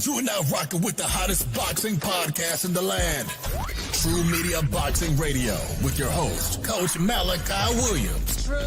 You are now rocking with the hottest boxing podcast in the land. True Media Boxing Radio with your host, Coach Malachi Williams. True.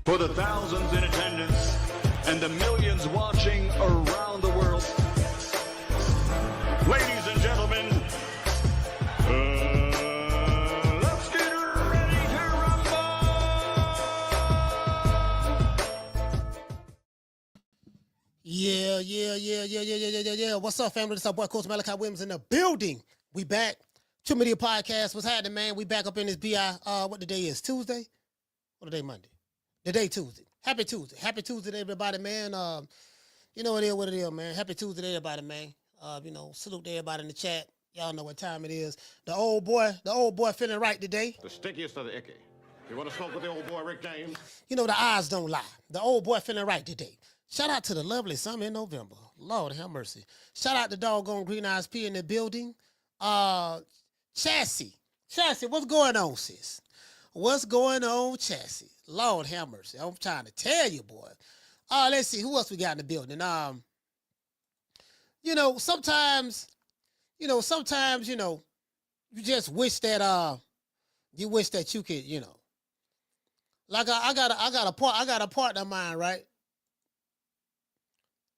For the thousands in attendance and the millions watching around the world, ladies and gentlemen, let's get ready to rumble! Yeah. What's up, family? This is our boy, Coach Malachi Williams in the building. We back. True Media Podcast. What's happening, man? We back up in this BI. What the day is? Tuesday? What the day, Monday? The day Tuesday. Happy Tuesday. Happy Tuesday to everybody, man. You know what it is, man. Happy Tuesday to everybody, man. Salute to everybody in the chat. Y'all know what time it is. The old boy feeling right today. The stickiest of the icky. You want to smoke with the old boy, Rick James? You know, the eyes don't lie. The old boy feeling right today. Shout out to the lovely summer in November. Lord have mercy. Shout out to doggone Green Eyes P in the building. Chassis, what's going on, sis? What's going on, Chassis? Lord have mercy. I'm trying to tell you, boy. Let's see. Who else we got in the building? Sometimes, you just wish that you could, like I got a partner of mine, right?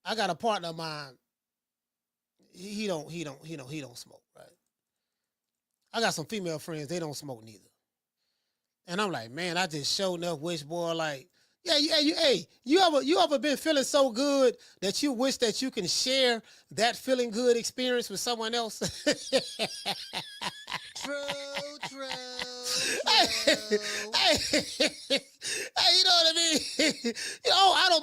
I got a partner of mine. He don't smoke, right? I got some female friends, they don't smoke neither. And I'm like, man, I just showed enough wish, boy, like, you ever been feeling so good that you wish that you can share that feeling good experience with someone else? True. Hey, you know what I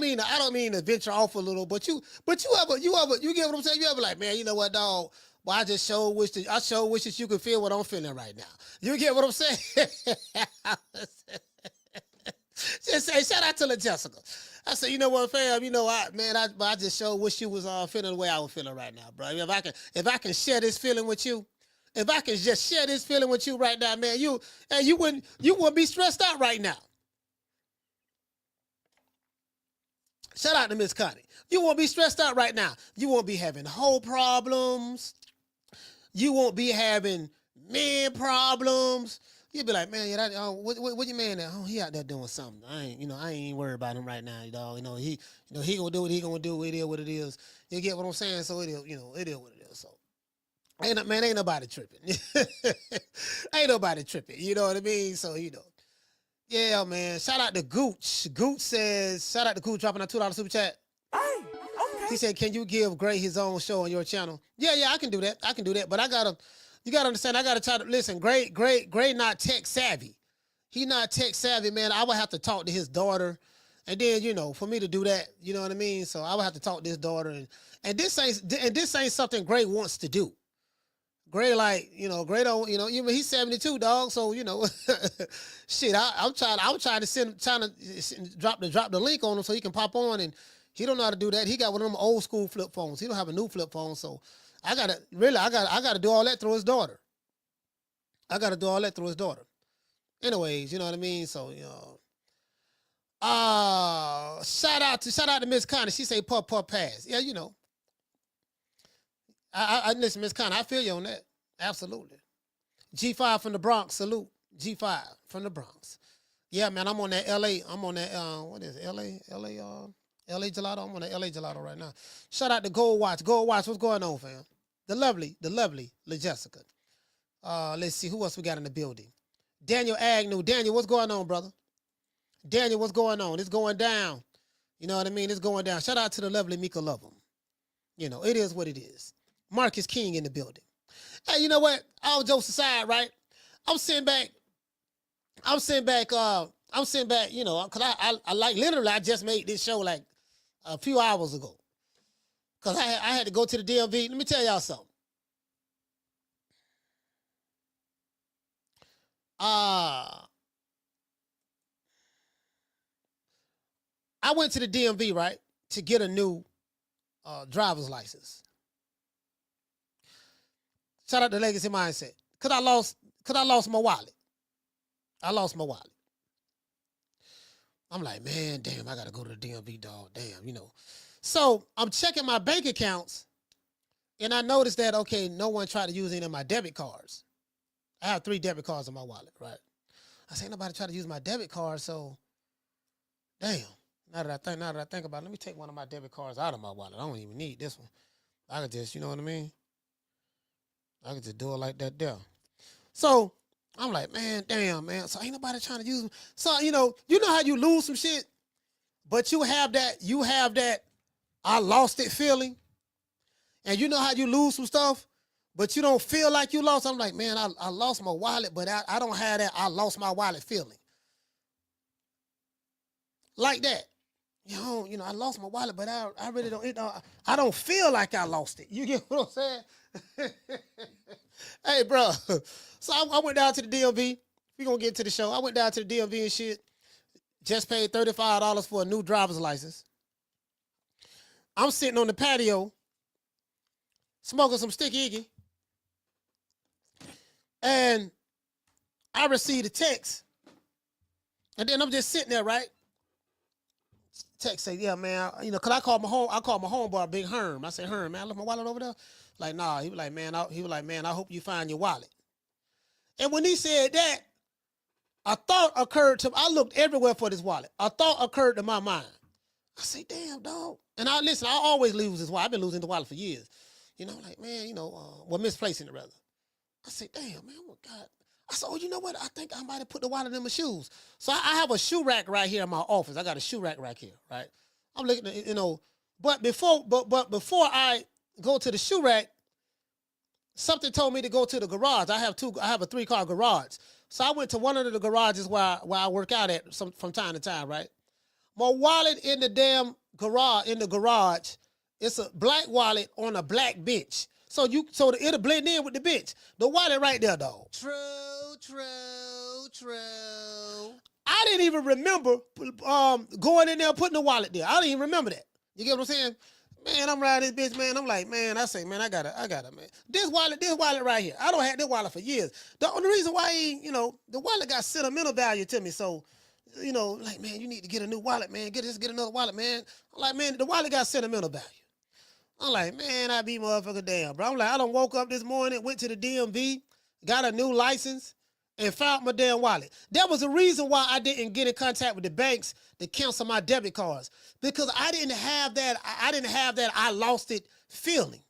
mean? I don't mean to venture off a little, but you get what I'm saying? You ever like, man, you know what, dog? Well, I sure wish that you could feel what I'm feeling right now. You get what I'm saying? Just say, shout out to La Jessica. I said, you know what, fam? I just sure wish you was feeling the way I was feeling right now, bro. If I can share this feeling with you, if I can just share this feeling with you right now, man, you wouldn't be stressed out right now. Shout out to Miss Connie. You won't be stressed out right now. You won't be having whole problems. You won't be having men problems. You'll be like, man, what you man? He out there doing something. I ain't worried about him right now, dog. He gonna do what he gonna do. It is what it is. You get what I'm saying? So it is what it is. So ain't nobody tripping. Ain't nobody tripping. You know what I mean? So yeah, man. Shout out to Gooch. Gooch says, shout out to Gooch dropping a $2 super chat. Hey, okay. He said, can you give Gray his own show on your channel? Yeah, I can do that. But you gotta understand, I gotta try to listen. Gray not tech savvy. He not tech savvy, man. I would have to talk to his daughter. And then, for me to do that, you know what I mean? So I would have to talk to his daughter. And this ain't something Gray wants to do. Gray, Gray don't, he's 72, dog. So, shit, I'm trying to drop the link on him so he can pop on, and he don't know how to do that. He got one of them old school flip phones. He don't have a new flip phone. So I gotta do all that through his daughter. Anyways, you know what I mean? So, shout out to Miss Connie. She say puff pass. Yeah, I listen, Miss Connie, I feel you on that. Absolutely. G5 from the Bronx, salute. G5 from the Bronx. Yeah, man, I'm on that LA. I'm on that, what is it, LA, LA Gelato. I'm on the LA Gelato right now. Shout out to Gold Watch. Gold Watch, what's going on, fam? The lovely LaJessica. Let's see who else we got in the building. Daniel Agnew. Daniel, what's going on, brother? Daniel, what's going on? It's going down. You know what I mean? It's going down. Shout out to the lovely Mika Lovem. You know, it is what it is. Marcus King in the building. Hey, you know what? All jokes aside, right? I'm sitting back, you know, because I like, literally, I just made this show like a few hours ago. Because I had to go to the DMV. Let me tell y'all something. I went to the DMV, right, to get a new driver's license. Shout out to Legacy Mindset. Cause I lost my wallet. I lost my wallet. I'm like, man, damn, I gotta go to the DMV, dog. Damn, you know. So I'm checking my bank accounts, and I noticed that, okay, no one tried to use any of my debit cards. I have 3 debit cards in my wallet, right? I say nobody tried to use my debit card, so damn. Now that I think about it, let me take one of my debit cards out of my wallet. I don't even need this one. I could just, you know what I mean? I could just do it like that there. So I'm like, man, damn, man. So ain't nobody trying to use them. So, you know how you lose some shit, but you have that I lost it feeling. And you know how you lose some stuff, but you don't feel like you lost. I'm like, man, I lost my wallet, but I don't have that I lost my wallet feeling. Like that. You know, I lost my wallet, but I really don't, I don't feel like I lost it. You get what I'm saying? Hey, bro. So I went down to the DMV. We're going to get to the show. I went down to the DMV and shit. Just paid $35 for a new driver's license. I'm sitting on the patio smoking some sticky Iggy. And I received a text. And then I'm just sitting there, right? Text say, yeah, man, you know, cause I called my homeboy, Big Herm. I said, Herm, man, I left my wallet over there. Like, nah, he was like, man, I hope you find your wallet. And when he said that, a thought occurred to me. I looked everywhere for this wallet. A thought occurred to my mind. I say, damn, dog. And I always lose this wallet. I've been losing the wallet for years. You know, like, man, you know, misplacing it rather. I say, damn, man, oh God. I said, oh, you know what? I think I might have put the wallet in my shoes. So I have a shoe rack right here in my office. I got a shoe rack right here, right? I'm looking at, you know, but before I go to the shoe rack, something told me to go to the garage. I have a 3-car garage. So I went to one of the garages where I work out at from time to time, right? My wallet in the damn garage, it's a black wallet on a black bench. So it'll blend in with the bench. The wallet right there, dog. True. I didn't even remember going in there and putting the wallet there. I didn't even remember that. You get what I'm saying? Man, I'm riding this bitch, man. I'm like, man, I say, man, I got it, man. This wallet right here. I don't have this wallet for years. The only reason why, the wallet got sentimental value to me. So, like, man, you need to get a new wallet, man. Get another wallet, man. I'm like, man, the wallet got sentimental value. I'm like, man, I be motherfucker damn, bro. I'm like, I done woke up this morning, went to the DMV, got a new license, and found my damn wallet. That was the reason why I didn't get in contact with the banks to cancel my debit cards. Because I didn't have that I lost it feeling.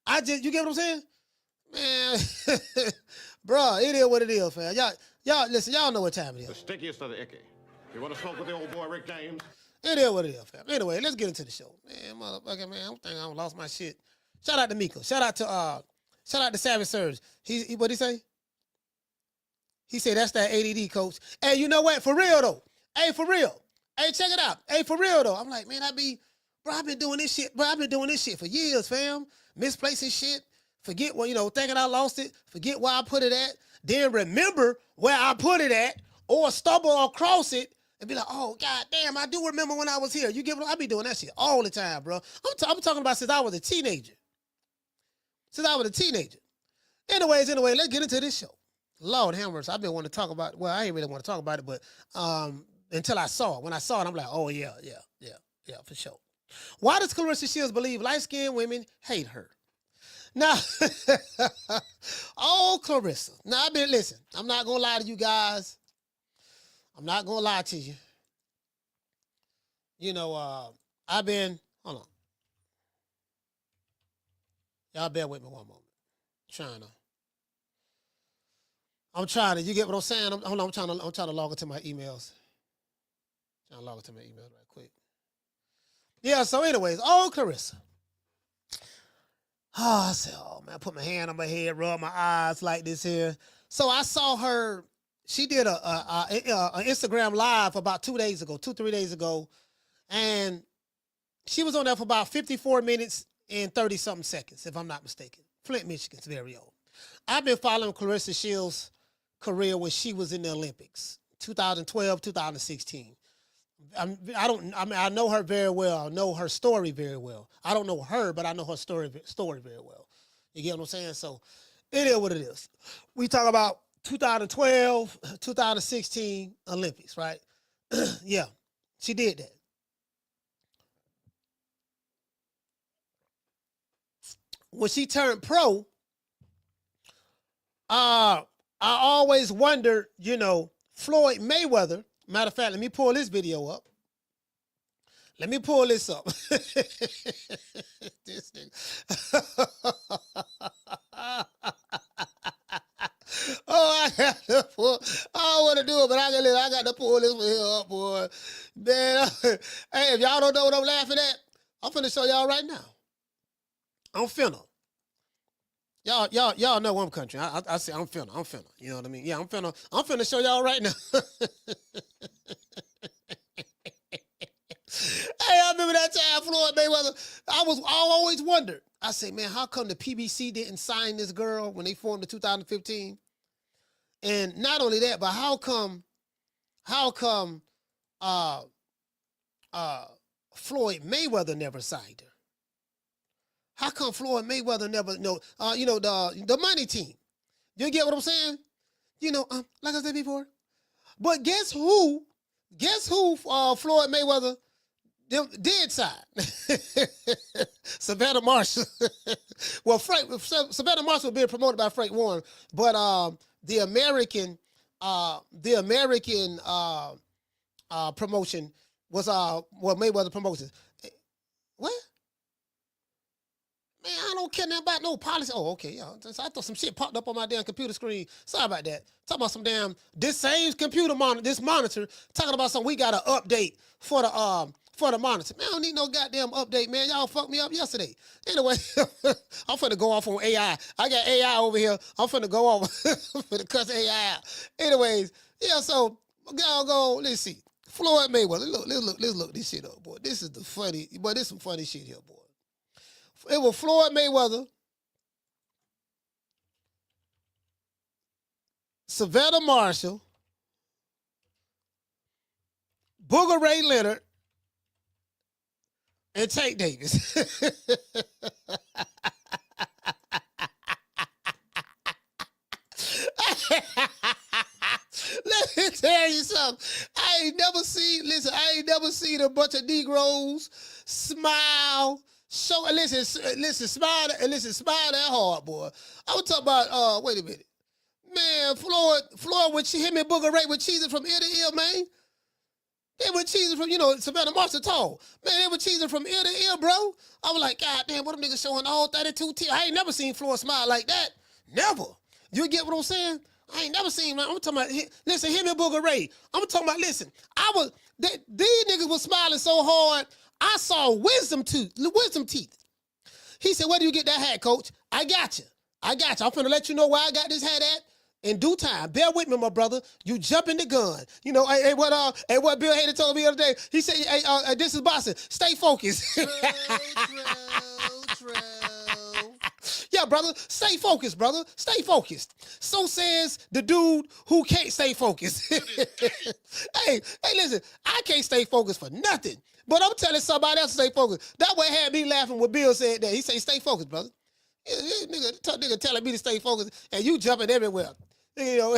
You get what I'm saying? Man, bro, it is what it is, fam. Y'all, listen, y'all know what time it is. The stickiest of the icky. You want to smoke with the old boy, Rick James? It is what it is, fam. Anyway, let's get into the show. Man, motherfucker, man, I'm thinking I lost my shit. Shout out to Miko. Shout out to Savage Surge. What'd he say? He said that's that ADD, coach. Hey, you know what? For real, though. Hey, for real. Hey, check it out. Hey, for real, though. I'm like, man, I've been doing this shit. Bro, I've been doing this shit for years, fam. Misplacing shit. Forget thinking I lost it. Forget where I put it at. Then remember where I put it at. Or stumble across it. And be like, oh, God damn, I do remember when I was here. I be doing that shit all the time, bro. I'm talking about since I was a teenager. Anyways, let's get into this show. Lord Hammers, I've been wanting to talk about, well, I ain't really want to talk about it, but until I saw it. When I saw it, I'm like, oh, yeah, for sure. Why does Claressa Shields believe light-skinned women hate her? Now, oh, Claressa. Now, listen, I'm not going to lie to you guys. I'm not going to lie to you. hold on. Y'all bear with me one moment. I'm trying to, you get what I'm saying? Hold on, I'm trying to log into my emails. Trying to log into my emails right quick. Yeah, so anyways, Claressa. Oh, I said, oh man, I put my hand on my head, rub my eyes like this here. So I saw her, she did an Instagram live about 3 days ago. And she was on there for about 54 minutes and 30-something seconds, if I'm not mistaken. Flint, Michigan's very old. I've been following Claressa Shields' career when she was in the Olympics, 2012, 2016. I know her very well. I know her story very well. I don't know her, but I know her story very well. You get what I'm saying? So it is what it is. We talk about 2012, 2016 Olympics, right? Yeah, she did that. When she turned pro, I always wondered, Floyd Mayweather. Matter of fact, let me pull this video up. Let me pull this up. This nigga. I got to pull. I don't want to do it, but I got to pull this one here up, boy. Man, hey, if y'all don't know what I'm laughing at, I'm finna show y'all right now. I'm finna. Y'all know I'm country. I say I'm finna. You know what I mean? Yeah, I'm finna show y'all right now. Hey, I remember that time Floyd Mayweather. I always wondered. I say, man, how come the PBC didn't sign this girl when they formed in 2015? And not only that, but how come Floyd Mayweather never signed her? How come Floyd Mayweather never the money team? You get what I'm saying? Like I said before. But guess who Floyd Mayweather did sign? Savannah Marshall. Well, Savannah Marshall was being promoted by Frank Warren, but the American promotion was Mayweather Promotions. What? Man, I don't care nothing about no policy. Oh, okay, yeah. I thought some shit popped up on my damn computer screen. Sorry about that. Talking about some damn, this same computer monitor, this monitor, talking about something we got to update for the monitor. Man, I don't need no goddamn update, man. Y'all fucked me up yesterday. Anyway, I'm finna go off on AI. I got AI over here. I'm finna go off. I'm finna cuss AI out. Anyways, yeah, so y'all go, let's see. Floyd Mayweather. Let's look this shit up, boy. This is some funny shit here, boy. It was Floyd Mayweather, Savannah Marshall, Booger Ray Leonard, and Tank Davis. Let me tell you something. I ain't never seen a bunch of Negroes smile. Smile that hard, boy. I was talking about, wait a minute. Man, Floyd with him and Booger Ray were cheesing from ear to ear, man. They were cheesing from, Savannah Marshall tall. Man, they were cheesing from ear to ear, bro. I was like, God damn, what them niggas showing all 32 teeth? I ain't never seen Floyd smile like that. Never. You get what I'm saying? I ain't never seen, man. I'm talking about, listen, him and Booger Ray. I'm talking about, listen, these niggas was smiling so hard, I saw wisdom teeth. He said, where do you get that hat, coach? I got you. I'm finna let you know where I got this hat at in due time. Bear with me, my brother. You jumping the gun. What Bill Hader told me the other day, he said, hey, this is Boston. Stay focused. True. Yeah, brother. Stay focused, brother. Stay focused. So says the dude who can't stay focused. Hey, listen, I can't stay focused for nothing. But I'm telling somebody else to stay focused. That what had me laughing when Bill said that. He said, stay focused, brother. Nigga telling me to stay focused, and you jumping everywhere. You know,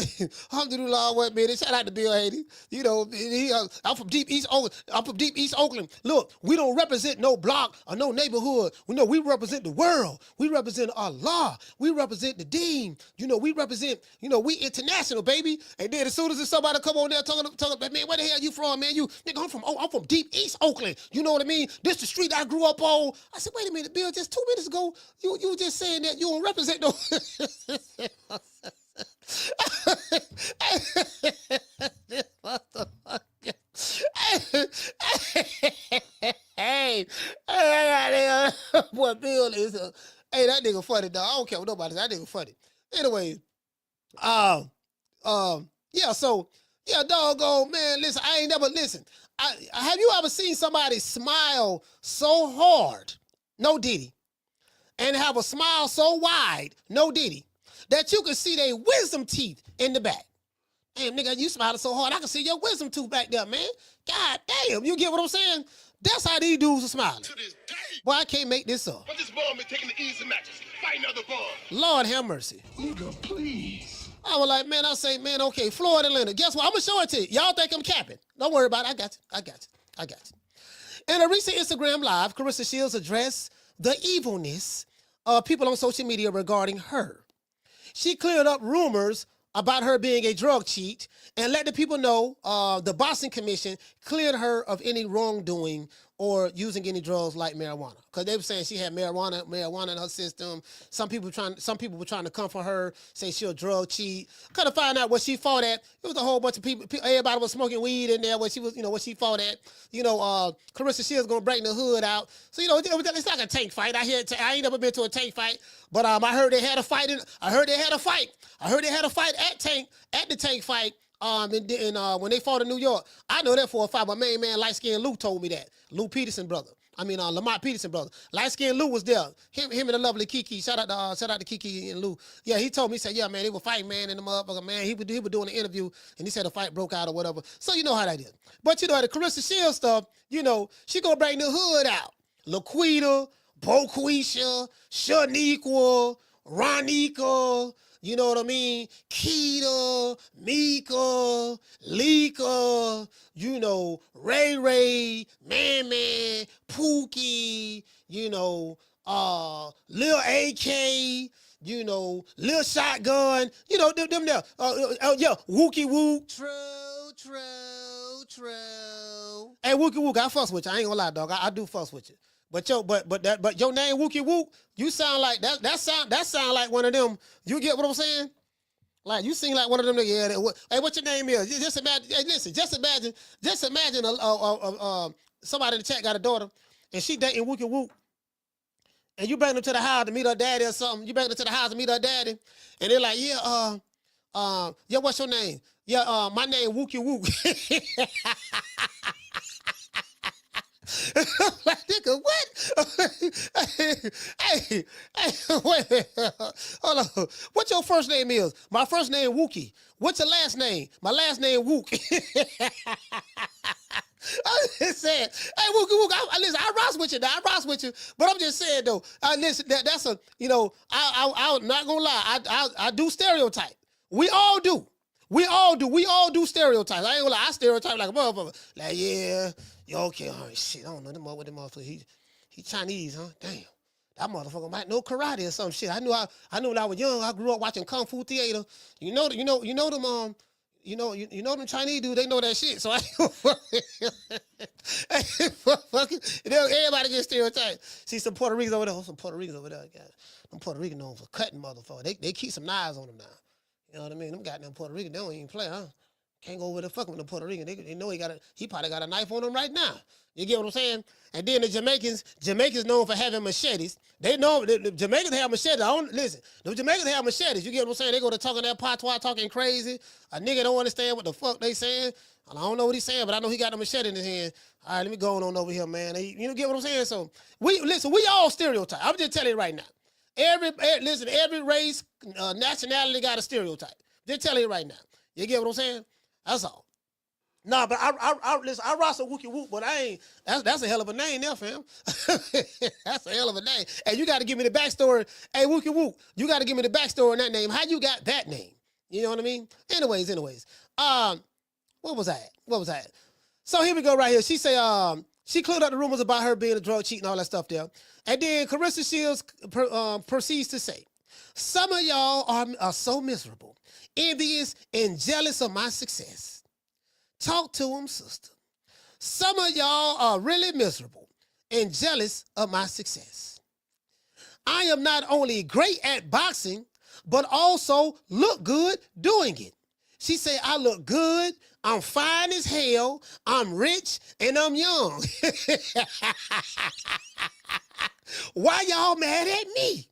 alhamdulillah, what minute. Shout out to Bill Haiti. You know, I'm from deep East Oakland. Look, we don't represent no block or no neighborhood. We represent the world. We represent Allah. We represent the Deen. You know, we represent. You know, we international, baby. And then as soon as somebody come on there talking, man, where the hell you from, man? You nigga, I'm from deep East Oakland. You know what I mean? This the street I grew up on. I said, wait a minute, Bill. Just 2 minutes ago, you were just saying that you don't represent no. Hey, boy, Bill is hey, that nigga funny, dog. I don't care what nobody says. That nigga funny. Anyway, yeah. So, yeah, doggone man. Listen, I ain't never listen. Have you ever seen somebody smile so hard? No Diddy. And have a smile so wide? No Diddy. That you can see their wisdom teeth in the back. Damn, nigga, you smiling so hard, I can see your wisdom tooth back there, man. God damn, you get what I'm saying? That's how these dudes are smiling. To this day. Boy, I can't make this up. But this bum is taking the easy matches, fighting other bums. Lord have mercy. Nigga, please. I was like, man, I say, man, okay, Florida, Atlanta. Guess what? I'm going to show it to you. Y'all think I'm capping. Don't worry about it. I got you. In a recent Instagram Live, Claressa Shields addressed the evilness of people on social media regarding her. She cleared up rumors about her being a drug cheat and let the people know the Boxing Commission cleared her of any wrongdoing or using any drugs like marijuana. Because they were saying she had marijuana in her system. Some people were trying to come for her, say she a drug cheat. Couldn't find out what she fought at. It was a whole bunch of people. Everybody was smoking weed in there. What she fought at. Claressa Shields gonna bring the hood out. So it's like a tank fight. I ain't never been to a tank fight, but I heard they had a fight. I heard they had a fight at the tank fight. When they fought in New York, I know that for a fact. My main man, light skinned Lou, told me that. Lou Peterson brother. Lamont Peterson brother. Light skinned Lou was there. Him and the lovely Kiki. Shout out to Kiki and Lou. Yeah, he told me. He said, yeah, man, they were fighting, man, and the motherfucker, man. He was doing an interview, and he said a fight broke out or whatever. So you know how that is. But the Claressa Shields stuff, she gonna bring the hood out. Laquita, Boquisha, Shaniqua, Ronika. You know what I mean? Keita, Mika, Lika, Ray, Man, Pookie, Lil AK, Lil Shotgun, them there. Wookie Wook. True. Hey, Wookie Wook, I fuss with you. I ain't gonna lie, dog. I do fuss with you. But your name Wookie Wook, you sound like that sound like one of them. You get what I'm saying? Like you sing like one of them. Yeah. Hey, what your name is? Just imagine. Hey, listen. Just imagine. Somebody in the chat got a daughter, and she dating Wookie Wook, and you bring them to the house to meet her daddy or something. You bring them to the house to meet her daddy, and they're like, yeah, what's your name? Yeah, my name Wookie Wook. Like, nigga, what? hey, wait, hold on. What your first name is? My first name Wookie. What's your last name? My last name Wook. I just said, hey, Wookie Wook, listen, I rock with you, but I'm just saying though, listen, that's a, I'm not gonna lie, I do stereotype. We all do stereotypes. I ain't gonna lie, I stereotype like a motherfucker. Like, yeah, okay, all right, shit, I don't know them motherfucker. He Chinese, huh? Damn. That motherfucker might know karate or some shit. I knew when I was young, I grew up watching Kung Fu theater. You know them Chinese dudes, they know that shit. So everybody gets stereotyped. See some Puerto Ricans over there. Some Puerto Ricans over there. God. Them Puerto Ricans known for cutting motherfuckers. They keep some knives on them now. You know what I mean? Them goddamn Puerto Ricans, they don't even play, huh? Can't go over there fucking with the Puerto Rican. They know he probably got a knife on him right now. You get what I'm saying? And then the Jamaicans known for having machetes. They know the Jamaicans have machetes. Listen, the Jamaicans have machetes. You get what I'm saying? They go to talking that patois, talking crazy. A nigga don't understand what the fuck they saying. And I don't know what he's saying, but I know he got a machete in his hand. All right, let me go on over here, man. You get what I'm saying? So we all stereotype. I'm just telling you right now. Every race, nationality got a stereotype. Just telling you right now. You get what I'm saying? That's all. Nah, but listen, I rock some Wookie Wook, but I ain't. That's a hell of a name there, fam. That's a hell of a name. And you got to give me the backstory. Hey, Wookie Wook, you got to give me the backstory on that name. How you got that name? You know what I mean? Anyways. What was that? So here we go right here. She say, she cleared up the rumors about her being a drug cheat and all that stuff there. And then Claressa Shields proceeds to say, some of y'all are so miserable, envious, and jealous of my success. Talk to them, sister. Some of y'all are really miserable and jealous of my success. I am not only great at boxing, but also look good doing it. She say, I look good, I'm fine as hell, I'm rich, and I'm young. Why y'all mad at me?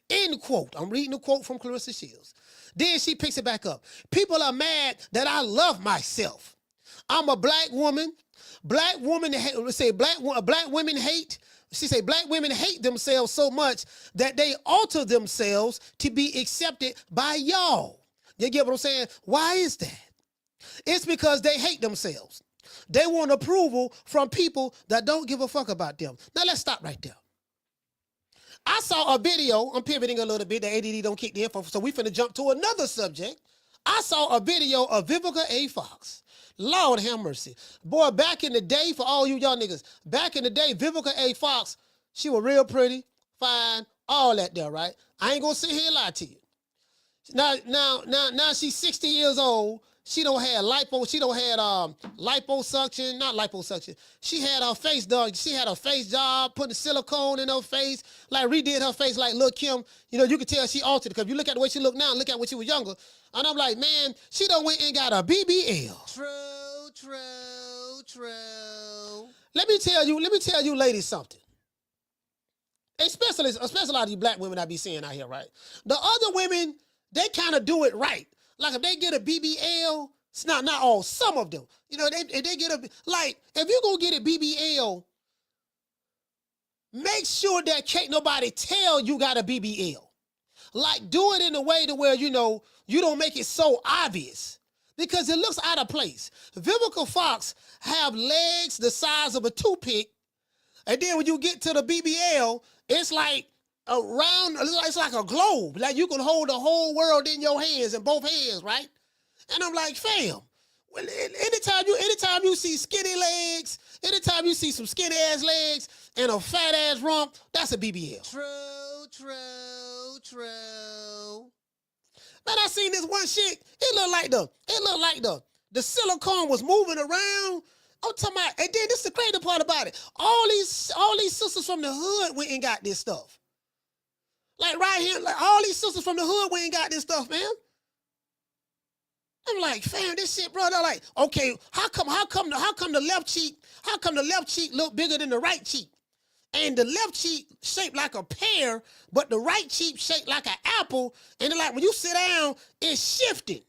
End quote. I'm reading a quote from Claressa Shields. Then she picks it back up. People are mad that I love myself. I'm a black woman. Black women say black women hate. She say black women hate themselves so much that they alter themselves to be accepted by y'all. You get what I'm saying? Why is that? It's because they hate themselves. They want approval from people that don't give a fuck about them. Now let's stop right there. I saw a video, I'm pivoting a little bit, the ADD don't kick the info, so we finna jump to another subject. I saw a video of Vivica A. Fox. Lord have mercy. Boy, back in the day, for all you young niggas, back in the day, Vivica A. Fox, she was real pretty, fine, all that there, right? I ain't gonna sit here and lie to you. Now she's 60 years old. She don't have liposuction, not liposuction. She had her face done. She had a face job, putting silicone in her face, like redid her face like Lil' Kim. You know, you could tell she altered it because you look at the way she look now and look at when she was younger. And I'm like, man, she done went and got a BBL. True. Let me tell you ladies something. Especially a lot of you black women I be seeing out here, right? The other women, they kind of do it right. Like if they get a BBL, it's not all, some of them. You know, if they get like, if you gonna get a BBL, make sure that can't nobody tell you got a BBL. Like do it in a way to where, you know, you don't make it so obvious because it looks out of place. Vivica Fox have legs the size of a toothpick. And then when you get to the BBL, it's like it's like a globe. Like you can hold the whole world in your hands, in both hands, right? And I'm like, fam, well, anytime you see skinny legs, anytime you see some skinny ass legs and a fat ass rump, that's a BBL. True. Man, I seen this one chick. It looked like the silicone was moving around. I'm talking about, and then this is the crazy part about it. All these sisters from the hood went and got this stuff. Like right here, like all these sisters from the hood went and got this stuff, man. I'm like, fam, this shit, bro. They're like, okay, how come the left cheek look bigger than the right cheek? And the left cheek shaped like a pear, but the right cheek shaped like an apple. And they're like, when you sit down, it's shifting.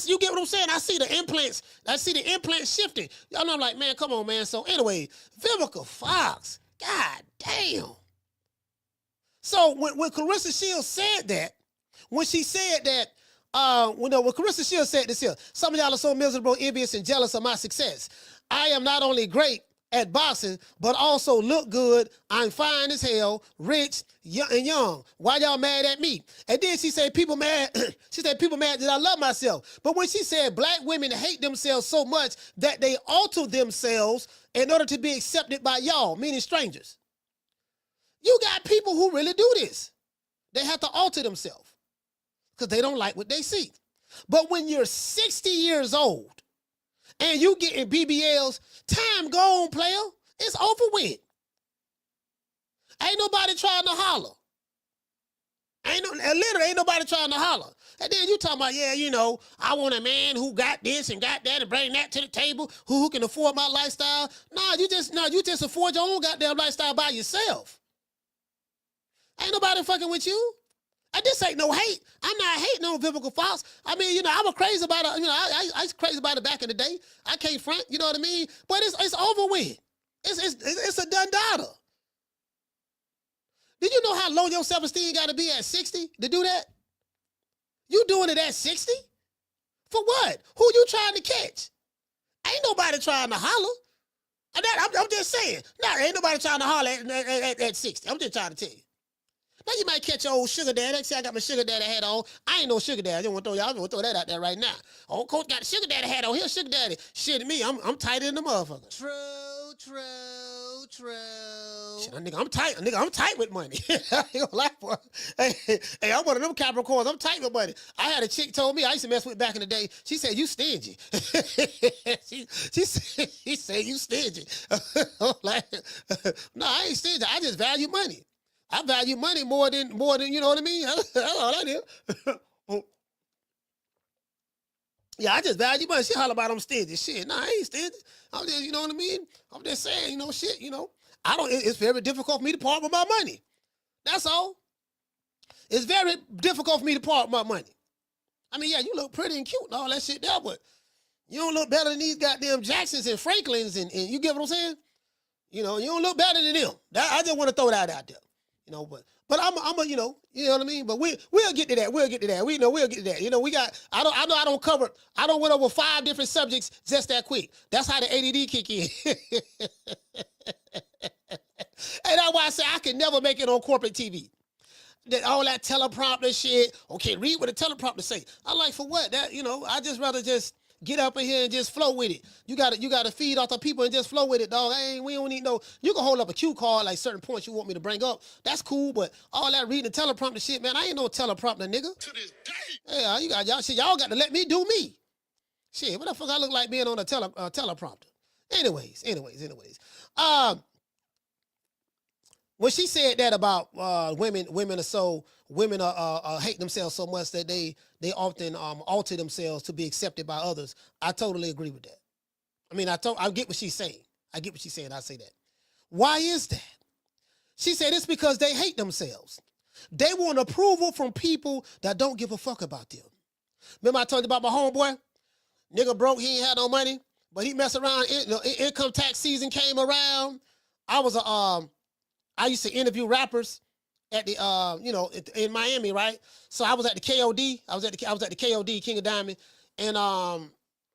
You get what I'm saying? I see the implants shifting. Y'all know, I'm like, man, come on, man. So anyway, Vivica Fox, god damn. So when Claressa Shields said that, when Claressa Shields said this here, some of y'all are so miserable, envious, and jealous of my success. I am not only great at boxing, but also look good. I'm fine as hell, rich, and young. Why y'all mad at me? And then she said people mad. She said people mad that I love myself. But when she said black women hate themselves so much that they alter themselves in order to be accepted by y'all, meaning strangers. You got people who really do this. They have to alter themselves because they don't like what they see. But when you're 60 years old and you getting BBLs, time gone, player. It's over with. Ain't nobody trying to holler. Literally ain't nobody trying to holler. And then you talking about, yeah, you know, I want a man who got this and got that and bring that to the table, who can afford my lifestyle. You just afford your own goddamn lifestyle by yourself. Ain't nobody fucking with you. And this ain't no hate. I'm not hating on Vivica Fox. I mean, you know, I was crazy about it. You know, I was crazy about it back in the day. I can't front, you know what I mean? But it's over with. It's a done daughter. Did you know how low your self-esteem got to be at 60 to do that? You doing it at 60? For what? Who you trying to catch? Ain't nobody trying to holler. I'm just saying. Ain't nobody trying to holler at 60. I'm just trying to tell you. Now you might catch your old sugar daddy. See, I got my sugar daddy hat on. I ain't no sugar daddy. I just want to throw y'all. I'm gonna throw that out there right now. Old coach got a sugar daddy hat on. Here's sugar daddy. Shit to me, I'm tighter than the motherfucker. True. Shit, nigga, I'm tight. Nigga, I'm tight with money. I ain't gonna lie, boy. Hey, I'm one of them Capricorns. I'm tight with money. I had a chick told me I used to mess with back in the day. She said you stingy. she said you stingy. Like, no, I ain't stingy. I just value money. I value money more than you know what I mean. That's all I do. Yeah, I just value money. She holler about I'm stingy. Shit, nah, I ain't stingy. I'm just, you know what I mean? I'm just saying, you know, shit, you know. It's very difficult for me to part with my money. That's all. It's very difficult for me to part with my money. I mean, yeah, you look pretty and cute and all that shit there, but you don't look better than these goddamn Jacksons and Franklins and you get what I'm saying? You know, you don't look better than them. I just want to throw that out there. You know, but I'm a, you know what I mean? But we'll get to that. We'll get to that. We'll get to that. You know, I don't went over 5 different subjects just that quick. That's how the ADD kick in. And that's why I say I can never make it on corporate TV. All that teleprompter shit. Okay, read what the teleprompter say. I'm like, for what? That, you know, I just rather just get up in here and just flow with it. You gotta feed off the people and just flow with it, dog. We don't need no. You can hold up a cue card like certain points you want me to bring up. That's cool, but all that reading the teleprompter shit, man, I ain't no teleprompter, nigga. To this day. Yeah, y'all got to let me do me. Shit, what the fuck I look like being on a teleprompter? Anyways. When she said that about women hate themselves so much that they often alter themselves to be accepted by others, I totally agree with that. I mean, I get what she's saying. I say that. Why is that? She said it's because they hate themselves. They want approval from people that don't give a fuck about them. Remember I told you about my homeboy? Nigga broke, he ain't had no money, but he messed around. Income tax season came around. I used to interview rappers at the in Miami, right? So I was at the KOD. I was at the KOD, King of Diamond, and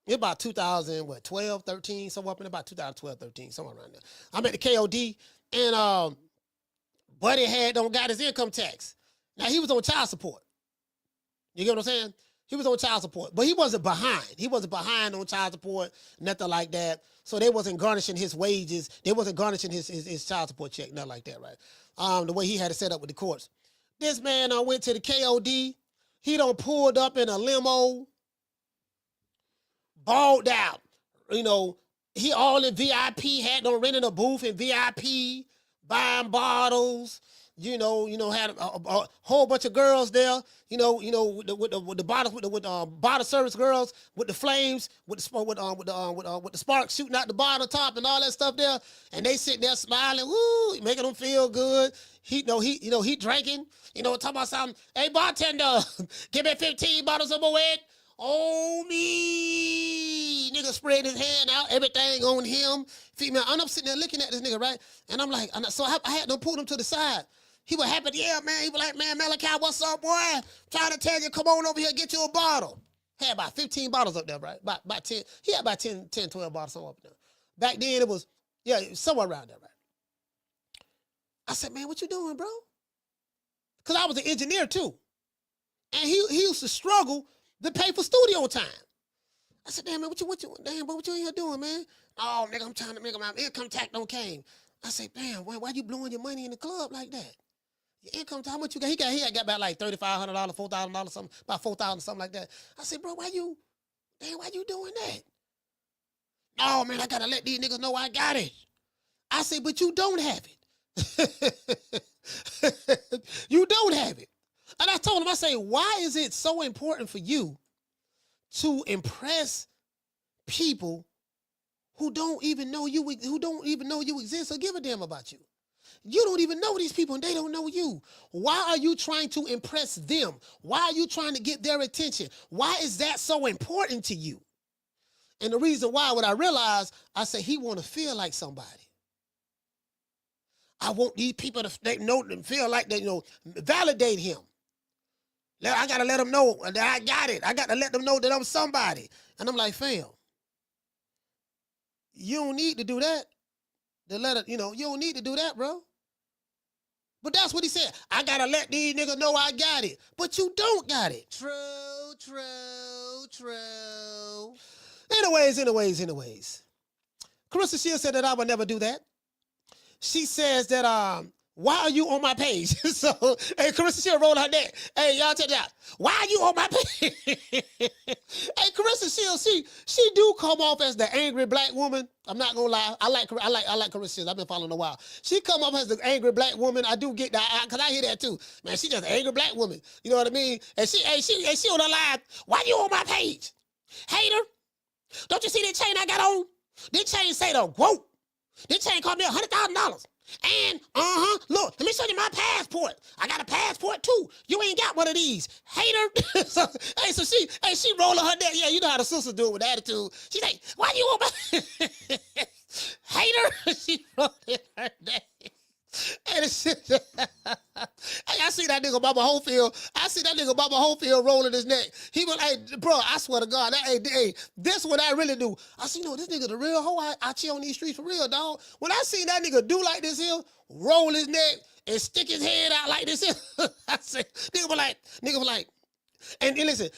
it about 2012, 13, somewhere up in about 2012, 13, somewhere around there. I'm at the KOD, and Buddy don't got his income tax. Now he was on child support. You get what I'm saying? He was on child support, but he wasn't behind. He wasn't behind on child support, nothing like that. So they wasn't garnishing his wages. They wasn't garnishing his child support check, nothing like that, right? The way he had it set up with the courts. This man went to the KOD. He done pulled up in a limo, balled out. You know, he all in VIP, had no renting a booth in VIP, buying bottles. You know, had a whole bunch of girls there. You know, with the bottles, with bottle service girls, with the flames, with the sparks shooting out the bottle top and all that stuff there. And they sitting there smiling, woo, making them feel good. He drinking. You know, talking about something. Hey bartender, give me 15 bottles of Moet. Oh me, nigga spread his hand out, everything on him. Female, I'm sitting there looking at this nigga, right? And I'm like, so I had to pull him to the side. He was happy, yeah, man. He was like, man, Malachi, what's up, boy? Trying to tell you, come on over here, get you a bottle. Had about 15 bottles up there, right? About 10. He had about 10, 12 bottles somewhere up there. Back then, it was, yeah, somewhere around there, right? I said, man, what you doing, bro? Because I was an engineer, too. And he used to struggle to pay for studio time. I said, damn, man, what you in here doing, man? Oh, nigga, I'm trying to make my income tax don't came. I said, damn, why you blowing your money in the club like that? Your income tax, how much you got? He got about like $3,500, $4,000, something, about $4,000, something like that. I said, bro, why you doing that? No, man, I gotta let these niggas know I got it. I said, but you don't have it. You don't have it. And I told him, I say, why is it so important for you to impress people who don't even know you exist or give a damn about you? You don't even know these people and they don't know you. Why are you trying to impress them? Why are you trying to get their attention? Why is that so important to you? And the reason why, what I realized, I said, he want to feel like somebody. I want these people to know and feel like they, validate him. I got to let them know that I got it. I got to let them know that I'm somebody. And I'm like, fam, you don't need to do that. You don't need to do that, bro. But that's what he said. I gotta let these niggas know I got it. But you don't got it. True. Anyways. Claressa Shields said that I would never do that. She says that, why are you on my page? So, hey, Claressa Shields rolled her neck. Hey, y'all check it out. Why are you on my page? Hey, Claressa Shields, she do come off as the angry black woman. I'm not gonna lie. I like Claressa Shields. I've been following a while. She come off as the angry black woman. I do get that because I hear that too. Man, she just an angry black woman. You know what I mean? And she on her live. Why you on my page? Hater. Don't you see that chain I got on? This chain say the whoa. This chain cost me $100,000. And, look, let me show you my passport. I got a passport too. You ain't got one of these. Hater. So she rolling her neck. Yeah, you know how the sisters do it with attitude. She like, why you on my hater? She rolling her neck. And I see that nigga Bubba Holyfield rolling his neck. He was like, bro, I swear to God, hey, this what I really do. I see, this nigga the real hoe. I chill on these streets for real, dog. When I see that nigga do like this here, roll his neck and stick his head out like this here, I say, nigga was like, and listen,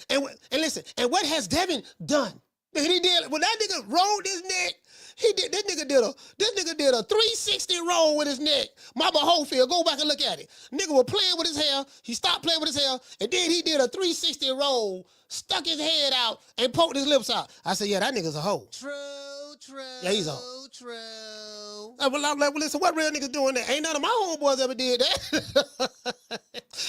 and what has Devin done? He did, when that nigga rolled his neck, this nigga did a 360 roll with his neck. Mama Holyfield, go back and look at it. Nigga was playing with his hair. He stopped playing with his hair, and then he did a 360 roll, stuck his head out, and poked his lips out. I said, yeah, that nigga's a hoe. True. Yeah, he's a hoe. True. Well, listen, what real niggas doing that? Ain't none of my homeboys ever did that.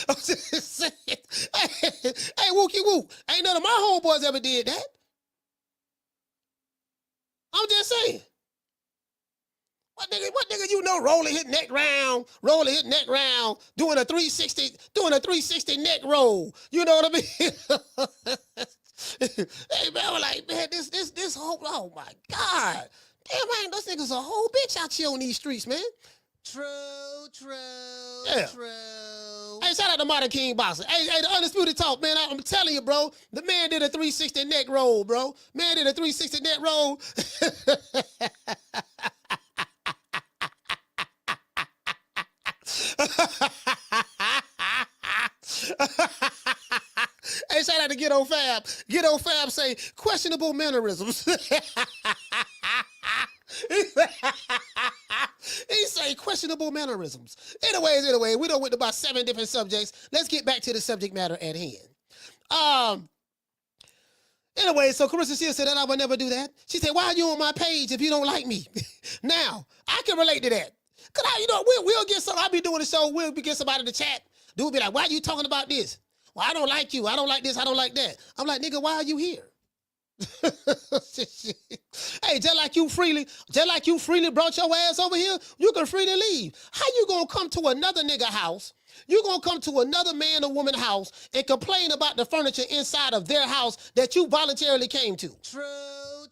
I'm just saying. Hey, wookie woo. Ain't none of my homeboys ever did that. I'm just saying. What nigga you know rolling his neck round, doing a 360 neck roll. You know what I mean? Hey man, I'm like, man, this whole, oh my God. Damn man, those niggas a whole bitch out here on these streets, man. True. Yeah. Hey, shout out to Modern King Boxer. Hey, the Undisputed Talk, man. I'm telling you, bro. The man did a 360 neck roll, bro. Man did a 360 neck roll. Hey, shout out to Get On Fab. Get On Fab say, questionable mannerisms. He say questionable mannerisms. Anyways, we done went about 7 different subjects. Let's get back to the subject matter at hand. Anyway, so Claressa Shields said that I would never do that. She said, why are you on my page if you don't like me? Now, I can relate to that. Cause we'll get some, I'll be doing the show, we'll get somebody in the chat. Dude be like, why are you talking about this? Well, I don't like you. I don't like this. I don't like that. I'm like, nigga, why are you here? Hey, just like you freely brought your ass over here, you can freely leave. How you gonna come to another nigga house? You gonna come to another man or woman house and complain about the furniture inside of their house that you voluntarily came to? True.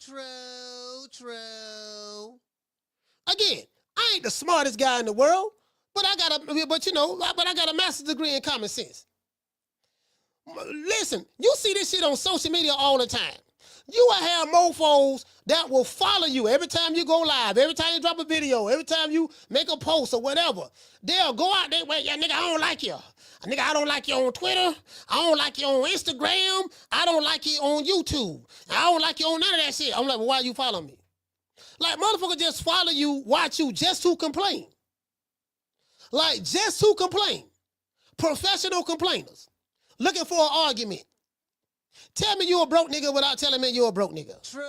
Again, I ain't the smartest guy in the world, but I got a master's degree in common sense. Listen, you see this shit on social media all the time. You will have mofos that will follow you every time you go live, every time you drop a video, every time you make a post or whatever. They'll go out there, yeah, nigga, I don't like you. Nigga, I don't like you on Twitter. I don't like you on Instagram. I don't like you on YouTube. I don't like you on none of that shit. I'm like, well, why you follow me? Like, motherfuckers just follow you, watch you just to complain. Like, just to complain. Professional complainers. Looking for an argument. Tell me you a broke nigga without telling me you a broke nigga. True.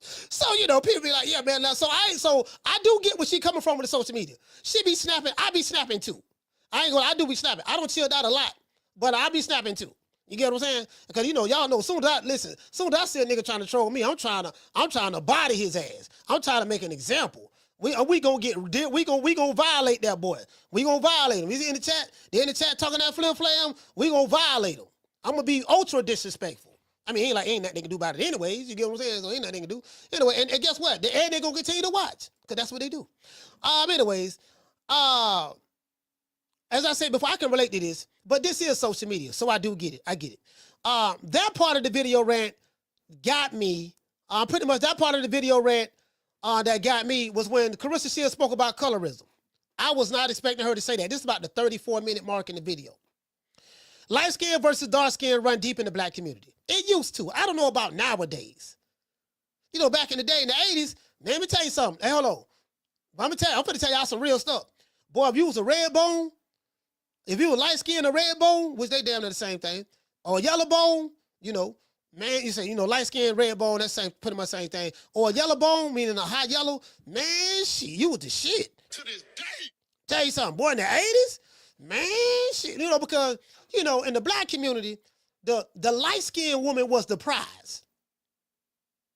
So, people be like, yeah, man. So I do get where she coming from with the social media. She be snapping. I be snapping too. I do be snapping. I don't chill out a lot, but I be snapping too. You get what I'm saying? Because y'all know, soon as I see a nigga trying to troll me, I'm trying to body his ass. I'm trying to make an example. We gonna violate that boy. We gonna violate him. He's in the chat. They're in the chat talking that flim flam. We gonna violate him. I'm gonna be ultra disrespectful. I mean, ain't nothing they can do about it anyways. You get what I'm saying? So ain't nothing they can do. Anyway, and guess what? They're gonna continue to watch. Because that's what they do. Anyways, as I said before, I can relate to this, but this is social media, so I do get it. I get it. That part of the video rant got me. Pretty much that part of the video rant that got me was when Claressa Shields spoke about colorism. I was not expecting her to say that. This is about the 34-minute mark in the video. Light skin versus dark skin run deep in the black community. It used to. I don't know about nowadays. You know, back in the day, in the 80s, man, let me tell you something. Hey, hold on. I'm finna tell y'all some real stuff. Boy, if you was a red bone, if you was light skin or red bone, which they damn near the same thing, or a yellow bone, you know, man, you say, you know, light skin, red bone, that's pretty much the same thing. Or a yellow bone, meaning a hot yellow, man, shit, you was the shit. To this day. Tell you something, boy, in the 80s, man, shit, you know, because, you know, in the black community, the light-skinned woman was the prize.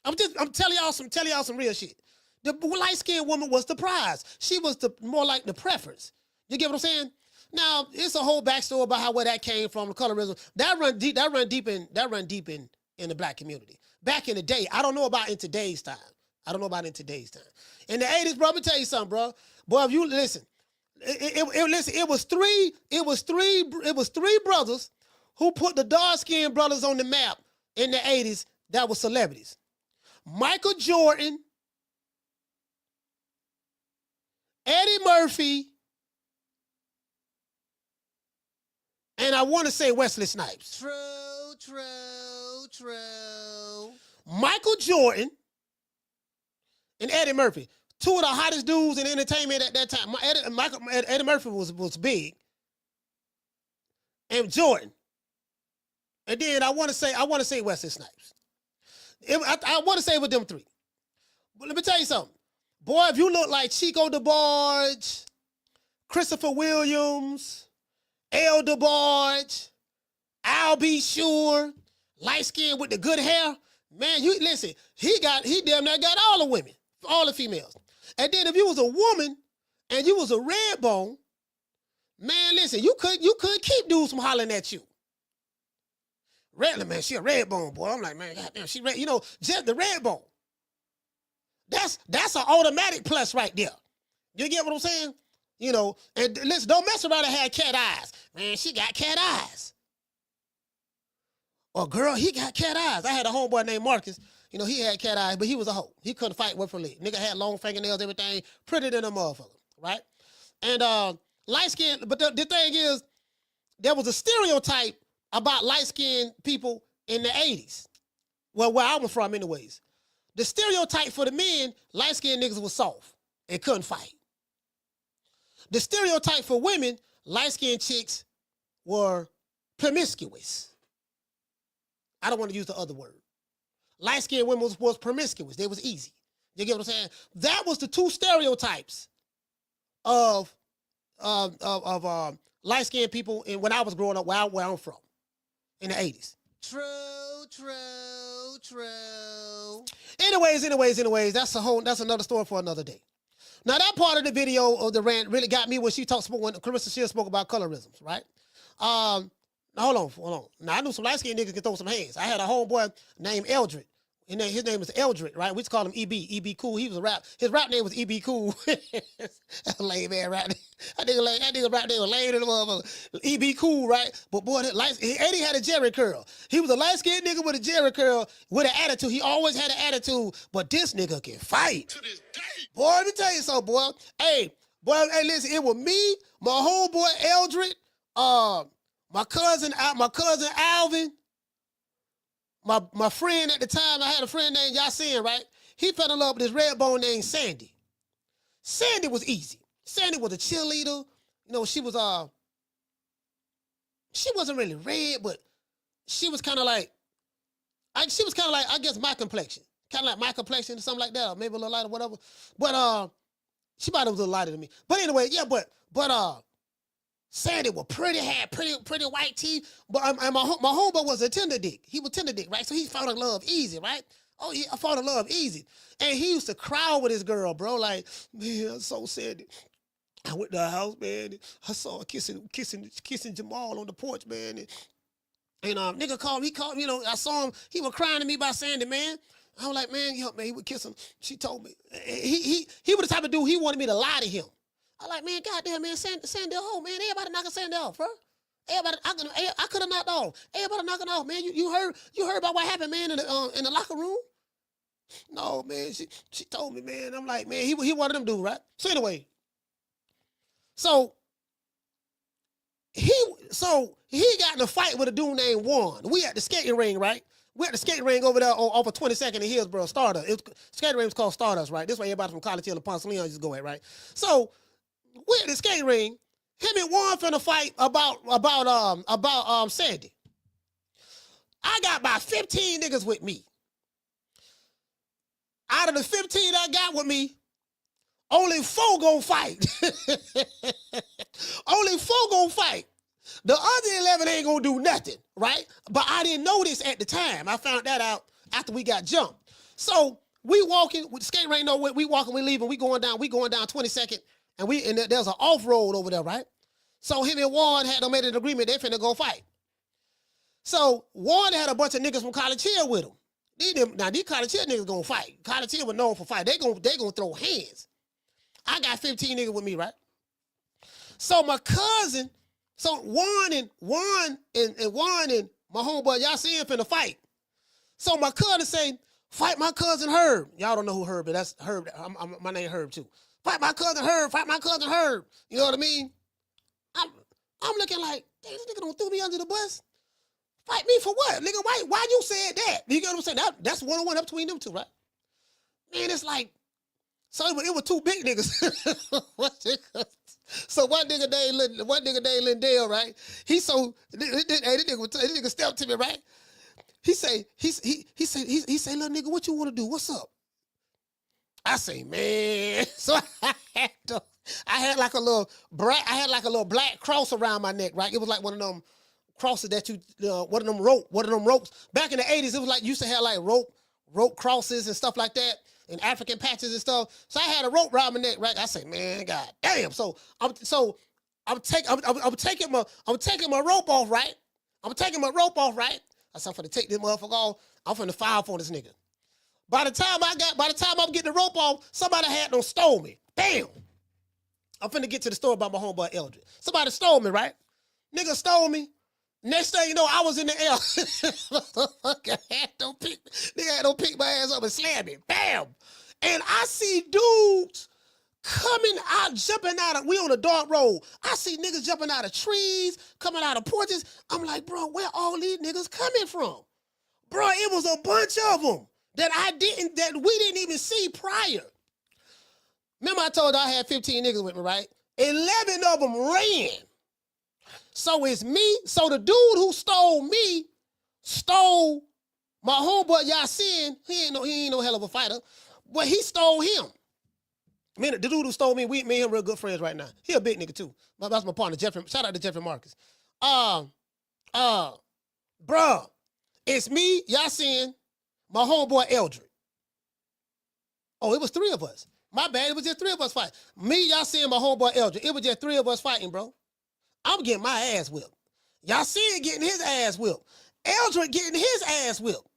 I'm telling y'all some real shit. The light-skinned woman was the prize. She was more like the preference. You get what I'm saying? Now, it's a whole backstory about where that came from, the colorism. That run deep in the black community. Back in the day, I don't know about in today's time. In the 80s, bro, let me tell you something, bro. Boy, if you listen, it was three brothers who put the dark-skinned brothers on the map in the 80s that were celebrities. Michael Jordan, Eddie Murphy, and I want to say Wesley Snipes. True. Michael Jordan and Eddie Murphy, two of the hottest dudes in entertainment at that time. Eddie Murphy was big, and Jordan, and then I want to say Wesley Snipes. I want to say with them three. But let me tell you something, boy. If you look like Chico DeBarge, Christopher Williams, L. DeBarge, Al B. Sure, light skin with the good hair, man. You listen. He damn near got all the women, all the females. And then if you was a woman and you was a red bone, man, listen, you couldn't keep dudes from hollering at you. Redland, man, she a red bone, boy. I'm like, man, goddamn, she red. You know, just the red bone. That's an automatic plus right there. You get what I'm saying? You know, and listen, don't mess around and have cat eyes. Man, she got cat eyes. Or girl, he got cat eyes. I had a homeboy named Marcus. You know, he had cat eyes, but he was a hoe. He couldn't fight with her leg. Nigga had long fingernails, everything, prettier than a motherfucker, right? And light skin, but the thing is, there was a stereotype about light-skinned people in the 80s. Well, where I was from anyways. The stereotype for the men, light-skinned niggas was soft and couldn't fight. The stereotype for women, light-skinned chicks were promiscuous. I don't want to use the other word. Light-skinned women was promiscuous. They was easy. You get what I'm saying? That was the two stereotypes of light-skinned people when I was growing up, where I'm from. In the 80s. True. Anyways, that's another story for another day. Now that part of the video of the rant really got me when Claressa Shields spoke about colorisms, right? Hold on. Now I knew some light skinned niggas could throw some hands. I had a homeboy named Eldred. His name is Eldred, right? We just call him EB. EB Cool. He was a rap. His rap name was EB Cool. That's a lame man rap name. That nigga rap name was lame to the motherfucker. EB Cool, right? But boy, Eddie had a Jerry curl. He was a light-skinned nigga with a Jerry curl with an attitude. He always had an attitude, but this nigga can fight. To this day. Boy, let me tell you something, boy. Hey, listen, it was me, my homeboy Eldred, my cousin Alvin, my friend at the time, I had a friend named Yasin, right? He fell in love with this red bone named Sandy. Sandy was easy. Sandy was a cheerleader. You know, she wasn't really red, but she was kind of like, I guess my complexion. Kind of like my complexion or something like that, or maybe a little lighter, whatever. But she might have was a little lighter than me. But anyway, yeah, but Sandy was pretty, had pretty white teeth. But my homeboy was a tender dick. He was tender dick, right? So he fell in love easy, right? Oh, yeah, I fall in love easy. And he used to cry with his girl, bro. Like, man, I'm so sad. I went to the house, man. And I saw her kissing Jamal on the porch, man. And nigga called me, you know, I saw him. He was crying to me about Sandy, man. I was like, man, he would kiss him. She told me. He was the type of dude, he wanted me to lie to him. I like, man, goddamn, man, Sandy, oh, man, everybody knocking Sandy off, bro. Everybody, I could have knocked off. Everybody knocking off, man. You heard about what happened, man, in the locker room? No, man, she told me, man. I'm like, man, he one of them dudes, right? So anyway, so he got in a fight with a dude named Juan. We at the skating ring, right? We at the skating ring over there off of 22nd and Hillsborough, Stardust. Skating ring was called Stardust, right? This way everybody from College Hill and Ponce Leon used to go at, right? So we at the skating ring. Him and Juan finna fight about Sandy. I got about 15 niggas with me. Out of the 15 I got with me, only 4 gonna fight. Only 4 gonna fight. The other 11 ain't gonna do nothing, right? But I didn't know this at the time. I found that out after we got jumped. So we walking with the skate ring. No, we walking, we leaving, we going down 22nd, and there's an off road over there, right? So him and Juan had made an agreement. They finna go fight. So Juan had a bunch of niggas from College Hill with him. These College Hill niggas gonna fight. College Hill was known for fight. They gonna throw hands. I got 15 niggas with me, right? So my cousin, Juan and my homeboy, y'all see him finna fight. So my cousin say, fight my cousin Herb. Y'all don't know who Herb is. That's Herb. My name Herb too. Fight my cousin Herb. Fight my cousin Herb. You know what I mean? I'm looking like, dang, this nigga don't throw me under the bus. Fight me for what? Nigga, why you said that? You get what I'm saying? That's one-on-one up between them two, right? Man, it's like, so it was 2 big niggas. So one nigga named Lindell, right? This nigga stepped to me, right? He say, little nigga, what you want to do? What's up? I say, man. So I had like a little black cross around my neck, right? It was like one of them crosses that one of them ropes. Back in the 80s, it was like, used to have like rope crosses and stuff like that, and African patches and stuff. So I had a rope around my neck, right? I say, man, god damn. So I'm taking my rope off, right? I said, I'm finna take this motherfucker off. I'm finna fire up on this nigga. By the time I'm getting the rope off, somebody had done stole me. Bam! I'm finna get to the store by my homeboy Eldred. Somebody stole me, right? Nigga stole me. Next thing you know, I was in the air. Nigga had no pick my ass up and slam me. Bam! And I see dudes coming out, jumping out of, we on a dark road. I see niggas jumping out of trees, coming out of porches. I'm like, bro, where all these niggas coming from? Bro, it was a bunch of them that we didn't even see prior. Remember I told you I had 15 niggas with me, right? 11 of them ran. So it's me. So the dude who stole me stole my homeboy Yasin. He ain't no hell of a fighter, but he stole him. Man, the dude who stole me, me and him real good friends right now. He a big nigga too. That's my partner, Jeffrey. Shout out to Jeffrey Marcus. Bruh, it's me, Yasin, my homeboy Eldred. Oh, it was 3 of us. My bad, it was just 3 of us fighting. Me, Yasin, my homeboy Eldred. It was just 3 of us fighting, bro. I'm getting my ass whipped. Yasin getting his ass whipped. Eldred getting his ass whipped.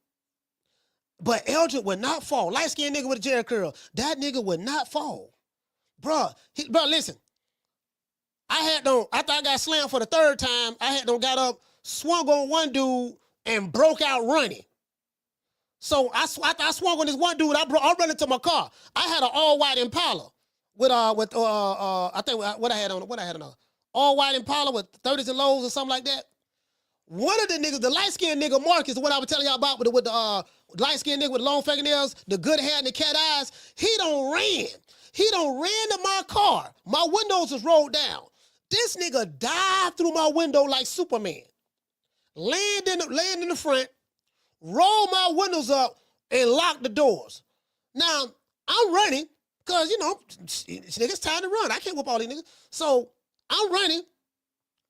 But Eldred would not fall. Light-skinned nigga with a jerry curl. That nigga would not fall. Bruh, listen. After I got slammed for the 3rd time, I got up, swung on one dude, and broke out running. So after I swung on this one dude, I ran into my car. I had an all-white Impala I think what I had on all-white Impala with 30s and lows or something like that. One of the niggas, the light-skinned nigga Marcus, the one I was telling y'all about with the light-skinned nigga with the long fingernails, the good hair and the cat eyes, he done ran to my car. My windows was rolled down. This nigga dived through my window like Superman. Land in the front, roll my windows up, and lock the doors. Now, I'm running, because, it's time to run. I can't whoop all these niggas. So, I'm running.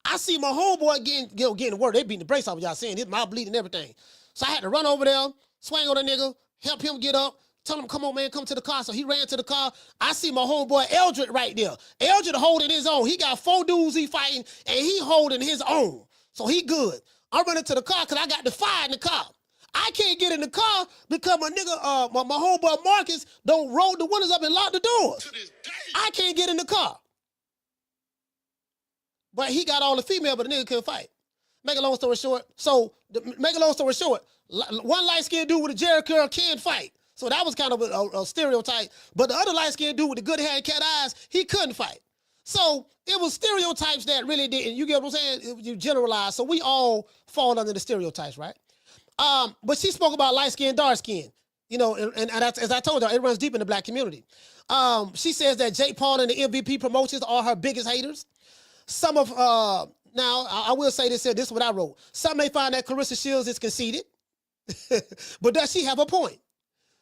I see my homeboy getting work. They beating the brakes off of y'all saying his mouth bleeding and everything. So I had to run over there, swing on the nigga, help him get up, tell him, come on, man, come to the car. So he ran to the car. I see my homeboy Eldred right there. Eldred holding his own. He got 4 dudes he fighting, and he holding his own. So he good. I'm running to the car because I got the fire in the car. I can't get in the car because my nigga, my homeboy Marcus don't roll the windows up and lock the doors. I can't get in the car. But he got all the female, but the nigga couldn't fight. Make a long story short, one light-skinned dude with a jerry curl can't fight. So that was kind of a stereotype. But the other light-skinned dude with the good hair and cat eyes, he couldn't fight. So it was stereotypes that really didn't. You get what I'm saying? You generalize. So we all fall under the stereotypes, right? But she spoke about light skin, dark skin. You know, and as I told you, it runs deep in the black community. She says that Jake Paul and the MVP promotions are her biggest haters. Some of now I will say this here. This is what I wrote. Some may find that Claressa Shields is conceited, but does she have a point?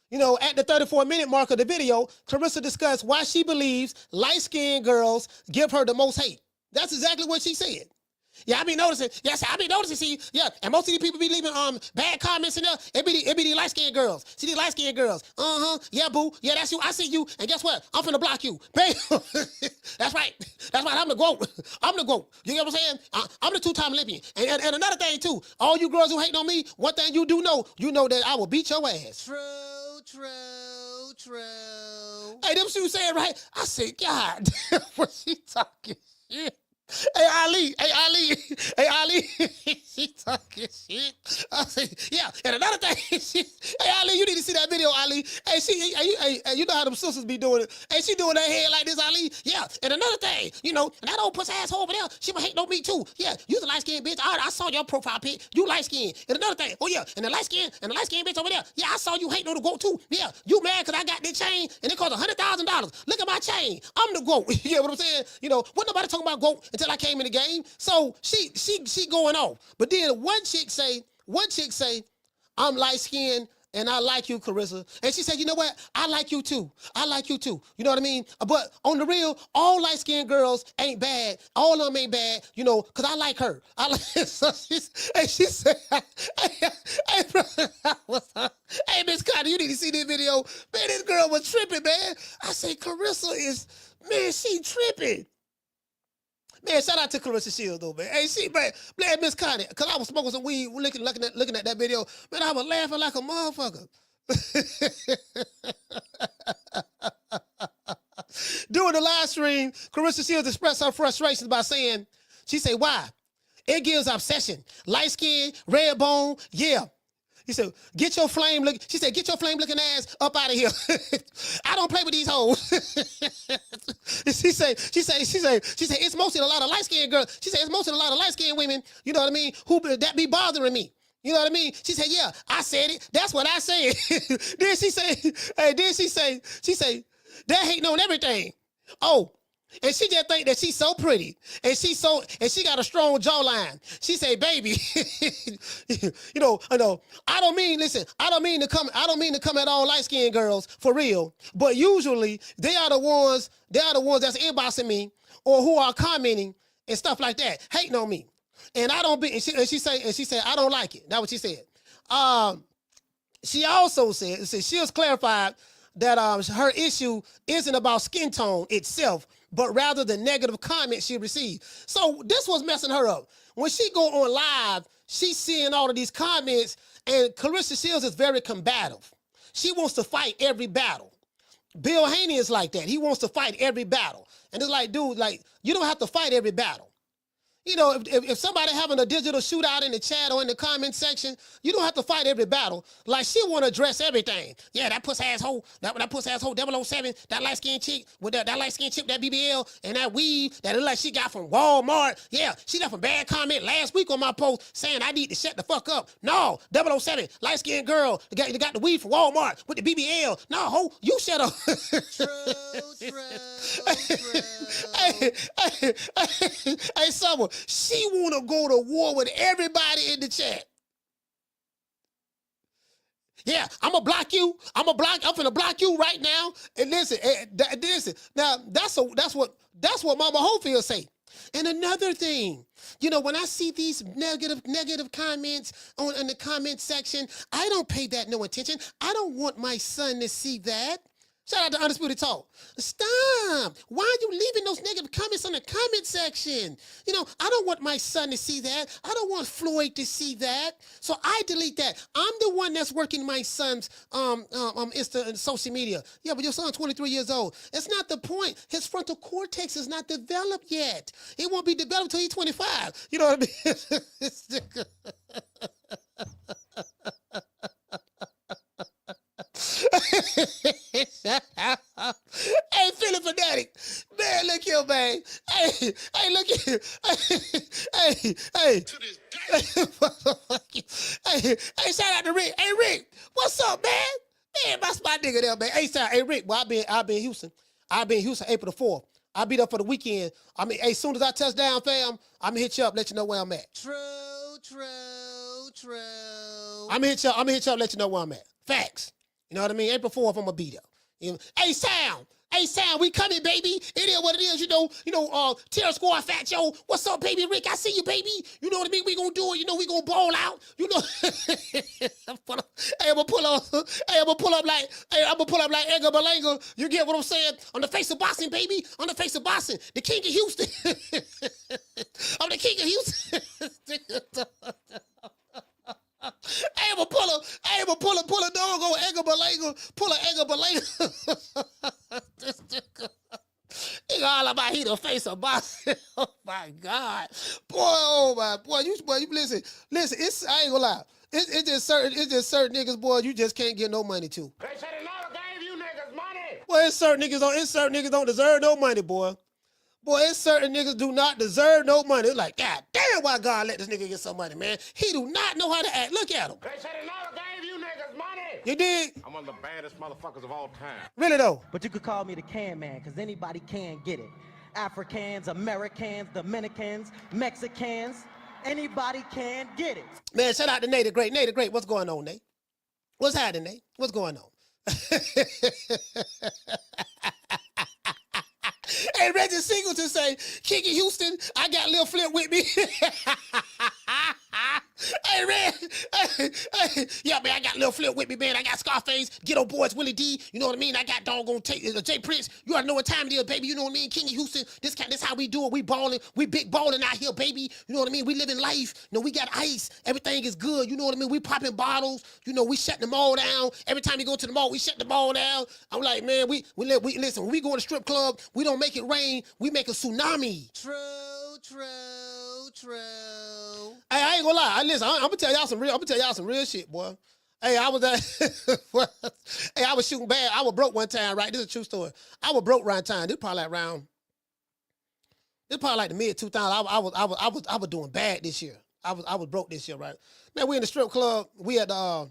You know, at the 34-minute mark of the video, Claressa discussed why she believes light-skinned girls give her the most hate. That's exactly what she said. Yeah, I be noticing. Yes, I be noticing. See, yeah, and most of these people be leaving bad comments in there. It be these light-skinned girls. See these light-skinned girls. Yeah, boo. Yeah, that's you. I see you. And guess what? I'm finna block you. Bam. That's right. That's right. I'm the GOAT. I'm the GOAT. You get what I'm saying? I'm the two-time Olympian. And another thing too. All you girls who hating on me, one thing you do know, you know that I will beat your ass. True. Hey, them she was saying right. I said, God, what she talking shit. Hey Ali, she talking shit. I say, yeah, and another thing, hey Ali, you need to see that video, Ali. Hey, you know how them sisters be doing it. Hey, she doing that head like this, Ali. Yeah, and another thing, you know, that old pussy asshole over there, she might hate on me too. Yeah, you the light skinned bitch. I saw your profile pic. You light skinned. And another thing, oh yeah, and the light skinned bitch over there. Yeah, I saw you hating on the GOAT too. Yeah, you mad because I got this chain and it cost $100,000. Look at my chain. I'm the GOAT. You get what I'm saying? You know, wasn't nobody talking about GOAT until I came in the game. So she going off. But then one chick say, I'm light skinned and I like you, Claressa. And she said, you know what? I like you too. You know what I mean? But on the real, all light skinned girls ain't bad. All of them ain't bad, you know, because I like her. So she said, hey, Miss Carter, you need to see this video. Man, this girl was tripping, man. I say, Claressa she tripping. Man, shout out to Claressa Shields though, man. Hey, man, Miss Connie, cause I was smoking some weed, looking at that video. Man, I was laughing like a motherfucker. During the live stream, Claressa Shields expressed her frustrations by saying, she said, why? It gives obsession. Light skin, red bone, yeah. He said, get your flame looking ass up out of here. I don't play with these hoes. She say, it's mostly a lot of light-skinned girls. She said, it's mostly a lot of light-skinned women, you know what I mean, that be bothering me. You know what I mean? She said, yeah, I said it. That's what I said. Then she say, they're hating on everything. Oh, and she just think that she's so pretty, and she got a strong jawline. She say, "Baby, you know, I don't mean to come at all light-skinned girls for real, but usually they are the ones that's inboxing me or who are commenting and stuff like that, hating on me, and I don't be." And she said, "I don't like it." That's what she said. She also said she has clarified that her issue isn't about skin tone itself, but rather the negative comments she received. So this was messing her up. When she go on live, she's seeing all of these comments, and Claressa Shields is very combative. She wants to fight every battle. Bill Haney is like that. He wants to fight every battle. And it's like, dude, like, you don't have to fight every battle. You know, if somebody having a digital shootout in the chat or in the comment section, you don't have to fight every battle. Like, she want to address everything. Yeah, that puss asshole, that puss asshole 007, that light-skinned chick with that light-skinned chick, that BBL, and that weave that look like she got from Walmart. Yeah, she left a bad comment last week on my post saying I need to shut the fuck up. No, 007, light-skinned girl, you got the weave from Walmart with the BBL. No, ho, you shut up. True. Hey, someone. She want to go to war with everybody in the chat. Yeah, I'm gonna block you. I'm finna block you right now. And listen. Now that's what Mama Hopefield say. And another thing, you know, when I see these negative comments in the comment section, I don't pay that no attention. I don't want my son to see that. Shout out to Undisputed Talk. Stop. Why are you leaving those negative comments in the comment section? You know, I don't want my son to see that. I don't want Floyd to see that. So I delete that. I'm the one that's working my son's Insta and social media. Yeah, but your son's 23 years old. It's not the point. His frontal cortex is not developed yet. It won't be developed until he's 25. You know what I mean? Hey, Philly Fanatic. Man, look here, man. Hey, look here. Hey. To this day. Hey, shout out to Rick. Hey, Rick, what's up, man? Man, that's my nigga there, man. Hey, Rick, well, I been in Houston. I've been in Houston April the 4th. I'll be there for the weekend. I mean, hey, as soon as I touch down, fam, I'm gonna hit you up, let you know where I'm at. True. I'm gonna hit you up, let you know where I'm at. Facts. You know what I mean? April 4th, I'm gonna be there. You know? Hey, Sound, we coming, baby. It is what it is, you know, Terror Squad Fat Joe. What's up, baby? Rick, I see you, baby. You know what I mean? We gonna do it, you know, we gonna ball out. You know. I'm gonna pull up like Edgar Berlanga. You get what I'm saying? On the face of boxing, baby. On the face of boxing. The king of Houston. I'm the king of Houston. I'm gonna pull a dog on Edgar Berlanga. Pull an Edgar Berlanga. This nigga. Nigga all about he the face of boxing. Oh my God. Boy, you listen, I ain't gonna lie. It's just certain niggas, boy, you just can't get no money to. They said they never gave you niggas money. Boy, it's certain niggas don't deserve no money, boy. Boy, it's certain niggas do not deserve no money. It's like, God damn, why God let this nigga get some money, man? He do not know how to act. Look at him. They said they never gave you niggas money. You dig? I'm one of the baddest motherfuckers of all time. Really though? But you could call me the can man, because anybody can get it. Africans, Americans, Dominicans, Mexicans, anybody can get it. Man, shout out to Nate the Great. Nate the Great, what's going on, Nate? What's happening, Nate? What's going on? Hey, Reggie Singleton say, King of Houston, I got Lil Flip with me. Hey, Red. Yeah, man, I got Lil Flip with me, man. I got Scarface, Ghetto Boys, Willie D. You know what I mean? I got doggone Jay Prince. You already know what time it is, baby. You know what I mean? King of Houston. This how we do it. We balling. We big balling out here, baby. You know what I mean? We living life. You know, we got ice. Everything is good. You know what I mean? We popping bottles. You know, we shutting them all down. Every time you go to the mall, we shut them all down. I'm like, man, we listen, when we go to the strip club, we don't make it rain. We make a tsunami. True. Hey, I ain't gonna lie. Listen, I'm gonna tell y'all some real shit, boy. Hey, I was shooting bad. I was broke one time, right? This is a true story. I was broke one time. This probably like the mid 2000s. I was doing bad this year. I was broke this year, right? Man, we in the strip club. We at the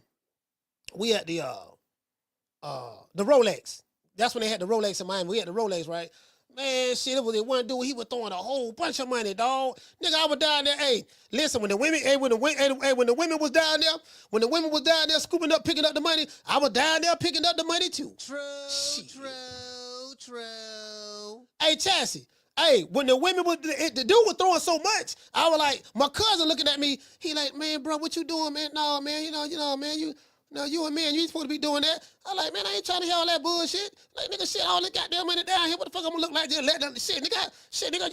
Rolex. That's when they had the Rolex in Miami. We had the Rolex, right? Man, shit, it was one dude. He was throwing a whole bunch of money, dog. Nigga, I was down there. Hey, listen, when the women was down there, scooping up, picking up the money, I was down there picking up the money too. True. Hey, Chassie. Hey, when the dude was throwing so much, I was like, my cousin looking at me. He like, man, bro, what you doing, man? No, man, you know, man, you a man, you ain't supposed to be doing that. I like, man, I ain't trying to hear all that bullshit. Like, nigga, shit, all that goddamn money down here. What the fuck I'm gonna look like? Just let them shit, nigga.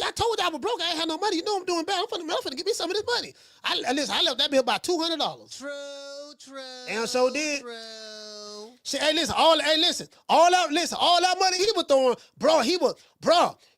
I told you I was broke. I ain't had no money. You know I'm doing bad. I'm finna give me some of this money. I left that bill about $200. True. Damn, so did. True. Shit, hey, listen, all that money he was throwing,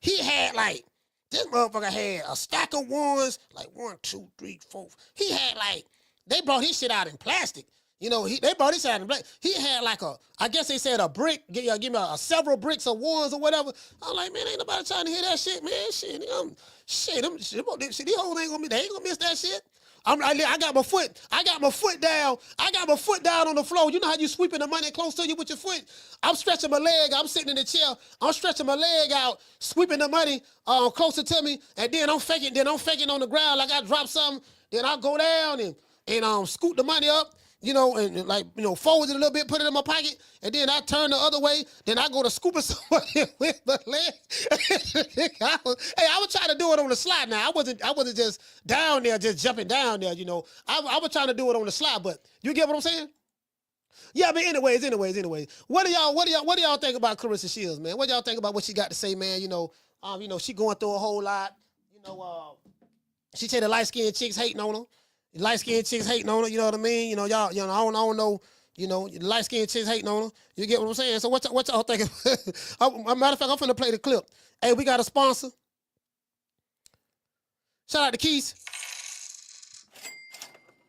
he had like, this motherfucker had a stack of ones, like 1, 2, 3, 4. He had like, they brought his shit out in plastic. You know, they brought his out in black. He had like I guess they said a brick, give me several bricks of ones or whatever. I'm like, man, ain't nobody trying to hear that shit, man. Shit, these hoes ain't gonna miss that shit. I got my foot down. I got my foot down on the floor. You know how you sweeping the money close to you with your foot? I'm stretching my leg. I'm sitting in the chair. I'm stretching my leg out, sweeping the money closer to me, and then I'm faking on the ground like I dropped something. Then I go down and scoot the money up. You know, and like, you know, forward it a little bit, put it in my pocket, and then I turn the other way, then I go to scooping somebody with my leg. I was trying to do it on the slide now. I wasn't just down there, just jumping down there, you know. I was trying to do it on the slide, but you get what I'm saying? Yeah, but anyways. What do y'all think about Claressa Shields, man? What y'all think about what she got to say, man? You know, she going through a whole lot. You know, she said the light-skinned chicks hating on her. Light-skinned chicks hating on her, you know what I mean? You know, y'all, you know, I don't know, you know, light-skinned chicks hating on her. You get what I'm saying? So what y'all thinking? Matter of fact, I'm finna play the clip. Hey, we got a sponsor. Shout out to Keys.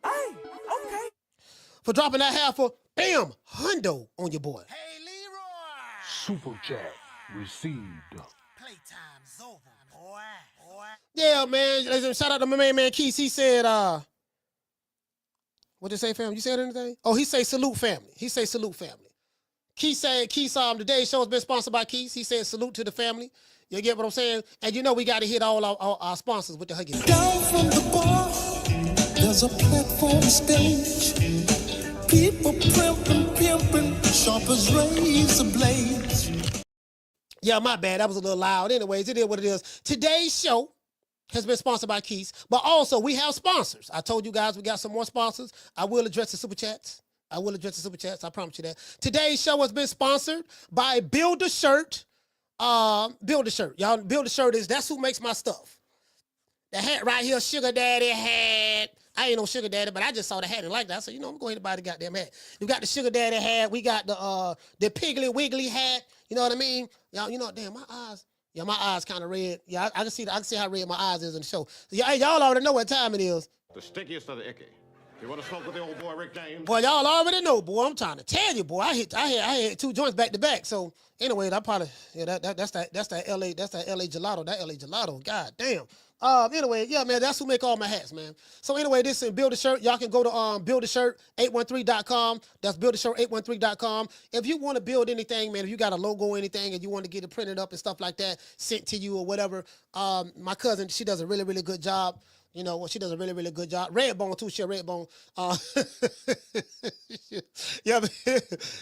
Hey, okay. For dropping that half for, bam, hundo on your boy. Hey, Leroy. Super chat received. Playtime's over, boy. Yeah, man. Listen, shout out to my man Keith. He said, what did you say, fam? You said anything? Oh, he say salute family. He say salute family. Keith said, today's show has been sponsored by Keith. He said salute to the family. You get what I'm saying? And you know we got to hit all our sponsors with the huggy. Down from the bar, there's a platform stage. People pimping, sharp as razor blades. Yeah, my bad. That was a little loud. Anyways, it is what it is. Today's show has been sponsored by Keith, but also we have sponsors. I told you guys we got some more sponsors. I will address the super chats. I promise you that. Today's show has been sponsored by Build a Shirt. Build a Shirt. Y'all, Build a Shirt that's who makes my stuff. The hat right here, Sugar Daddy hat. I ain't no Sugar Daddy, but I just saw the hat and liked that. So, I'm going to go ahead and buy the goddamn hat. You got the Sugar Daddy hat. We got the Piggly Wiggly hat. You know what I mean? Y'all, damn, my eyes. Yeah, my eyes kind of red. Yeah, I can see how red my eyes is in the show. So, y'all already know what time it is. The stickiest of the icky. You want to smoke with the old boy Rick James? Boy, y'all already know, boy. I'm trying to tell you, boy. I had 2 joints back to back. So anyway, that's that LA gelato. That LA gelato. God damn. Anyway, yeah, man, that's who make all my hats, man. So anyway, this is Build a Shirt. Y'all can go to buildashirt813.com. That's buildashirt813.com. If you want to build anything, man, if you got a logo or anything and you want to get it printed up and stuff like that, sent to you or whatever, my cousin, she does a really, really good job. She does a really, really good job. Redbone, too. She a Redbone. Yeah,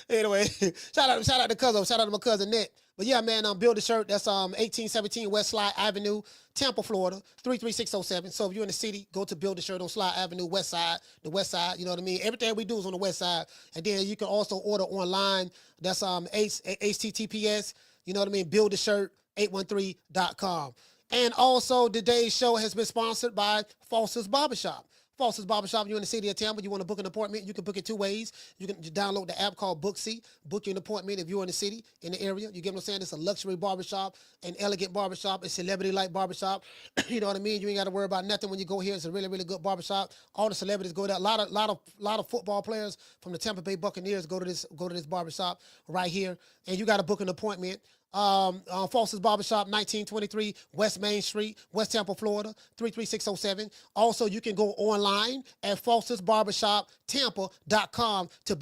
anyway, shout out to cousin. Shout out to my cousin, Nick. But yeah, man, Build a Shirt. That's 1817 West Slide Avenue, Tampa, Florida, 33607. So if you're in the city, go to Build a Shirt on Slide Avenue, West Side, the West Side. You know what I mean? Everything we do is on the West Side. And then you can also order online. That's HTTPS, you know what I mean? Buildashirt813.com. And also, today's show has been sponsored by Foster's Barbershop. Foster's Barbershop, you're in the city of Tampa, you want to book an appointment, you can book it 2 ways. You can download the app called Booksy, book you an appointment if you're in the city, in the area. You get what I'm saying? It's a luxury barbershop, an elegant barbershop, a celebrity-like barbershop. You know what I mean? You ain't got to worry about nothing when you go here. It's a really, really good barbershop. All the celebrities go there. A lot of football players from the Tampa Bay Buccaneers go to this barbershop right here, and you got to book an appointment. Foster's Barbershop, 1923 West Main Street, West Tampa, Florida, 33607. Also, you can go online at fostersbarbershoptampa.com to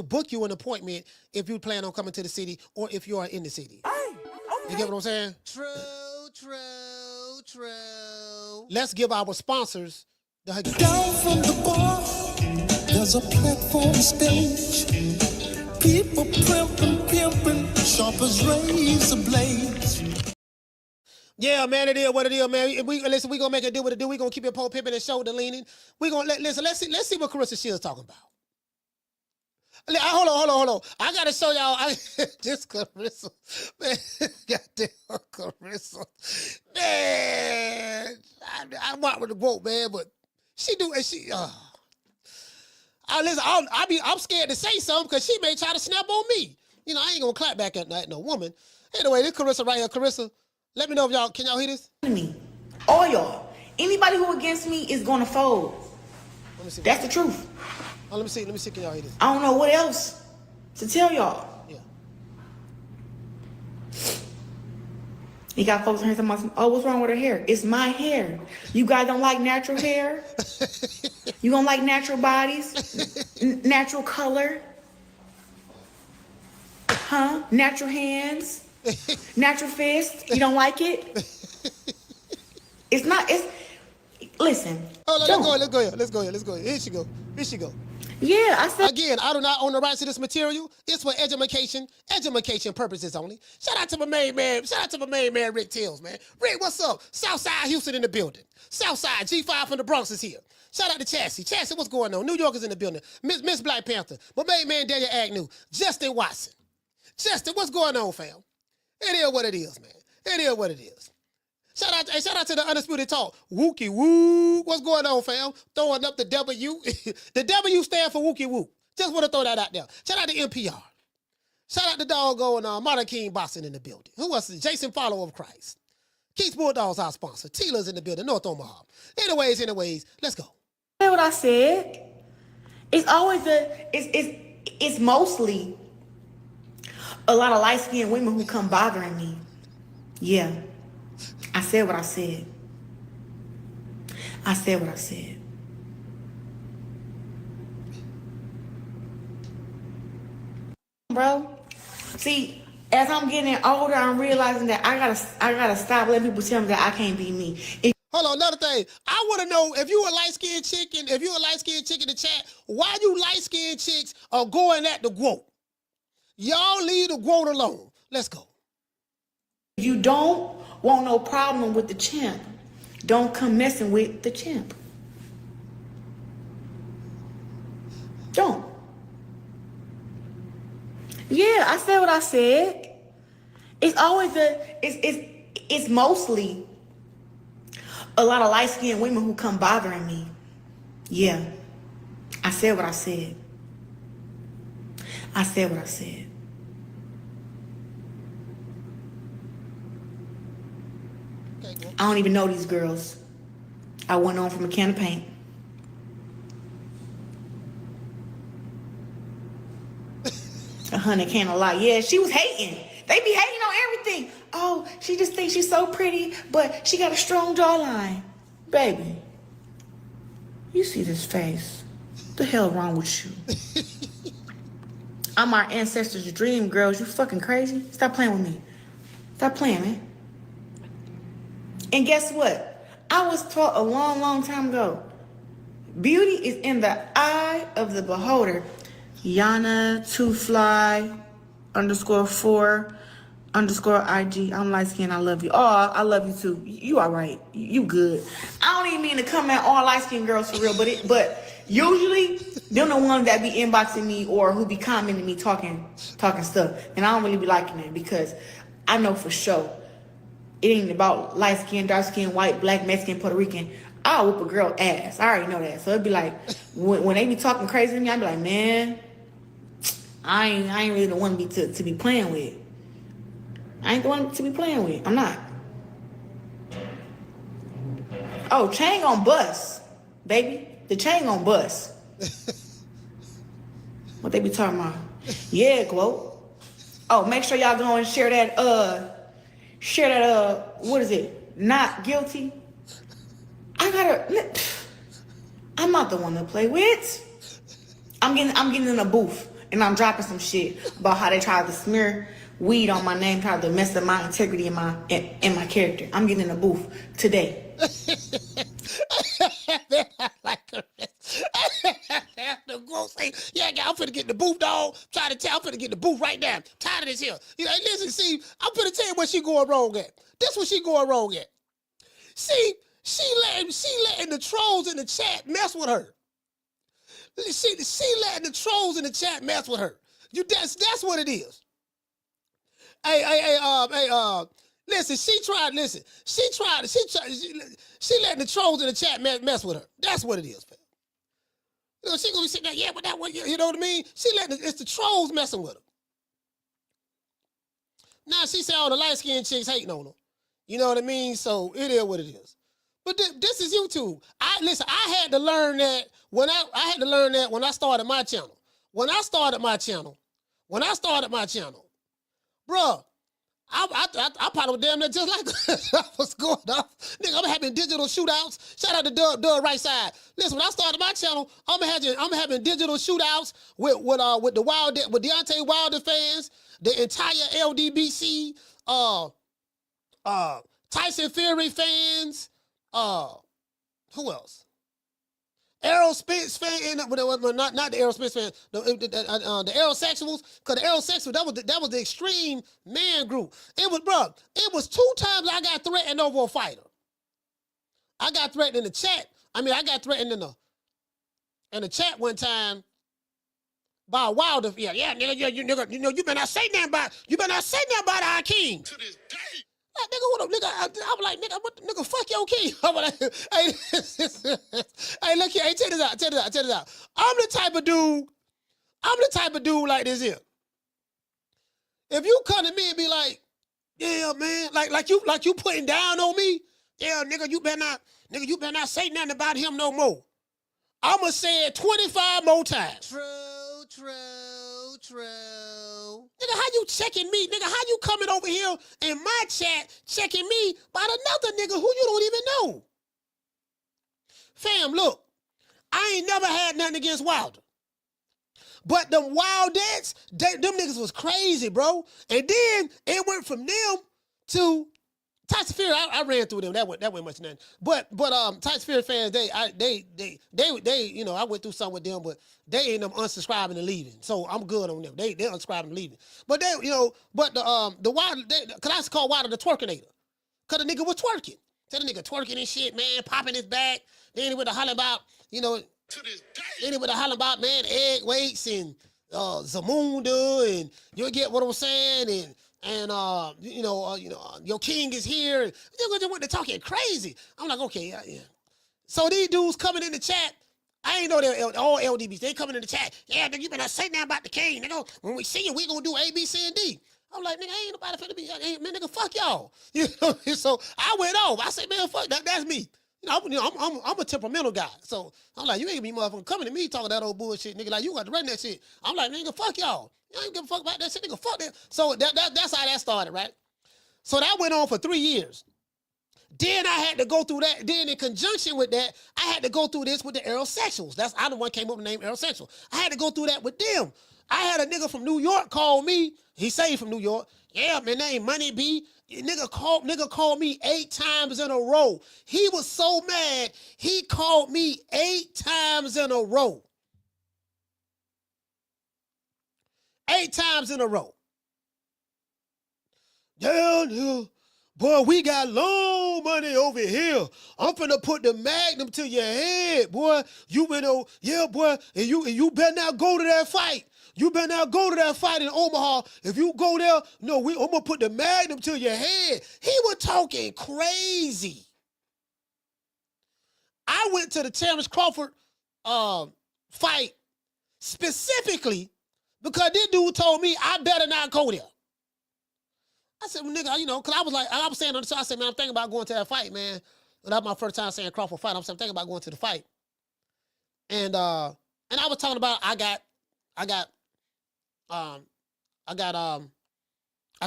book you an appointment if you plan on coming to the city or if you are in the city. Hey, okay. You get what I'm saying? True. Let's give our sponsors the huggy. Down from the bar, there's a platform stage. People pimping, sharp as razor blades. Yeah, man, it is what it is, man. We gonna make it do what it do. We gonna keep your pole pimping and shoulder leaning. We gonna listen. Let's see what Claressa Shields talking about. Hold on. I gotta show y'all. Just Claressa, man. Goddamn Claressa, man. I walk with the quote, man, but she do and she. Listen, I'm scared to say something because she may try to snap on me. I ain't gonna clap back at no woman. Anyway, this Claressa right here. Claressa, let me know if can y'all hear this? Me, all y'all, anybody who against me is gonna fold. Let me see. That's the truth. Oh, let me see. Can y'all hear this? I don't know what else to tell y'all. Yeah. You got folks in here saying, "Oh, what's wrong with her hair?" It's my hair. You guys don't like natural hair? You don't like natural bodies? Natural color? Huh? Natural hands? Natural fists? You don't like it? Listen. Oh, let's go here. Here she go. Yeah, I said. Again, I do not own the rights to this material. It's for education purposes only. Shout out to my main man. Rick Tills, man. Rick, what's up? Southside Houston in the building. Southside G5 from the Bronx is here. Shout out to Chassie. Chassie, what's going on? New York is in the building. Miss Black Panther. My main man Daniel Agnew. Justin Watson. Justin, what's going on, fam? It is what it is, man. It is what it is. Shout out to the Undisputed Talk. Wookie Woo. What's going on, fam? Throwing up the W. The W stand for Wookie Woo. Just want to throw that out there. Shout out to NPR. Shout out to doggone Martin King Boston in the building. Who else? Jason Follower of Christ. Keith's Bulldogs, our sponsor. Teela's in the building, North Omaha. Anyways, let's go. What I said. It's always it's mostly A lot of light-skinned women who come bothering me. Yeah. I said what I said. I said what I said. Bro, see, as I'm getting older, I'm realizing that I gotta stop letting people tell me that I can't be me. Hold on, another thing. I want to know if you a light-skinned chick in the chat, why you light-skinned chicks are going at the quote? Y'all leave the quote alone. Let's go. If you don't want no problem with the champ, don't come messing with the champ. Don't. Yeah, I said what I said. It's always it's mostly a lot of light-skinned women who come bothering me. Yeah. I said what I said. I said what I said. I don't even know these girls. I went on from a can of paint. A 100 can of lie. Yeah, she was hating. They be hating on everything. Oh, she just thinks she's so pretty, but she got a strong jawline. Baby, you see this face. What the hell wrong with you? I'm our ancestors' dream, girls. You fucking crazy? Stop playing with me. Stop playing, man. And guess what? I was taught a long, long time ago. Beauty is in the eye of the beholder. Yana 2fly _4 _ I'm light skinned. I love you. Oh, I love you too. You all right. You good. I don't even mean to come at all light skinned girls for real, but usually they're the ones that be inboxing me or who be commenting me talking stuff, and I don't really be liking it because I know for sure it ain't about light skin, dark skin, white, black, Mexican, Puerto Rican. I'll whoop a girl ass. I already know that. So it'd be like when they be talking crazy to me, I'd be like, man, I ain't really the one to be playing with. I ain't the one to be playing with. I'm not. Oh, chain on bust, baby. The chain on bust. What they be talking about? Yeah, quote. Oh, make sure y'all go and share that, what is it? Not guilty. I'm not the one to play with. I'm getting in a booth and I'm dropping some shit about how they tried to smear weed on my name, tried to mess up my integrity and my character. I'm getting in a booth today. Yeah, I'm finna get in the booth, dog. I'm finna get in the booth right now. I'm tired of this here. You know, listen, see, I'm finna tell you what she going wrong at. This what she going wrong at. See, she letting the trolls in the chat mess with her. She letting the trolls in the chat mess with her. That's what it is. Listen, she letting the trolls in the chat mess with her. That's what it is, fam. You know, she gonna be sitting there, yeah, but that one, you know what I mean? It's the trolls messing with her. Now she say all the light-skinned chicks hating on her. You know what I mean? So it is what it is. But this is YouTube. I had to learn that when I started my channel. When I started my channel, bruh, I probably was damn near just like I was going off. Nigga, I'm having digital shootouts. Shout out to Doug Right Side. Listen, when I started my channel, I'm having digital shootouts with Deontay Wilder fans, the entire LDBC, Tyson Fury fans, who else? Errol Spence fan, not the Errol Spence fan, the Aerosexuals, because the Aerosexuals, that was the extreme man group. It was 2 times I got threatened over a fighter. I got threatened in the chat. I got threatened in the chat one time by a Wilder. Yeah, nigga, you better not say nothing about our king. To this day. Like, nigga, what up, nigga? I'm like, nigga, fuck your king. I'm like, hey, look here, hey, check this out. I'm the type of dude like this here. If you come to me and be like, yeah, man, like you putting down on me, yeah, nigga, you better not say nothing about him no more. I'ma say it 25 more times. True. true. Nigga, how you checking me? Nigga, how you coming over here in my chat checking me about another nigga who you don't even know? Fam, look, I ain't never had nothing against Wilder. But them Wildettes, them niggas was crazy, bro. And then it went from them to Tyson Fury. I ran through them. That went much nothing. But Tyson Fury fans, they, you know, I went through something with them, but they ain't them unsubscribing and leaving. So I'm good on them. They unsubscribing and leaving. But they, you know, but the Wilder, cause I used to call Wilder the twerkinator. Cause the nigga was twerking. Tell the nigga twerking and shit, man, popping his back. Then he would holler about, you know, To this day. then he would holler about, man, egg weights and Zamunda, and you get what I'm saying, and you know, your king is here. And they're talking crazy. I'm like, okay, yeah. So these dudes coming in the chat, I ain't know they're all LDBs. They coming in the chat. Yeah, nigga, you better say nothing about the king. Nigga, when we see you, we gonna do A, B, C, and D. I'm like, nigga, ain't nobody finna be, man, nigga, fuck y'all. You know, so I went off. I said, man, fuck that's me. You know, I'm a temperamental guy. So I'm like, you ain't gonna be motherfucking coming to me talking that old bullshit, nigga. Like, you got to run that shit. I'm like, nigga, fuck y'all. You ain't give a fuck about that shit, nigga. Fuck that. So that's how that started, right? So that went on for 3 years. Then I had to go through that. Then in conjunction with that, I had to go through this with the aerosexuals. I the one came up with the name aerosexual. I had to go through that with them. I had a nigga from New York call me. He say he from New York. Yeah, man, name Money B. Nigga called me 8 times in a row. He was so mad, he called me 8 times in a row. 8 times in a row. Yeah, nigga. Boy, we got long money over here. I'm finna put the magnum to your head, boy. You been yeah, boy, and you better not go to that fight. You better not go to that fight in Omaha. If you go there, no, I'm gonna put the magnum to your head. He was talking crazy. I went to the Terrence Crawford fight specifically because this dude told me I better not go there. I said, well, nigga, you know, because I was saying on the show, I said, man, I'm thinking about going to that fight, man. That was my first time saying Crawford fight. I'm thinking about going to the fight. And I was talking about I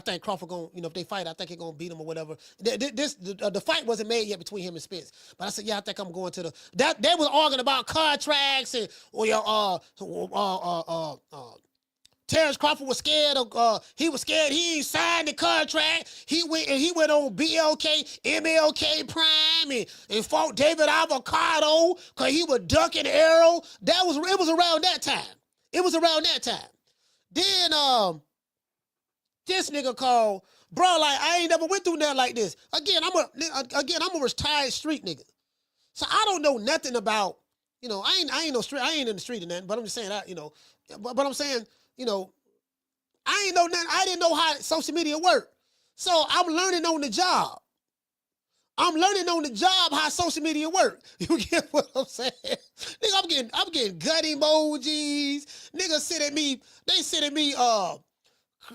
think Crawford gonna, you know, if they fight, I think he gonna beat him or whatever. The fight wasn't made yet between him and Spence. But I said, yeah, I think I'm going to they was arguing about contracts and Terrence Crawford was scared of he ain't signed the contract. He went on BLK, MLK Prime and fought David Avocado because he was ducking arrow. It was around that time. It was around that time. Then this nigga called, bro, like I ain't never went through nothing like this. Again, I'm a retired street nigga. So I don't know nothing about, you know, I ain't in the street or nothing, but I'm just saying that, you know, but I'm saying, you know, I ain't know nothing. I didn't know how social media worked. So I'm learning on the job. I'm learning on the job how social media work. You get what I'm saying? Nigga, I'm getting gut emojis. Niggas sending me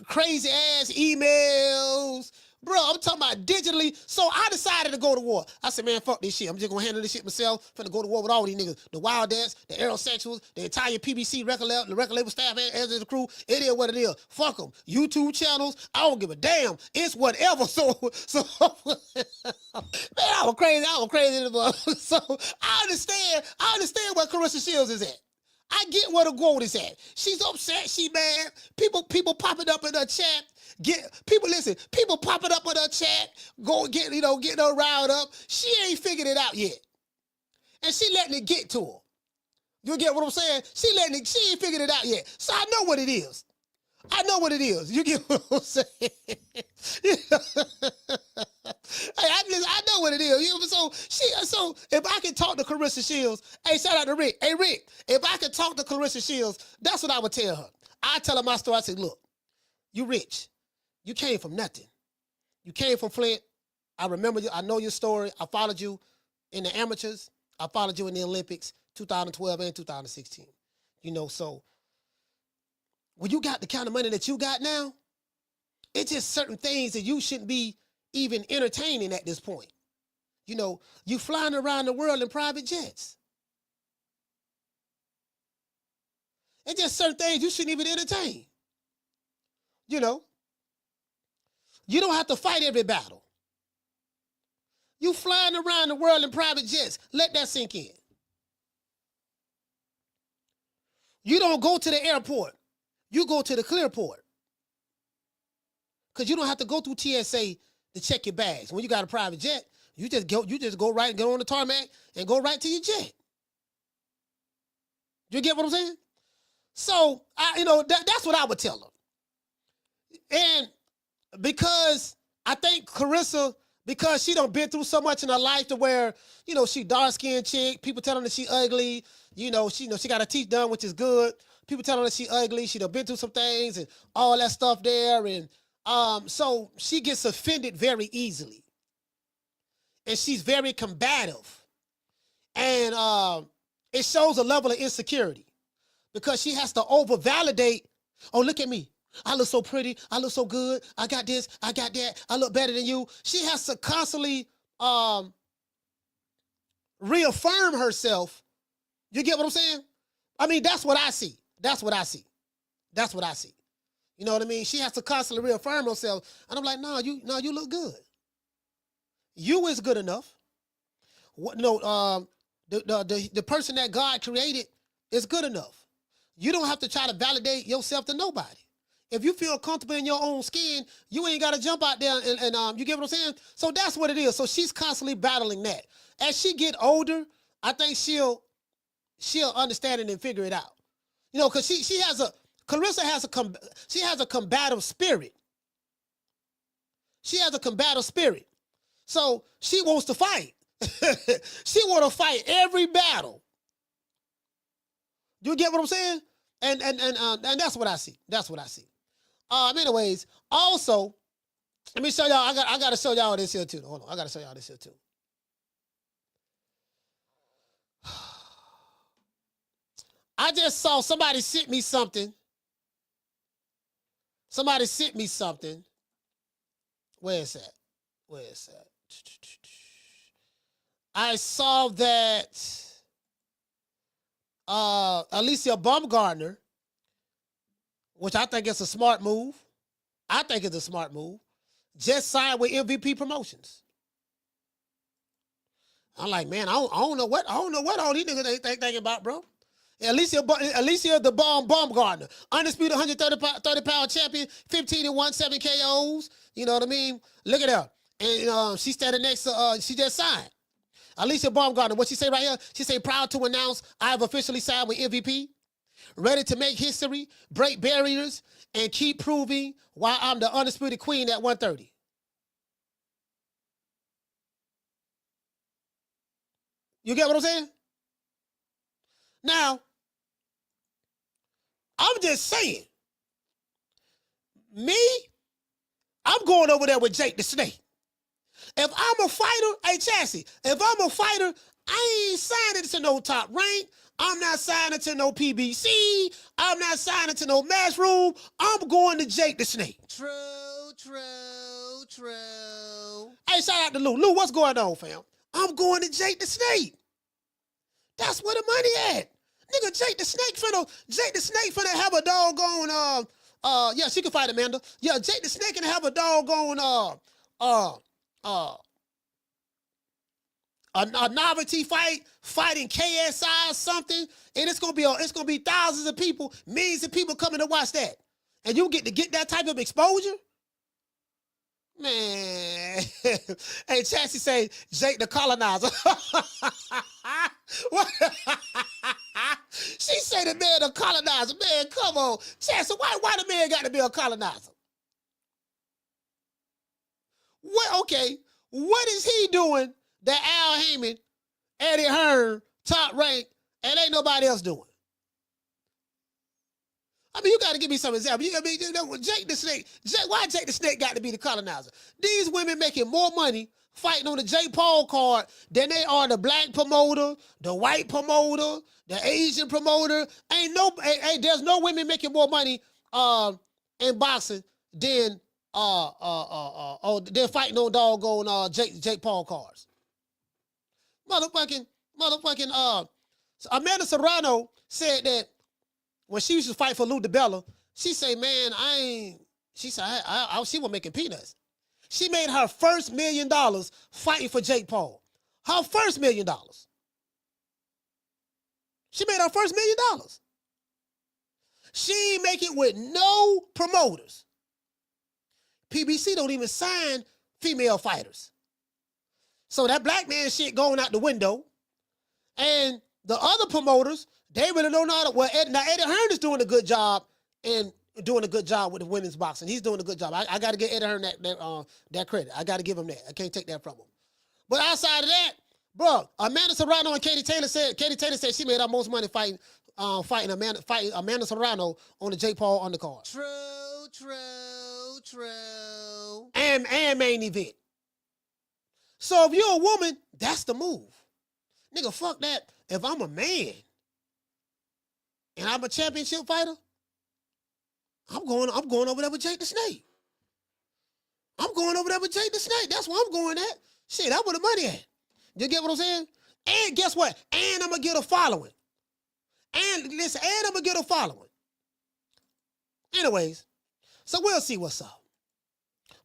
crazy ass emails. Bro, I'm talking about digitally. So I decided to go to war. I said, man, fuck this shit. I'm just gonna handle this shit myself. Finna go to war with all these niggas. The Wildettes, the aerosexuals, the entire PBC record label staff, as the crew. It is what it is. Fuck them. YouTube channels, I don't give a damn. It's whatever. So man, I was crazy. So I understand where Claressa Shields is at. I get where the gold is at. She's upset. She mad. People popping up in her chat. People popping up in her chat. Getting her riled up. She ain't figured it out yet, and she letting it get to her. You get what I'm saying? She ain't figured it out yet. So I know what it is. You get what I'm saying? I know what it is. You know, so if I can talk to Claressa Shields, hey, shout out to Rick. Hey, Rick, if I could talk to Claressa Shields, that's what I would tell her. I tell her my story. I say, look, you rich. You came from nothing. You came from Flint. I remember you. I know your story. I followed you in the amateurs. I followed you in the Olympics, 2012 and 2016. You know, so when you got the kind of money that you got now, it's just certain things that you shouldn't be even entertaining at this point. You know, you flying around the world in private jets. It's just certain things you shouldn't even entertain. You know, you don't have to fight every battle. You flying around the world in private jets. Let that sink in. You don't go to the airport. You go to the clearport. Because you don't have to go through TSA to check your bags. When you got a private jet, you just go right and go on the tarmac and go right to your jet. You get what I'm saying? So, that's what I would tell her. And because I think Claressa, because she done been through so much in her life to where, she dark-skinned chick, people telling her she ugly, she got her teeth done, which is good. People telling her she ugly, she done been through some things and all that stuff there. And so she gets offended very easily. And she's very combative. And it shows a level of insecurity because she has to over-validate, oh, look at me. I look so pretty. I look so good. I got this. I got that. I look better than you. She has to constantly reaffirm herself. You get what I'm saying? I mean, that's what I see. That's what I see. That's what I see. You know what I mean? She has to constantly reaffirm herself. And I'm like, no, you look good. You is good enough. The person that God created is good enough. You don't have to try to validate yourself to nobody. If you feel comfortable in your own skin, you ain't got to jump out there and you get what I'm saying? So that's what it is. So she's constantly battling that. As she get older, I think she'll understand it and figure it out. Because Claressa has a combative spirit. She has a combative spirit. So she wants to fight. She want to fight every battle. You get what I'm saying? And that's what I see. That's what I see. Anyways, also, let me show y'all. I got to show y'all this here too. Hold on, I got to show y'all this here too. I just saw somebody sent me something. Somebody sent me something. Where is that? Where is that? I saw that Alicia Baumgartner, which I think is a smart move. I think it's a smart move. Just signed with MVP Promotions. I'm like, man, I don't know what all these niggas ain't thinking about, bro. Alicia the Baumgartner, undisputed 130-pound champion, 15-1, 7 KOs. You know what I mean? Look at her. And she's standing next to, she just signed. Alicia Baumgartner, what she say right here? She say, proud to announce I have officially signed with MVP. Ready to make history, break barriers, and keep proving why I'm the undisputed queen at 130. You get what I'm saying? Now, I'm just saying, I'm going over there with Jake the Snake. If I'm a fighter, hey, Chassie, if I'm a fighter, I ain't signing to no Top Rank. I'm not signing to no PBC. I'm not signing to no Matchroom. I'm going to Jake the Snake. True. Hey, shout out to Lou. Lou, what's going on, fam? I'm going to Jake the Snake. That's where the money at. Nigga, Jake the Snake finna have a doggone, yeah, she can fight Amanda. Yeah, Jake the Snake can have a doggone, a novelty fight, fighting KSI or something, and it's gonna be thousands of people, millions of people coming to watch that. And you get that type of exposure? Man. Hey, Chassie say Jake the colonizer. What? She say the man a colonizer. Man, come on. Chassie, why the man got to be a colonizer? What? Okay, what is he doing that Al Heyman, Eddie Hearn, Top Rank, and ain't nobody else doing? I mean, you got to give me some examples. Jake the Snake. Why Jake the Snake got to be the colonizer? These women making more money fighting on the Jake Paul card than they are the black promoter, the white promoter, the Asian promoter. There's no women making more money in boxing than they're fighting on doggone Jake Paul cards. Motherfucking Amanda Serrano said that when she used to fight for Lou DiBella, she say, man, She said, she was making peanuts. She made her first $1 million fighting for Jake Paul. Her first $1 million. She made her first $1 million. She make it with no promoters. PBC don't even sign female fighters. So that black man shit going out the window. And the other promoters, they really don't know how to, well, Eddie Hearn is doing a good job and doing a good job with the women's boxing. He's doing a good job. I got to get Eddie Hearn that credit. I got to give him that. I can't take that from him. But outside of that, bro, Amanda Serrano and Katie Taylor said she made her most money fighting Amanda Serrano on the Jake Paul undercard. True. And main event. So if you're a woman, that's the move. Nigga, fuck that. If I'm a man and I'm a championship fighter, I'm going over there with Jake the Snake. I'm going over there with Jake the Snake. That's where I'm going at. Shit, that's where the money at. You get what I'm saying? And guess what? And I'm going to get a following. And listen, and I'm going to get a following. Anyways, so we'll see what's up.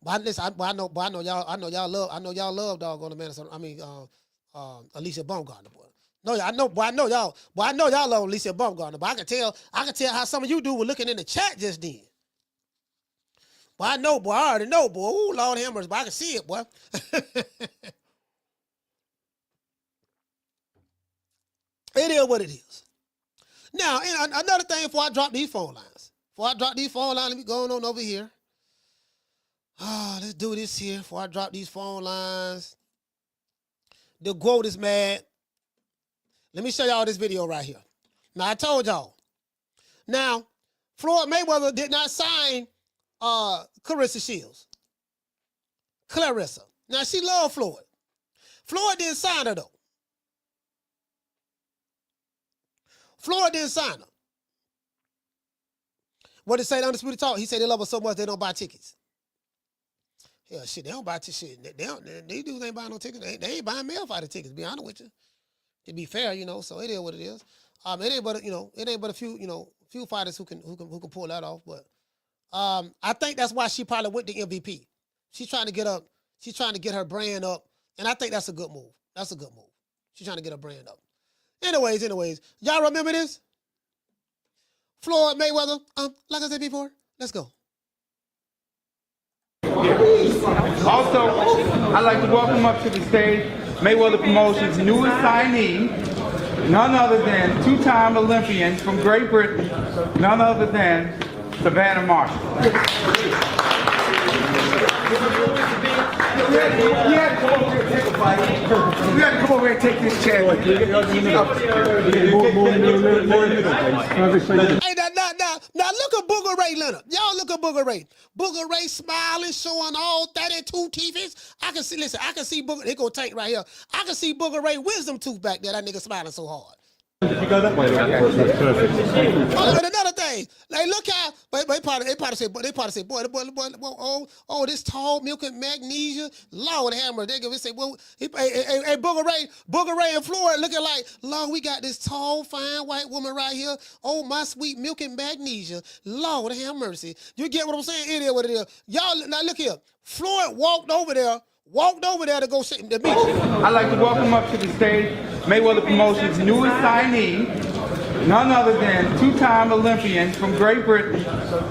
But listen, I know y'all love doggone Amanda. I mean, Alicia Baumgartner, boy. No, I know y'all love Alicia Baumgartner. But I can tell how some of you do were looking in the chat just then. But I know, boy. I already know, boy. Ooh, Lord hammers, but I can see it, boy. It is what it is. Now, and another thing before I drop these phone lines. Let me go on over here. Let's do this here before I drop these phone lines. The GOAT is mad. Let me show y'all this video right here. Now, I told y'all. Now, Floyd Mayweather did not sign Claressa Shields. Claressa. Now, she loved Floyd. Floyd didn't sign her, though. Floyd didn't sign her. What did he say in Undisputed Talk? He said they love her so much they don't buy tickets. Yeah, shit, they don't buy tickets. These dudes ain't buying no tickets. They ain't buying male fighter tickets, to be honest with you. To be fair, so it is what it is. It ain't but a few fighters who can pull that off. But I think that's why she probably went to MVP. She's trying to get her brand up, and I think that's a good move. She's trying to get her brand up. Anyways, y'all remember this? Floyd Mayweather, like I said before, let's go. Also, I'd like to welcome up to the stage Mayweather Promotions' newest signee, none other than two-time Olympian from Great Britain, none other than Savannah Marshall. We had to come over here and take a fight. We had to come over here and take this chair. Hey, now look at Booger Ray Leonard. Y'all look at Booger Ray. Booger Ray smiling, showing all 32 teeth. I can see Booger. They go take right here. I can see Booger Ray wisdom tooth back there. That nigga smiling so hard. If you go that way, that's perfect. Oh, and another thing, like look how they probably say, boy, this tall milk and magnesia, Lord hammer. They say, well, hey, Booger Ray and Floyd looking like, Lord, we got this tall, fine white woman right here. Oh, my sweet milk and magnesia, Lord have mercy. You get what I'm saying? It is what it is. Y'all, now look here. Floyd walked over there to go sit to meet you. I'd like to welcome up to the stage Mayweather Promotions' newest signee, none other than two-time Olympian from Great Britain,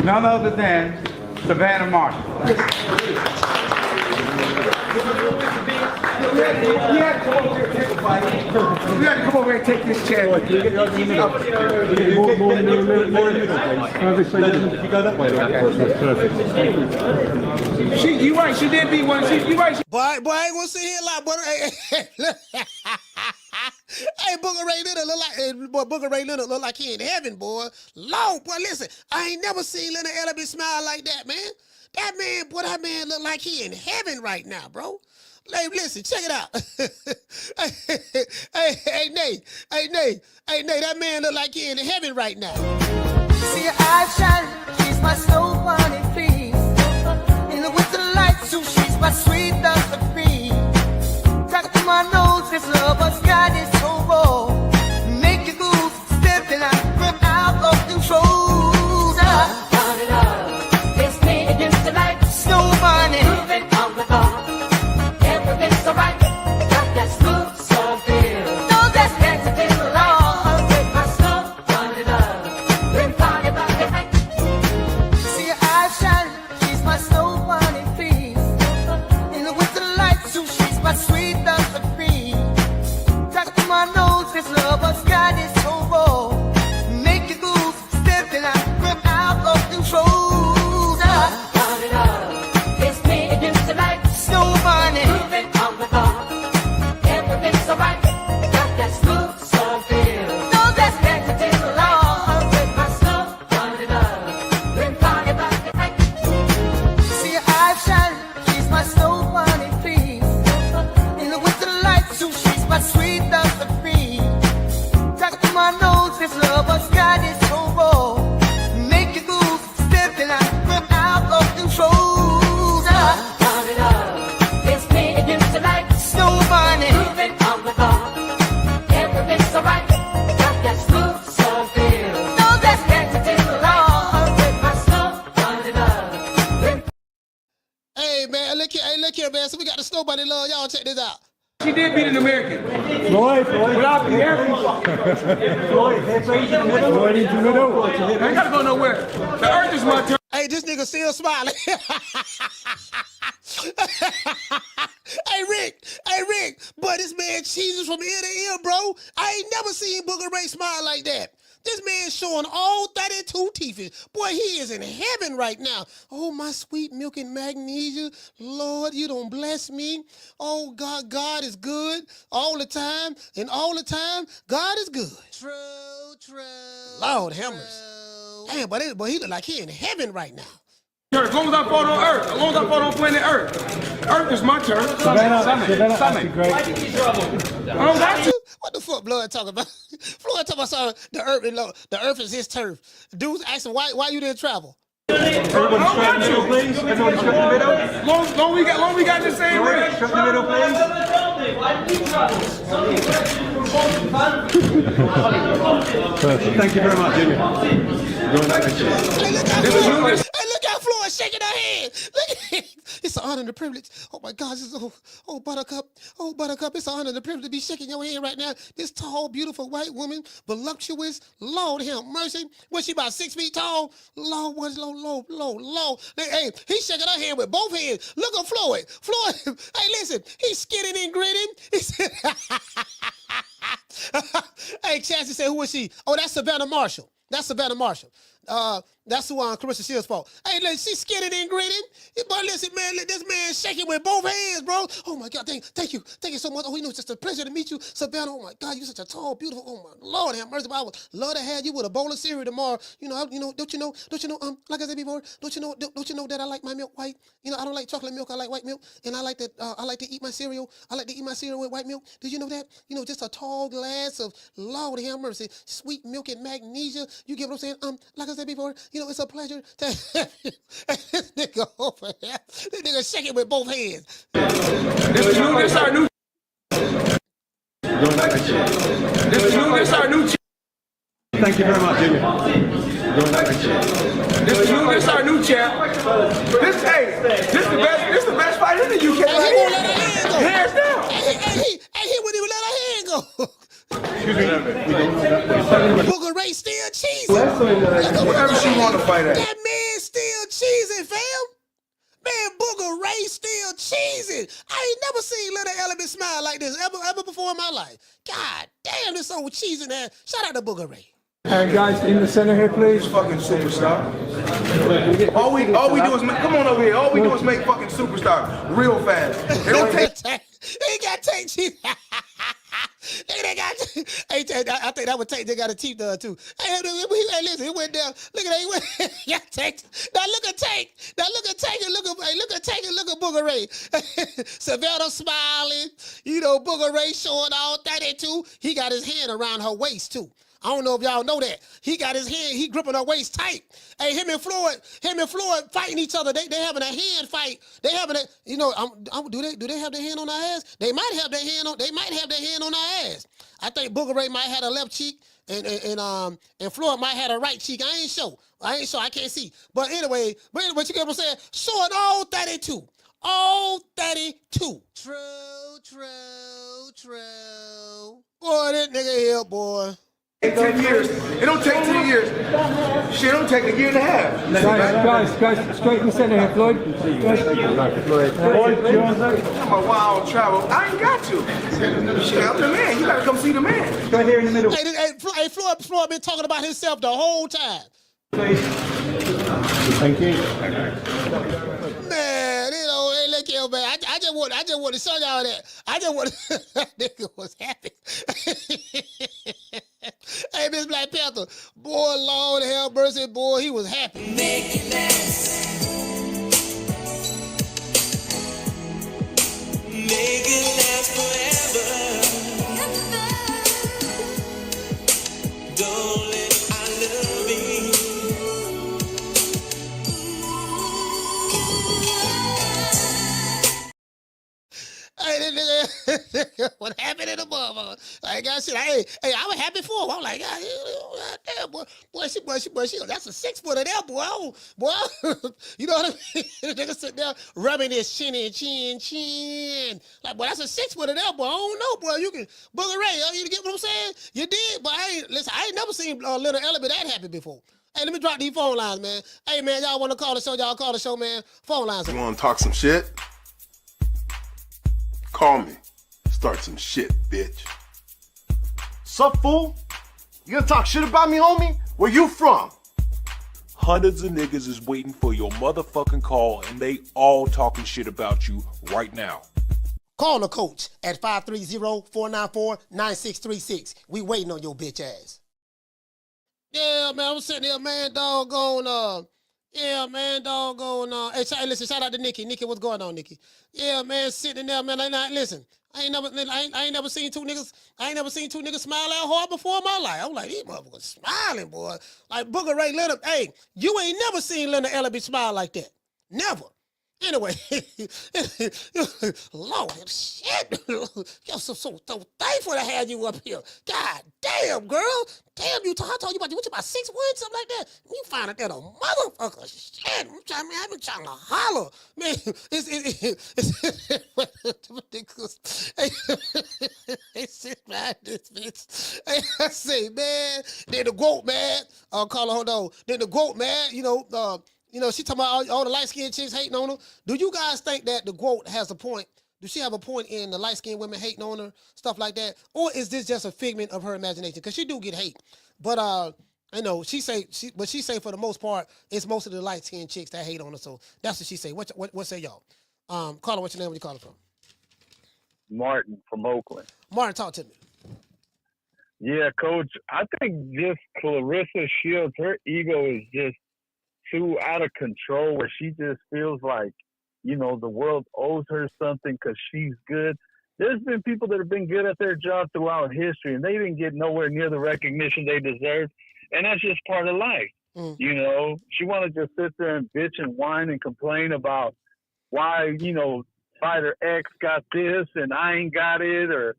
none other than Savannah Marshall. We had to come over here and take a fight. We had to come over here and take this chair. If you go that way, that's perfect. You right, she did beat one. You right. Boy, I ain't gonna sit here like, but hey, Booger Ray Leonard look like he in heaven, boy. Lord, boy, listen, I ain't never seen Leonard Ellerby smile like that, man. That man look like he in heaven right now, bro. Hey, listen, check it out. Hey, Nate, that man look like he in heaven right now. See her eyes shine, she's my soul bunny, please. In the winter light, so she's my sweet dust of free. Talk to my nose, this love has got it so raw. Make you move, stepping out of control. It's me against my sweet dose of cream. Talking to my nose, this lover's got is so raw. Make you move, stepping out of control. Turn it up. It's me and you tonight. Snow bunny. Moving on the bar. Everything's alright. Got that smooth soul feel. No, that's Hey man, look here, man. So we got the Snow Bunny love. Y'all check this out. She did beat an American. Floyd. Without the American. Floyd into the middle. I ain't gotta go nowhere. The earth is my turn. Hey, this nigga still smiling. Hey Rick, but this man cheeses from ear to ear, bro. I ain't never seen Booger Ray smile like that. This man showing all 32 teeth. Boy, he is in heaven right now. Oh, my sweet milk and magnesia. Lord, you don't bless me. Oh, God is good all the time. And all the time, God is good. True. Lord hammers. Damn, but he look like he in heaven right now. As long as I fought on Earth, as long as I fought on planet Earth, Earth is my turn. Summit. What the fuck Blood talking about? Floyd talking about something, the earth is his turf. Dudes asking why you didn't travel. Everybody straight in the middle, please. Everybody straight in the middle. Long we got the same ring. Straight in the middle, please. Perfect. Thank you very much, Jimmy. Hey, look how Floyd shaking her head. Look at him. It's an honor and a privilege. Oh my God, this is Buttercup. Oh Buttercup, it's an honor and a privilege to be shaking your hand right now. This tall, beautiful white woman, voluptuous. Lord have mercy. Was she about 6 feet tall? Lord. Hey, he's shaking her hand with both hands. Look at Floyd. Hey, listen, he's skinning and grinning. He said, hey, Chassie said, who is she? Oh, that's Savannah Marshall. That's That's who Claressa Shields' fault. Hey, look, she's skinning and grinning. But listen, man, this man shaking with both hands, bro. Oh my God, thank you so much. Oh, it's just a pleasure to meet you, Savannah. Oh my God, you're such a tall, beautiful. Oh my Lord, have mercy. I would love to have you with a bowl of cereal tomorrow. Don't you know? Like I said before, don't you know that I like my milk white? I don't like chocolate milk. I like white milk, and I like to eat my cereal. I like to eat my cereal with white milk. Did you know that? Just a tall glass of Lord have mercy, sweet milk and magnesia. You get what I'm saying? Like I said before. It's a pleasure to have you. This nigga over here. This nigga shaking with both hands. This our new. This our new. Thank you very much, Jimmy. This our new champ. This the best fight in the UK. Hey, he won't let her hand go. Hands down. Hey, he wouldn't even let her hand go. Excuse me. Booger Ray still cheesing. Whatever she want to fight at. That man still cheesing, fam. Man, Booger Ray still cheesing. I ain't never seen Little Element smile like this ever before in my life. God damn, this old cheesing there. Shout out to Booger Ray. And guys, in the center here, please. Fucking superstar. All we do is come on over here. All we do is make fucking superstar real fast. They don't take. They got take cheese. I think that would take. They got a teeth too. Hey, listen, it went down. Look at that. He went. Yeah, take. Now look at Tank. Look at Tank and look at Tank and look at Booger Ray. Savannah smiling. Booger Ray showing all 32. He got his hand around her waist too. I don't know if y'all know that. He got his hand, he gripping her waist tight. Hey, him and Floyd fighting each other. They having a hand fight. They having a, do they have their hand on our ass? They might have their hand on our ass. I think Booger Ray might have a left cheek and Floyd might have a right cheek. I ain't sure. I can't see. But anyway, what you get what I'm saying? Showing all 32. All 32. True. Boy, that nigga here, boy. 10 years. It don't take 10 years. Shit, it don't take a year and a half. Guys, straight in the center here, Floyd. Floyd, I'm a wild travel. I ain't got to. Shit, I'm the man. You gotta come see the man. Right here in the middle. Hey, Floyd been talking about himself the whole time. Thank you. Man, hey, look here, man. I just want to show y'all that. That nigga was happy. Hey, Miss Black Panther. Boy, Lord have mercy, boy, he was happy. Make it last. Make it last forever. happy than a motherfucker. Like I said, hey, I was happy for him. I'm like, God damn, boy, she, that's a 6 footer there, boy. Oh, boy, you know what I mean? Nigga sit there rubbing his chin. Like, boy, that's a 6 footer there, boy. I don't know, boy. You can Booger Ray. You get what I'm saying? You did, but I ain't never seen Little Ella be that happy before. Hey, let me drop these phone lines, man. Hey, man, y'all want to call the show? Y'all call the show, man. Phone lines. You want to talk some shit? Call me. Start some shit, bitch. Sup, fool? You gonna talk shit about me, homie? Where you from? Hundreds of niggas is waiting for your motherfucking call, and they all talking shit about you right now. Call the coach at 530-494-9636. We waiting on your bitch ass. Yeah, man, I'm sitting there, man, doggone, hey, listen, shout out to Nikki. Nikki, what's going on, Nikki? Yeah, man, sitting there, man, listen, I ain't never seen two niggas smile that hard before in my life. I'm like, these motherfuckers smiling, boy. Like Booger Ray Leonard, hey, you ain't never seen Leonard Ella be smile like that. Never. Anyway, Lord, shit. Yo, so thankful to have you up here. God damn, girl. Damn, I told you about 6'1", something like that. You find out that a motherfucker. Shit, I've been trying to holler. Man, it's ridiculous. Hey, sit behind this bitch. Hey, I say, man, then the GOAT, man. Carla, hold on. Then the GOAT, man, she talking about all the light-skinned chicks hating on her. Do you guys think that the GOAT has a point? Do she have a point in the light-skinned women hating on her, stuff like that? Or is this just a figment of her imagination? Because she do get hate. But, she say for the most part, it's most of the light-skinned chicks that hate on her. So that's what she say. What say y'all? Carla, what's your name? Where you calling from? Martin from Oakland. Martin, talk to me. Yeah, Coach, I think just Claressa Shields, her ego is just too out of control where she just feels like, the world owes her something because she's good. There's been people that have been good at their job throughout history, and they didn't get nowhere near the recognition they deserved, and that's just part of life. She want to just sit there and bitch and whine and complain about why, fighter X got this and I ain't got it, or,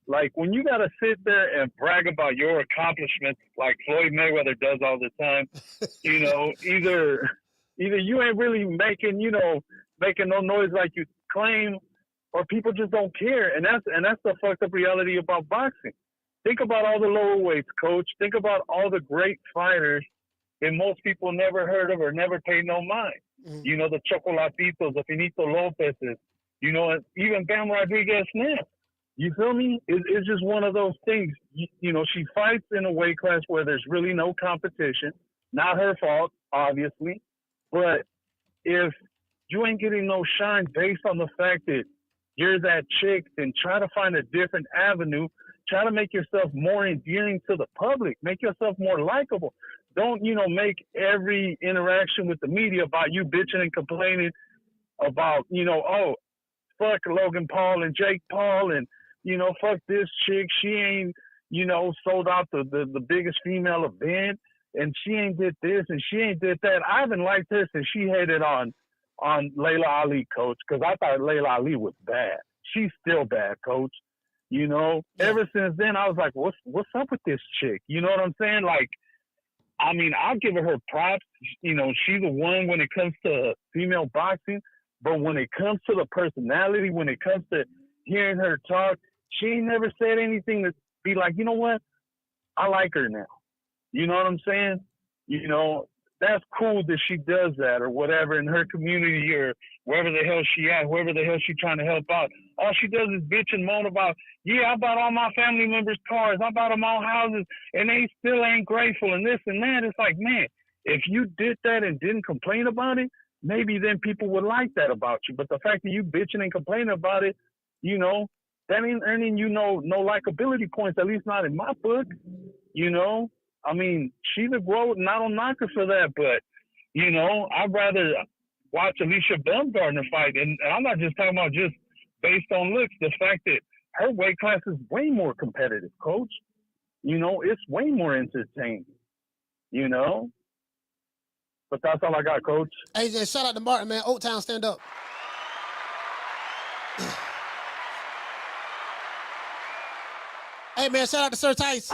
like when you got to sit there and brag about your accomplishments like Floyd Mayweather does all the time, either you ain't really making no noise like you claim, or people just don't care. And that's the fucked up reality about boxing. Think about all the lower weights, Coach. Think about all the great fighters that most people never heard of or never paid no mind. The Chocolatitos, the Finito Lopez's, even Bam Rodriguez now. You feel me? It's just one of those things. She fights in a weight class where there's really no competition. Not her fault, obviously. But if you ain't getting no shine based on the fact that you're that chick, then try to find a different avenue. Try to make yourself more endearing to the public. Make yourself more likable. Don't, make every interaction with the media about you bitching and complaining about, fuck Logan Paul and Jake Paul and, fuck this chick. She ain't, sold out the biggest female event, and she ain't did this and she ain't did that. I haven't liked her since she hated on Layla Ali, Coach, because I thought Layla Ali was bad. She's still bad, Coach. Ever since then, I was like, what's up with this chick? You know what I'm saying? Like, I'll give her props. She's the one when it comes to female boxing, but when it comes to the personality, when it comes to hearing her talk, she ain't never said anything to be like, you know what? I like her now. You know what I'm saying? That's cool that she does that or whatever in her community or wherever the hell she at, whoever the hell she trying to help out. All she does is bitch and moan about, yeah, I bought all my family members cars. I bought them all houses and they still ain't grateful and this and that. It's like, man, if you did that and didn't complain about it, maybe then people would like that about you. But the fact that you bitching and complaining about it, that ain't earning you no likability points, at least not in my book, she's a GOAT and I don't knock her for that, but, I'd rather watch Alicia Baumgartner fight. And I'm not just talking about just based on looks, the fact that her weight class is way more competitive, Coach. It's way more entertaining, But that's all I got, Coach. Hey, shout out to Martin, man. Oak Town, stand up. Hey, man, shout out to Sir Tice.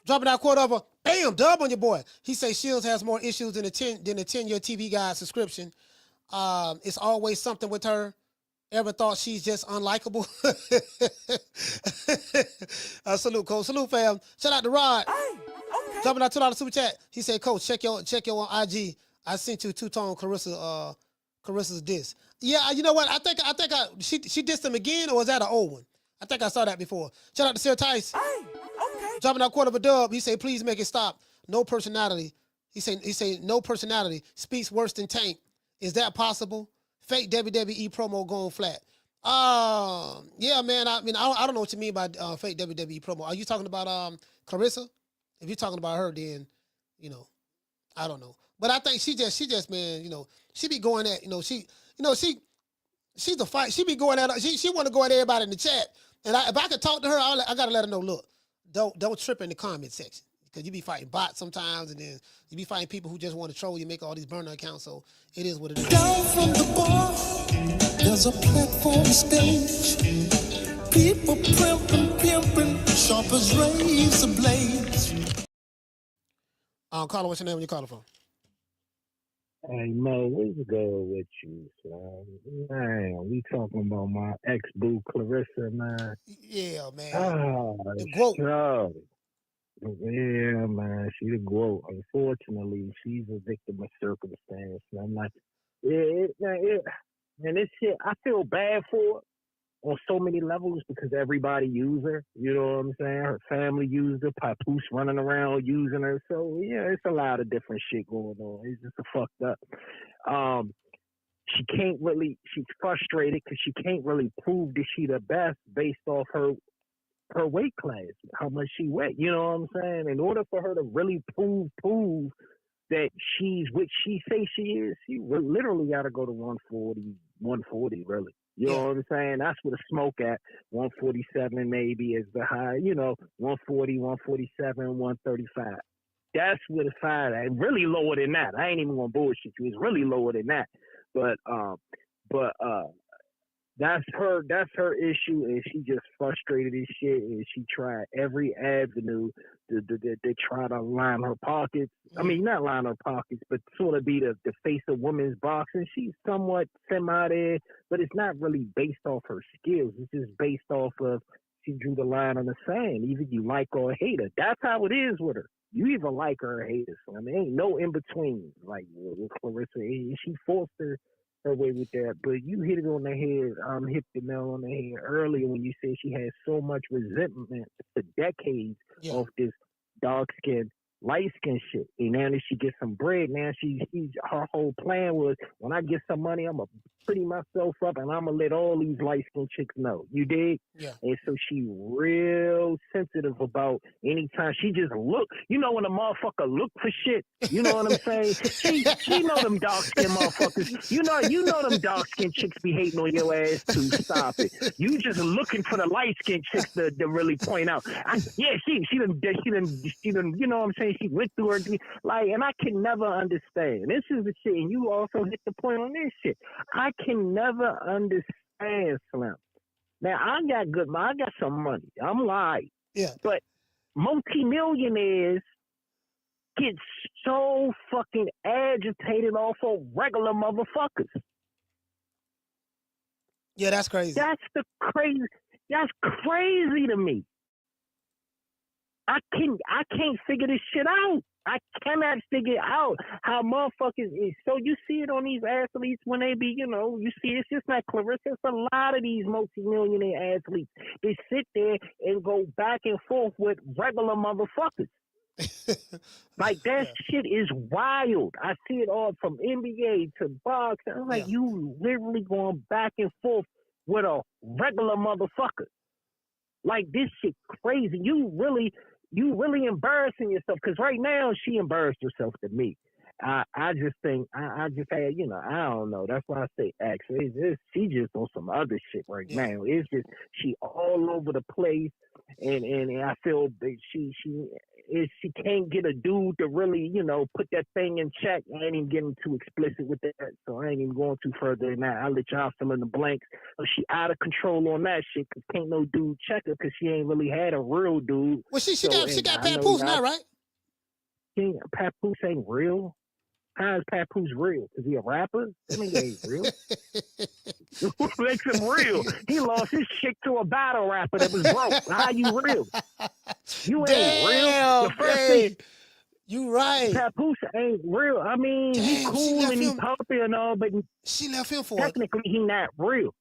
Dropping out quarter over. Bam, dub on your boy. He say Shields has more issues than a 10-year TV Guide subscription. It's always something with her. Ever thought she's just unlikable? Salute, Coach. Salute, fam. Shout out to Rod. Dropping out $2 super chat. He said, Coach, check your on IG. I sent you two-tone Carissa's diss. Yeah, you know what? I think she dissed him again, or was that an old one? I think I saw that before. Shout out to Sir Tice. Dropping out quarter of a dub. He say, please make it stop. No personality. He say no personality. Speaks worse than Tank. Is that possible? Fake WWE promo going flat. Yeah, man. I mean, I don't know what you mean by fake WWE promo. Are you talking about Claressa? If you're talking about her, then I don't know. But I think she just man, she be going at she's a fight. She be going at she want to go at everybody in the chat. And if I could talk to her, I gotta let her know. Look, don't trip in the comment section. Because you be fighting bots sometimes, and then you be fighting people who just want to troll you, make all these burner accounts. So it is what it is. Down from the bar, there's a platform stage. People pimping, sharp as razor blades. Caller, what's your name? Where you calling from? Hey Mo, what's good with you, son? Man, we talking about my ex-boo Claressa, man. Yeah, man. The GOAT. Yeah, man, she the GOAT. Unfortunately, she's a victim of circumstance. And I'm like, and this shit, I feel bad for her on so many levels because everybody used her. You know what I'm saying? Her family used her. Papoose running around using her. So yeah, it's a lot of different shit going on. It's just a fucked up. She's frustrated because she can't really prove that she the best based off her weight class, how much she weigh. You know what I'm saying? In order for her to really prove that she's what she say she is, she literally got to go to 140 really. You know what I'm saying? That's where the smoke at. 147 maybe is the high, 140, 147, 135. That's where the fire at. Really lower than that. I ain't even gonna bullshit you. It's really lower than that. But that's her issue, and she just frustrated as shit, and she tried every avenue to try to line her pockets. I mean, not line her pockets, but sort of be the face of women's boxing. She's somewhat semi there, but it's not really based off her skills. It's just based off of she drew the line on the sand. Either you like or hate her. That's how it is with her. You either like her or hate her. So, I mean, ain't no in between. Like with Claressa, she forced her way with that, but you hit it on the head. Hit the nail on the head earlier when you said she had so much resentment for decades of this dark skin, light skin shit. And now that she gets some bread, now her whole plan was, when I get some money, I'm gonna pretty myself up and I'm gonna let all these light skin chicks know. You dig? Yeah. And so she real sensitive about anytime she just look. You know when a motherfucker look for shit. You know what I'm saying? She know them dark skin motherfuckers. You know them dark skin chicks be hating on your ass too. Stop it. You just looking for the light skin chicks to really point out. She done. You know what I'm saying? She went through her and I can never understand. This is the shit, and you also hit the point on this shit. I can never understand Slim. Now I got some money. I'm lying. Yeah. But multimillionaires get so fucking agitated off of regular motherfuckers. Yeah, that's crazy. That's crazy to me. I can't figure this shit out. I cannot figure out how motherfuckers is. So you see it on these athletes when they be, you see it's just like Claressa. It's a lot of these multimillionaire athletes. They sit there and go back and forth with regular motherfuckers. Like that shit is wild. I see it all from NBA to boxing. I'm like, you literally going back and forth with a regular motherfucker. Like this shit crazy. You really embarrassing yourself, because right now she embarrassed herself to me. I just think I just had, I don't know. That's why I say actually she just on some other shit right now. It's just she all over the place, and I feel that she is she can't get a dude to really, put that thing in check. I ain't even getting too explicit with that, so I ain't even going too further than that. I'll let y'all fill in the blanks. So she out of control on that shit, because can't no dude check her, because she ain't really had a real dude. Well, she got Papoose now, right? Papoose ain't real. How is Papoose real? Is he a rapper? That nigga ain't real. What makes him real? He lost his chick to a battle rapper that was broke. How you real? You ain't real. The first thing, you right. Papoose ain't real. I mean, he cool and he pumpy and all, but she left him for technically he not real.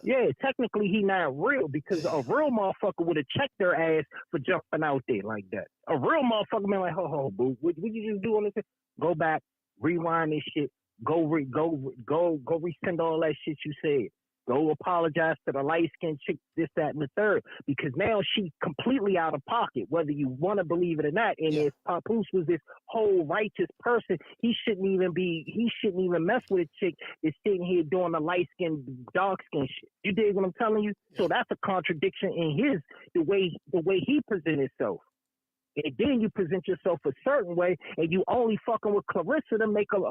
Yeah, technically he not real, because a real motherfucker would have checked their ass for jumping out there like that. A real motherfucker been like, ho, boo, what you just do on this? Go back, rewind this shit, go resend all that shit you said. Go apologize to the light-skinned chick, this, that, and the third, because now she's completely out of pocket, whether you want to believe it or not. And if Papoose was this whole righteous person, he shouldn't even mess with a chick that's sitting here doing the light-skinned, dark-skinned shit. You dig what I'm telling you? So that's a contradiction in the way he presented himself. And then you present yourself a certain way, and you only fucking with Claressa to make your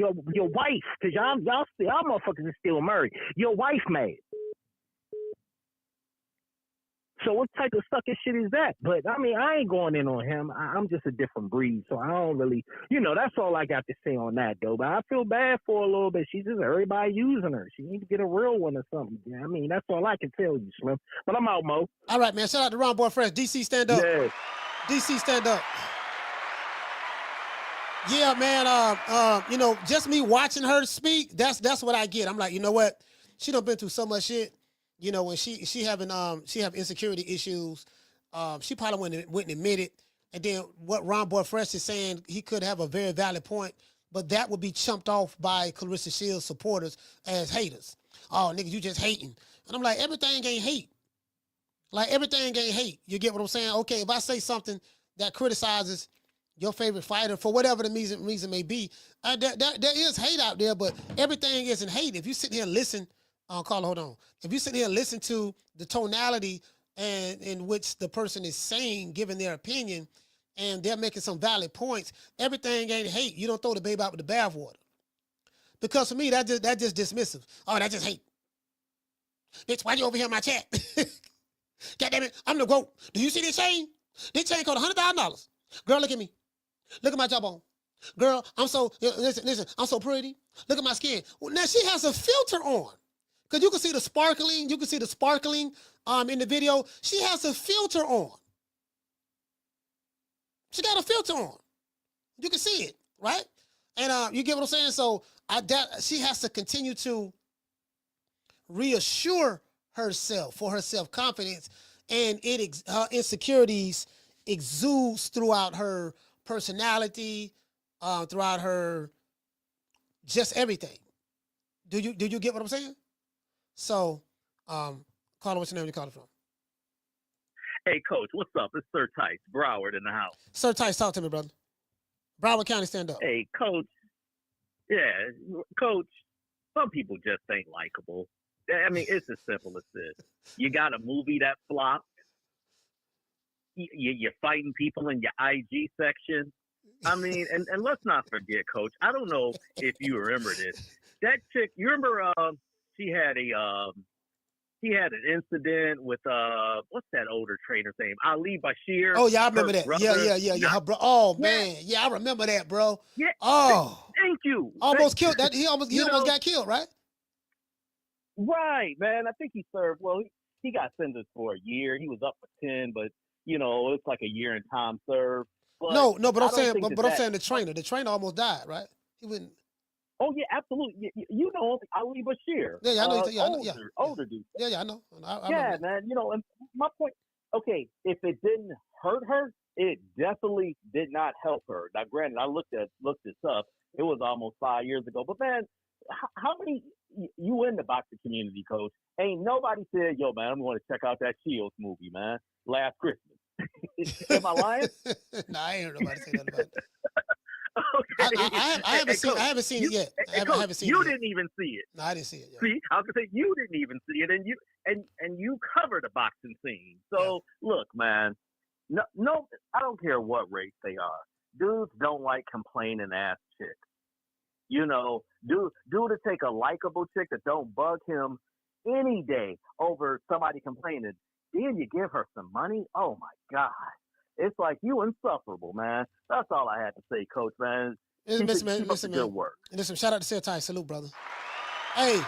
wife, because y'all motherfuckers are still married. Your wife mad. So what type of sucker shit is that? But I mean, I ain't going in on him. I'm just a different breed, so I don't really, that's all I got to say on that, though. But I feel bad for her a little bit. She's just everybody using her. She needs to get a real one or something. I mean, that's all I can tell you, Slim. But I'm out, Mo. All right, man. Shout out to Ron Boy Fresh. DC, stand up. Yeah. DC, stand up. Yeah, man. Just me watching her speak, that's what I get. I'm like, you know what? She done been through so much shit. When she have insecurity issues, she probably wouldn't admit it. And then what Ron Boy Fresh is saying, he could have a very valid point, but that would be chumped off by Claressa Shields supporters as haters. Oh, nigga, you just hating. And I'm like, everything ain't hate. Like, everything ain't hate. You get what I'm saying? Okay, if I say something that criticizes your favorite fighter for whatever the reason may be, there is hate out there, but everything isn't hate. If you sit here and listen, Carla, hold on. If you sit here and listen to the tonality and in which the person is saying, giving their opinion, and they're making some valid points, everything ain't hate. You don't throw the baby out with the bathwater. Because for me, that just dismissive. Oh, that's just hate. Bitch, why you over here in my chat? God damn it, I'm the GOAT. Do you see this chain? This chain cost $100,000. Girl, look at me. Look at my jawbone. Girl, listen, I'm so pretty. Look at my skin. Well, now she has a filter on. Because you can see the sparkling. In the video. She has a filter on. She got a filter on. You can see it, right? And you get what I'm saying? So she has to continue to reassure herself for her self-confidence, and her insecurities exudes throughout her personality, throughout her just everything. Do you get what I'm saying? So, Carla, what's your name? You call it from? Hey, Coach, what's up? It's Sir Tice Broward in the house. Sir Tice, talk to me, brother. Broward County, stand up. Hey, Coach. Yeah, Coach. Some people just ain't likable. I mean, it's as simple as this. You got a movie that flopped. You're fighting people in your IG section. I mean, and let's not forget, Coach. I don't know if you remember this. That chick, you remember? She had an incident with what's that older trainer's name? Ali Bashir. Oh yeah, I remember that. Yeah. Her oh man, yeah, I remember that, bro. Yeah. Oh, thank you. Almost killed that. He almost got killed, right? Right, man. I think he served. Well, he got sentenced for a year. He was up for 10, but it's like a year in time served. But no, but I'm saying, but I'm saying the trainer almost died, right? He wouldn't. Oh yeah, absolutely. You know Ali Bashir. Yeah, I know. Older dude. Yeah, I know. Yeah, man. And my point. Okay, if it didn't hurt her, it definitely did not help her. Now, granted, I looked this up. It was almost 5 years ago. But man, how many you in the boxing community, Coach? Ain't nobody said, "Yo, man, I'm going to check out that Shields movie, man, last Christmas." Am I lying? No, I ain't heard nobody say that about it. Okay. I haven't seen it yet. I haven't seen it. You didn't even see it. No, I didn't see it. Yeah. See, I was gonna say you didn't even see it, and you cover the boxing scene. So look, man, No, I don't care what race they are. Dudes don't like complaining ass chicks. You know, dude to take a likable chick that don't bug him any day over somebody complaining. Then you give her some money. Oh my God, it's like you insufferable, man. That's all I had to say, Coach, man. Keep up the good work. Listen, shout out to Sir Tice. Salute, brother. Hey,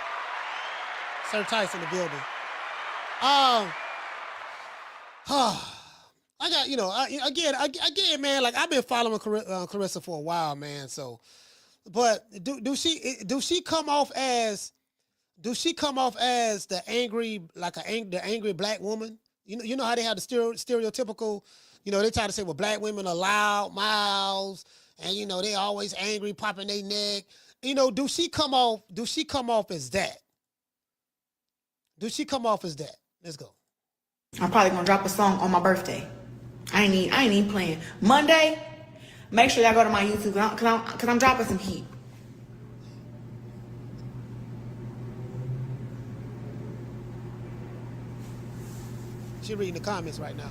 Sir Tice in the building. I got, again, man, like I've been following Claressa for a while, man. So, but do she come off as the angry, the angry black woman? You know how they have the stereotypical, they try to say, well, black women are loud mouths, and they always angry, popping their neck. Do she come off as that? Do she come off as that? Let's go. I'm probably gonna drop a song on my birthday. I ain't even playing. Monday, make sure y'all go to my YouTube because I'm dropping some heat. She reading the comments right now.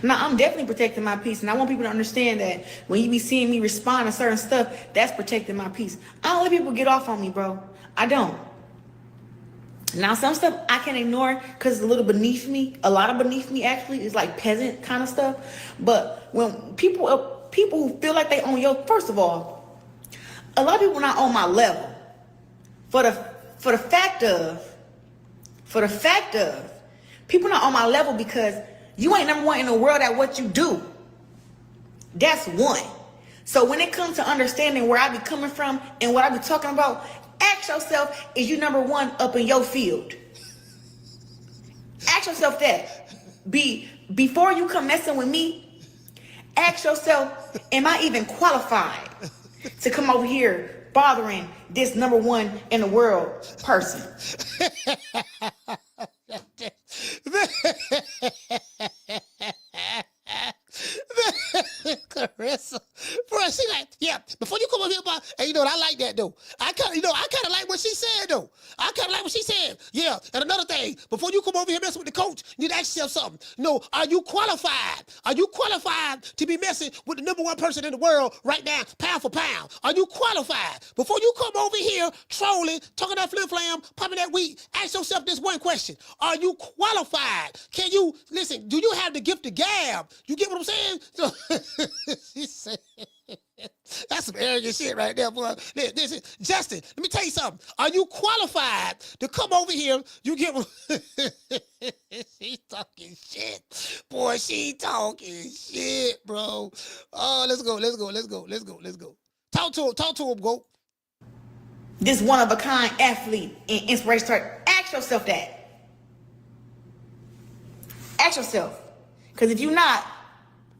Now, I'm definitely protecting my peace, and I want people to understand that when you be seeing me respond to certain stuff, that's protecting my peace. I don't let people get off on me, bro. I don't. Now, some stuff I can ignore because it's a little beneath me. A lot of beneath me, actually, is like peasant kind of stuff. But when people who feel like they own first of all, a lot of people not on my level. For the fact of, people not on my level because you ain't number one in the world at what you do. That's one. So when it comes to understanding where I be coming from and what I be talking about, ask yourself, is you number one up in your field? Ask yourself that. Before you come messing with me, ask yourself, am I even qualified to come over here bothering this number one in the world person? Claressa, bro, she like, yeah. Before you come over here, and I like that though. I kind of like what she said though. I kind of like what she said. Yeah. And another thing, before you come over here messing with the coach, you need to ask yourself something. No, are you qualified? Are you qualified to be messing with the number one person in the world right now, pound for pound? Are you qualified? Before you come over here trolling, talking that flip flam, popping that wheat, ask yourself this one question: are you qualified? Can you listen? Do you have the gift of gab? You get what I'm saying? So, she said, that's some arrogant shit right there, boy. Listen, Justin, let me tell you something. Are you qualified to come over here? You get what she's talking shit. Boy, she talking shit, bro. Oh, let's go. Talk to him, go. This one of a kind athlete and inspiration. Ask yourself that. Ask yourself. Because if you're not,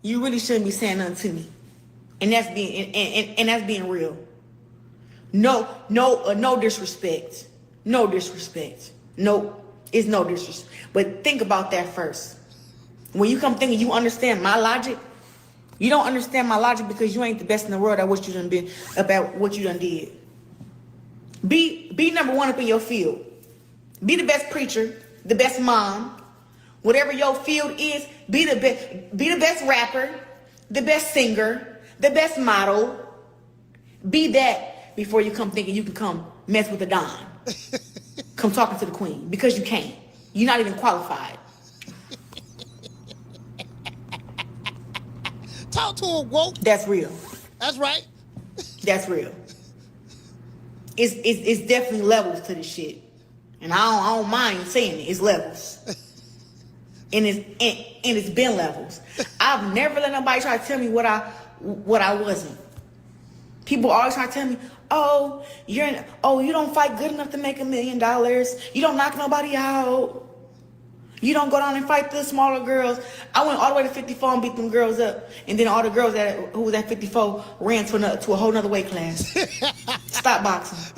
you really shouldn't be saying nothing to me. And that's being real. No disrespect. No disrespect. No, it's no disrespect. But think about that first. When you come thinking you understand my logic, you don't understand my logic because you ain't the best in the world at what you done been, about what you done did. Be number one up in your field. Be the best preacher, the best mom, whatever your field is. Be the best rapper, the best singer, the best model. Be that before you come thinking you can come mess with the Don. Come talking to the queen, because you can't. You're not even qualified. Talk to him, woke. That's real. That's right. That's real. It's definitely levels to this shit. And I don't mind saying it. It's levels. And it's been levels. I've never let nobody try to tell me what I wasn't. People always try to tell me, you don't fight good enough to make $1 million. You don't knock nobody out. You don't go down and fight the smaller girls. I went all the way to 54 and beat them girls up. And then all the girls who was at 54 ran to a whole nother weight class. Stop boxing.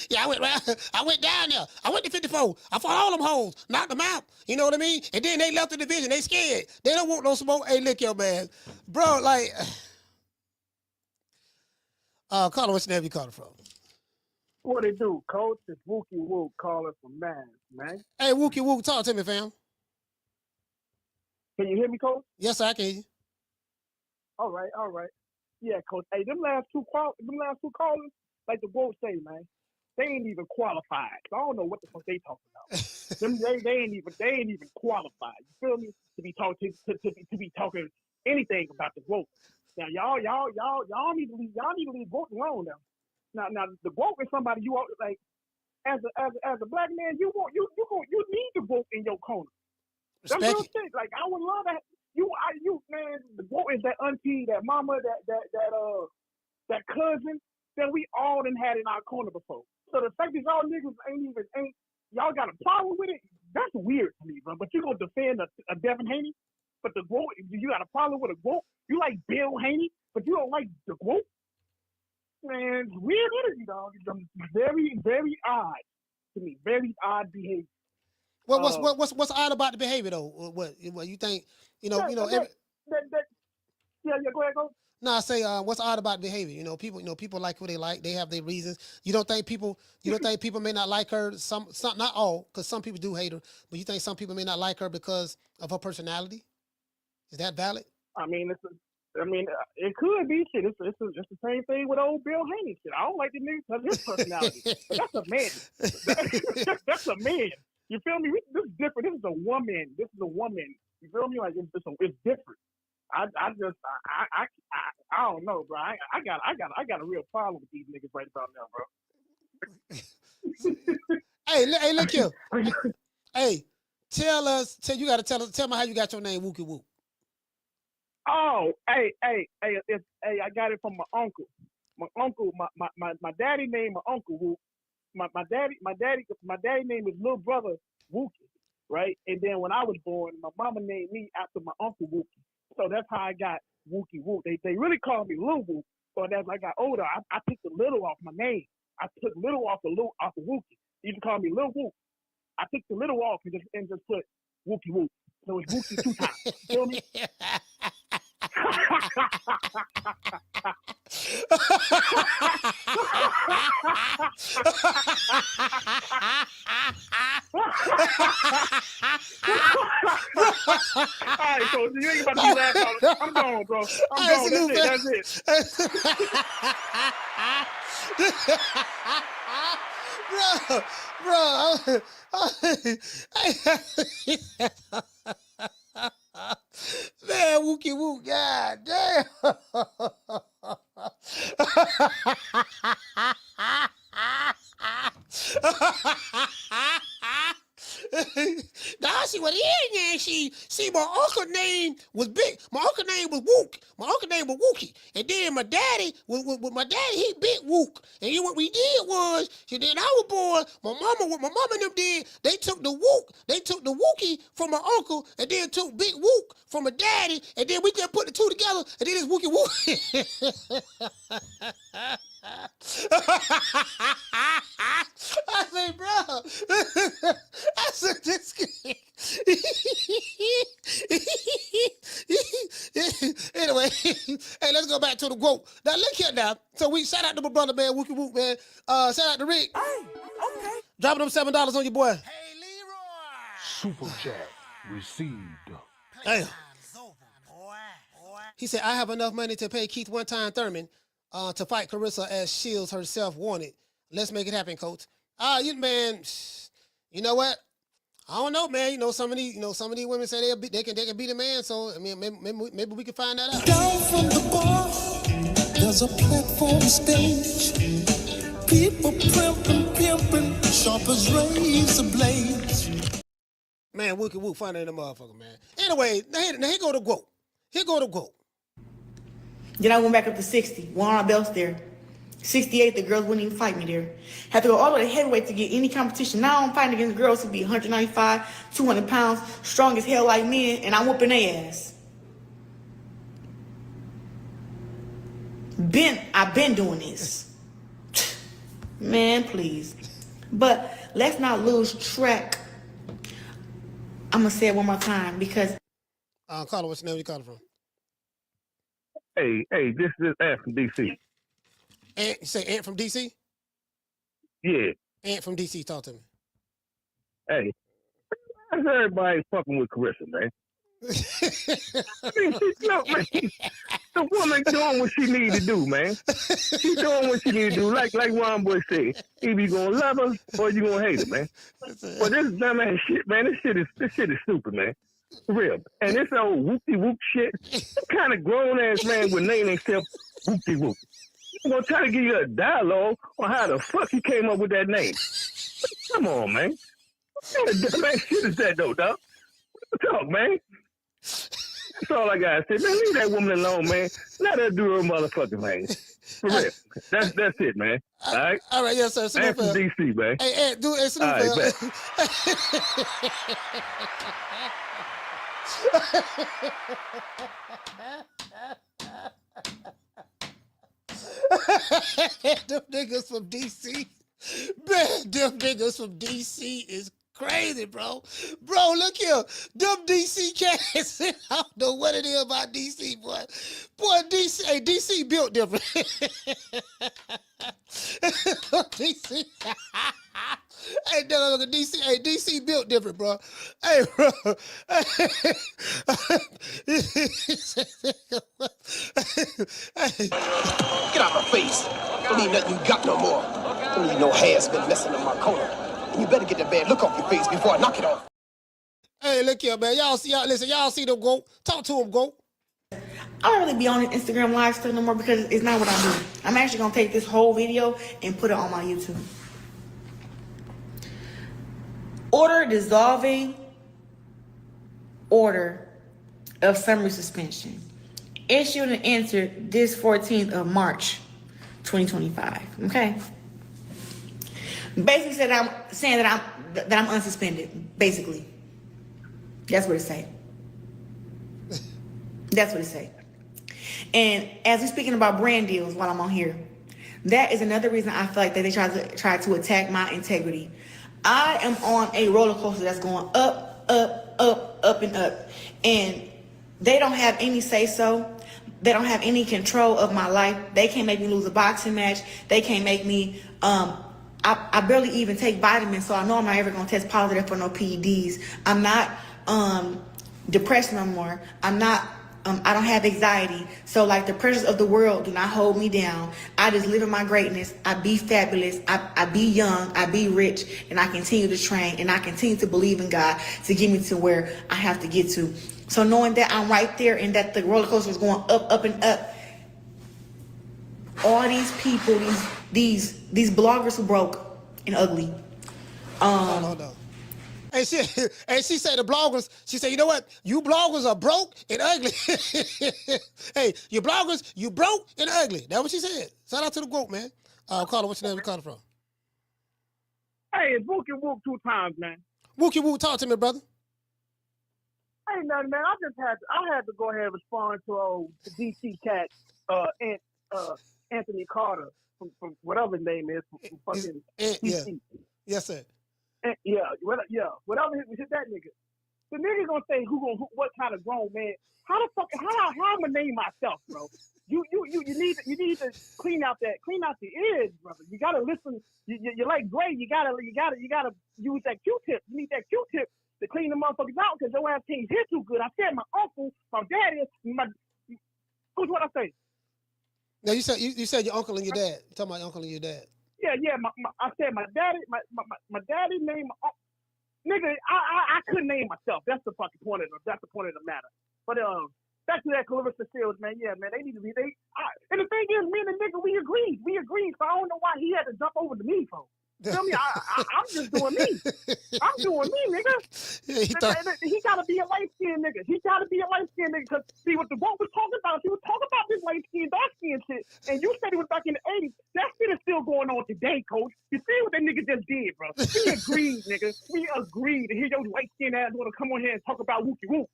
Yeah, I went down there. I went to 54. I fought all them hoes, knocked them out. You know what I mean? And then they left the division. They scared. They don't want no smoke. Hey, look, yo, man. Bro, like, Carter, what's the name you called from? What it do, Coach? It's Wookie Wook calling from Mass, man. Hey, Wookie Wook, talk to me, fam. Can you hear me, Coach? Yes, sir, I can hear you. All right. Yeah, Coach. Hey, them last two callers, like the quote say, man, they ain't even qualified. So I don't know what the fuck they talking about. they ain't even qualified. You feel me? To be talking anything about the quote. Now y'all need to leave quote alone now. Now the quote is somebody you like as a black man, you need the vote in your corner. That's real shit. Like I would love that. You man, the vote is that auntie, that mama, that cousin that we all done had in our corner before. So the fact that y'all niggas ain't y'all got a problem with it, that's weird to me, bro. But you gonna defend a Devin Haney, but the vote, you got a problem with a vote? You like Bill Haney, but you don't like the vote? Man, weird energy, dog. Very, very odd to me. Very odd behavior. Well, what's odd about the behavior though? What you think? Yeah, go ahead, go. No, I say what's odd about behavior? People like who they like. They have their reasons. You don't think people may not like her? Some not all, because some people do hate her. But you think some people may not like her because of her personality? Is that valid? I mean, it could be shit. It's the same thing with old Bill Haney shit. I don't like the nigga because of his personality, but that's a man. That's a man. You feel me? This is different. This is a woman. You feel me? Like it's different. I don't know, bro. I got a real problem with these niggas right about now, bro. Hey, look here. Hey, tell me how you got your name, Wookie Woo. Oh, hey, I got it from my uncle. My daddy named my uncle Woo. My daddy name is little brother Wookie, right? And then when I was born, my mama named me after my uncle Wookie. So that's how I got Wookie Woo. They really called me Lil Woo, but as I got older, I took the little off my name. I took little off the Wookie. You can call me Lil Woo. I took the little off and just put Wookie Woo. So it's Wookie 2 times. You feel me? All right, so you ain't about to be laughing. I'm gone, bro. I'm gone. That's it. Bro. Man, Wookie Woo, god damn. Now I see what he is, man. See, my uncle name was big. My uncle name was Wook. My uncle name was Wookie. And then my daddy, he big Wook. And what we did was, then I was born, what my mama and them did, they took the Wookie from my uncle, and then took big Wook from my daddy, and then we just put the two together, and then it's Wookie Wook. I say, bro. I said, this kid. Anyway, hey, let's go back to the quote. Now, look here now. So we shout out to my brother, man, Wookie Wook, man. Shout out to Rick. Hey, okay. Dropping them $7 on your boy. Hey, Leroy. Super chat received. Damn. He said, I have enough money to pay Keith one-time Thurman to fight Claressa as Shields herself wanted. Let's make it happen, coach. Man, you know what? I don't know, man. Some of these women say they can beat a man. So I mean, maybe we can find that out. Down from the bar, there's a platform stage. People pimping, sharp as razor blades. Man, Wookie Woo, funny than the motherfucker, man. Anyway, now here go the quote. Then I went back up to 60. Won our belts there. 68, the girls wouldn't even fight me there. Had to go all the way to heavyweight to get any competition. Now I'm fighting against girls who be 195, 200 pounds, strong as hell like men, and I'm whooping their ass. I've been doing this. Man, please. But let's not lose track. I'm going to say it one more time because... Caller, what's your name? You calling from? Hey, this is Ant from DC. Ant, you say Ant from DC? Yeah. Ant from DC, talk to me. Hey, how's everybody fucking with Claressa, man? I mean, look, man, the woman doing what she need to do, man. She doing what she need to do. Like Ron Boy said, either you gonna love her or you gonna hate her, man. But this dumbass shit, man, this shit is stupid, man. For real. And this old whoopty-whoop shit, what kind of grown-ass man would name himself whoopty-whoop? I'm gonna try to give you a dialogue on how the fuck he came up with that name. Come on, man. What kind of dumbass shit is that, though, dog? Talk, man. That's all I gotta say, man. Leave that woman alone, man. Let her do her motherfucking thing. For real. That's it, man. All right? All right, yes, sir. That's from DC, man. Hey, do it. All right, bet. Them niggas from DC. Man, them niggas from DC is crazy, bro. Bro, look here. Them DC cats. I don't know what it is about DC, boy. Boy, DC built different. DC. Hey, no, look at DC. Hey, DC built different, bro. Hey, bro. Get out my face. Don't need nothing you got no more. Don't need no hair's been messing up my corner. And you better get that bad look off your face before I knock it off. Hey, look here, man. Y'all see them go. Talk to them, go. I don't really be on Instagram live stuff no more because it's not what I do. I'm actually gonna take this whole video and put it on my YouTube. Order dissolving order of summary suspension. Issued and entered this 14th of March, 2025. Okay. Basically said I'm saying that I'm unsuspended. Basically. That's what it say. That's what it say. And as we're speaking about brand deals while I'm on here, that is another reason I feel like that they try to attack my integrity. I am on a roller coaster that's going up, up, up, up, and up. And they don't have any say-so. They don't have any control of my life. They can't make me lose a boxing match. They can't make me, I barely even take vitamins, so I know I'm not ever going to test positive for no PEDs. I'm not depressed no more. I don't have anxiety. So like the pressures of the world do not hold me down. I just live in my greatness. I be fabulous. I be young. I be rich. And I continue to train. And I continue to believe in God to get me to where I have to get to. So knowing that I'm right there and that the roller coaster is going up, up, and up. All these people, these bloggers who broke and ugly. No. And she said the bloggers, she said, you know what? You bloggers are broke and ugly. Hey, you bloggers, you broke and ugly. That's what she said. Shout out to the GOAT, man. Carter, what's your name? Where you calling from? Hey, it's Wookie Wook 2 times, man. Wookie Wook, talk to me, brother. Ain't nothing, man. I had to go ahead and respond to the DC cat, Anthony Carter from whatever his name is, from fucking DC. Yes, sir. Whatever hit that nigga. The nigga gonna say what kind of grown man? How I'm gonna name myself, bro? You need to clean out the ears, brother. You gotta listen. You're like Gray. You gotta use that Q-tip. You need that Q-tip to clean the motherfuckers out because your ass can't hear too good. I said my uncle, my daddy, who's what I say? No, you said your uncle and your dad. You're talking about your uncle and your dad. Yeah. I said my daddy, my daddy named nigga. I couldn't name myself. That's the fucking point of the matter. But back to that Claressa Shields, man. Yeah, man. They need to be and the thing is, me and the nigga, we agreed. So I don't know why he had to jump over to me for. Tell me, I'm just doing me. I'm doing me, nigga. Yeah, he gotta be a light skinned nigga. Because see what the GOAT was talking about. He was talking about this light skinned, dark skinned shit. And you said it was back in the 80s. That shit is still going on today, coach. You see what that nigga just did, bro? We agreed, nigga. We agreed to hear your light skinned ass want to come on here and talk about Wookie Wook.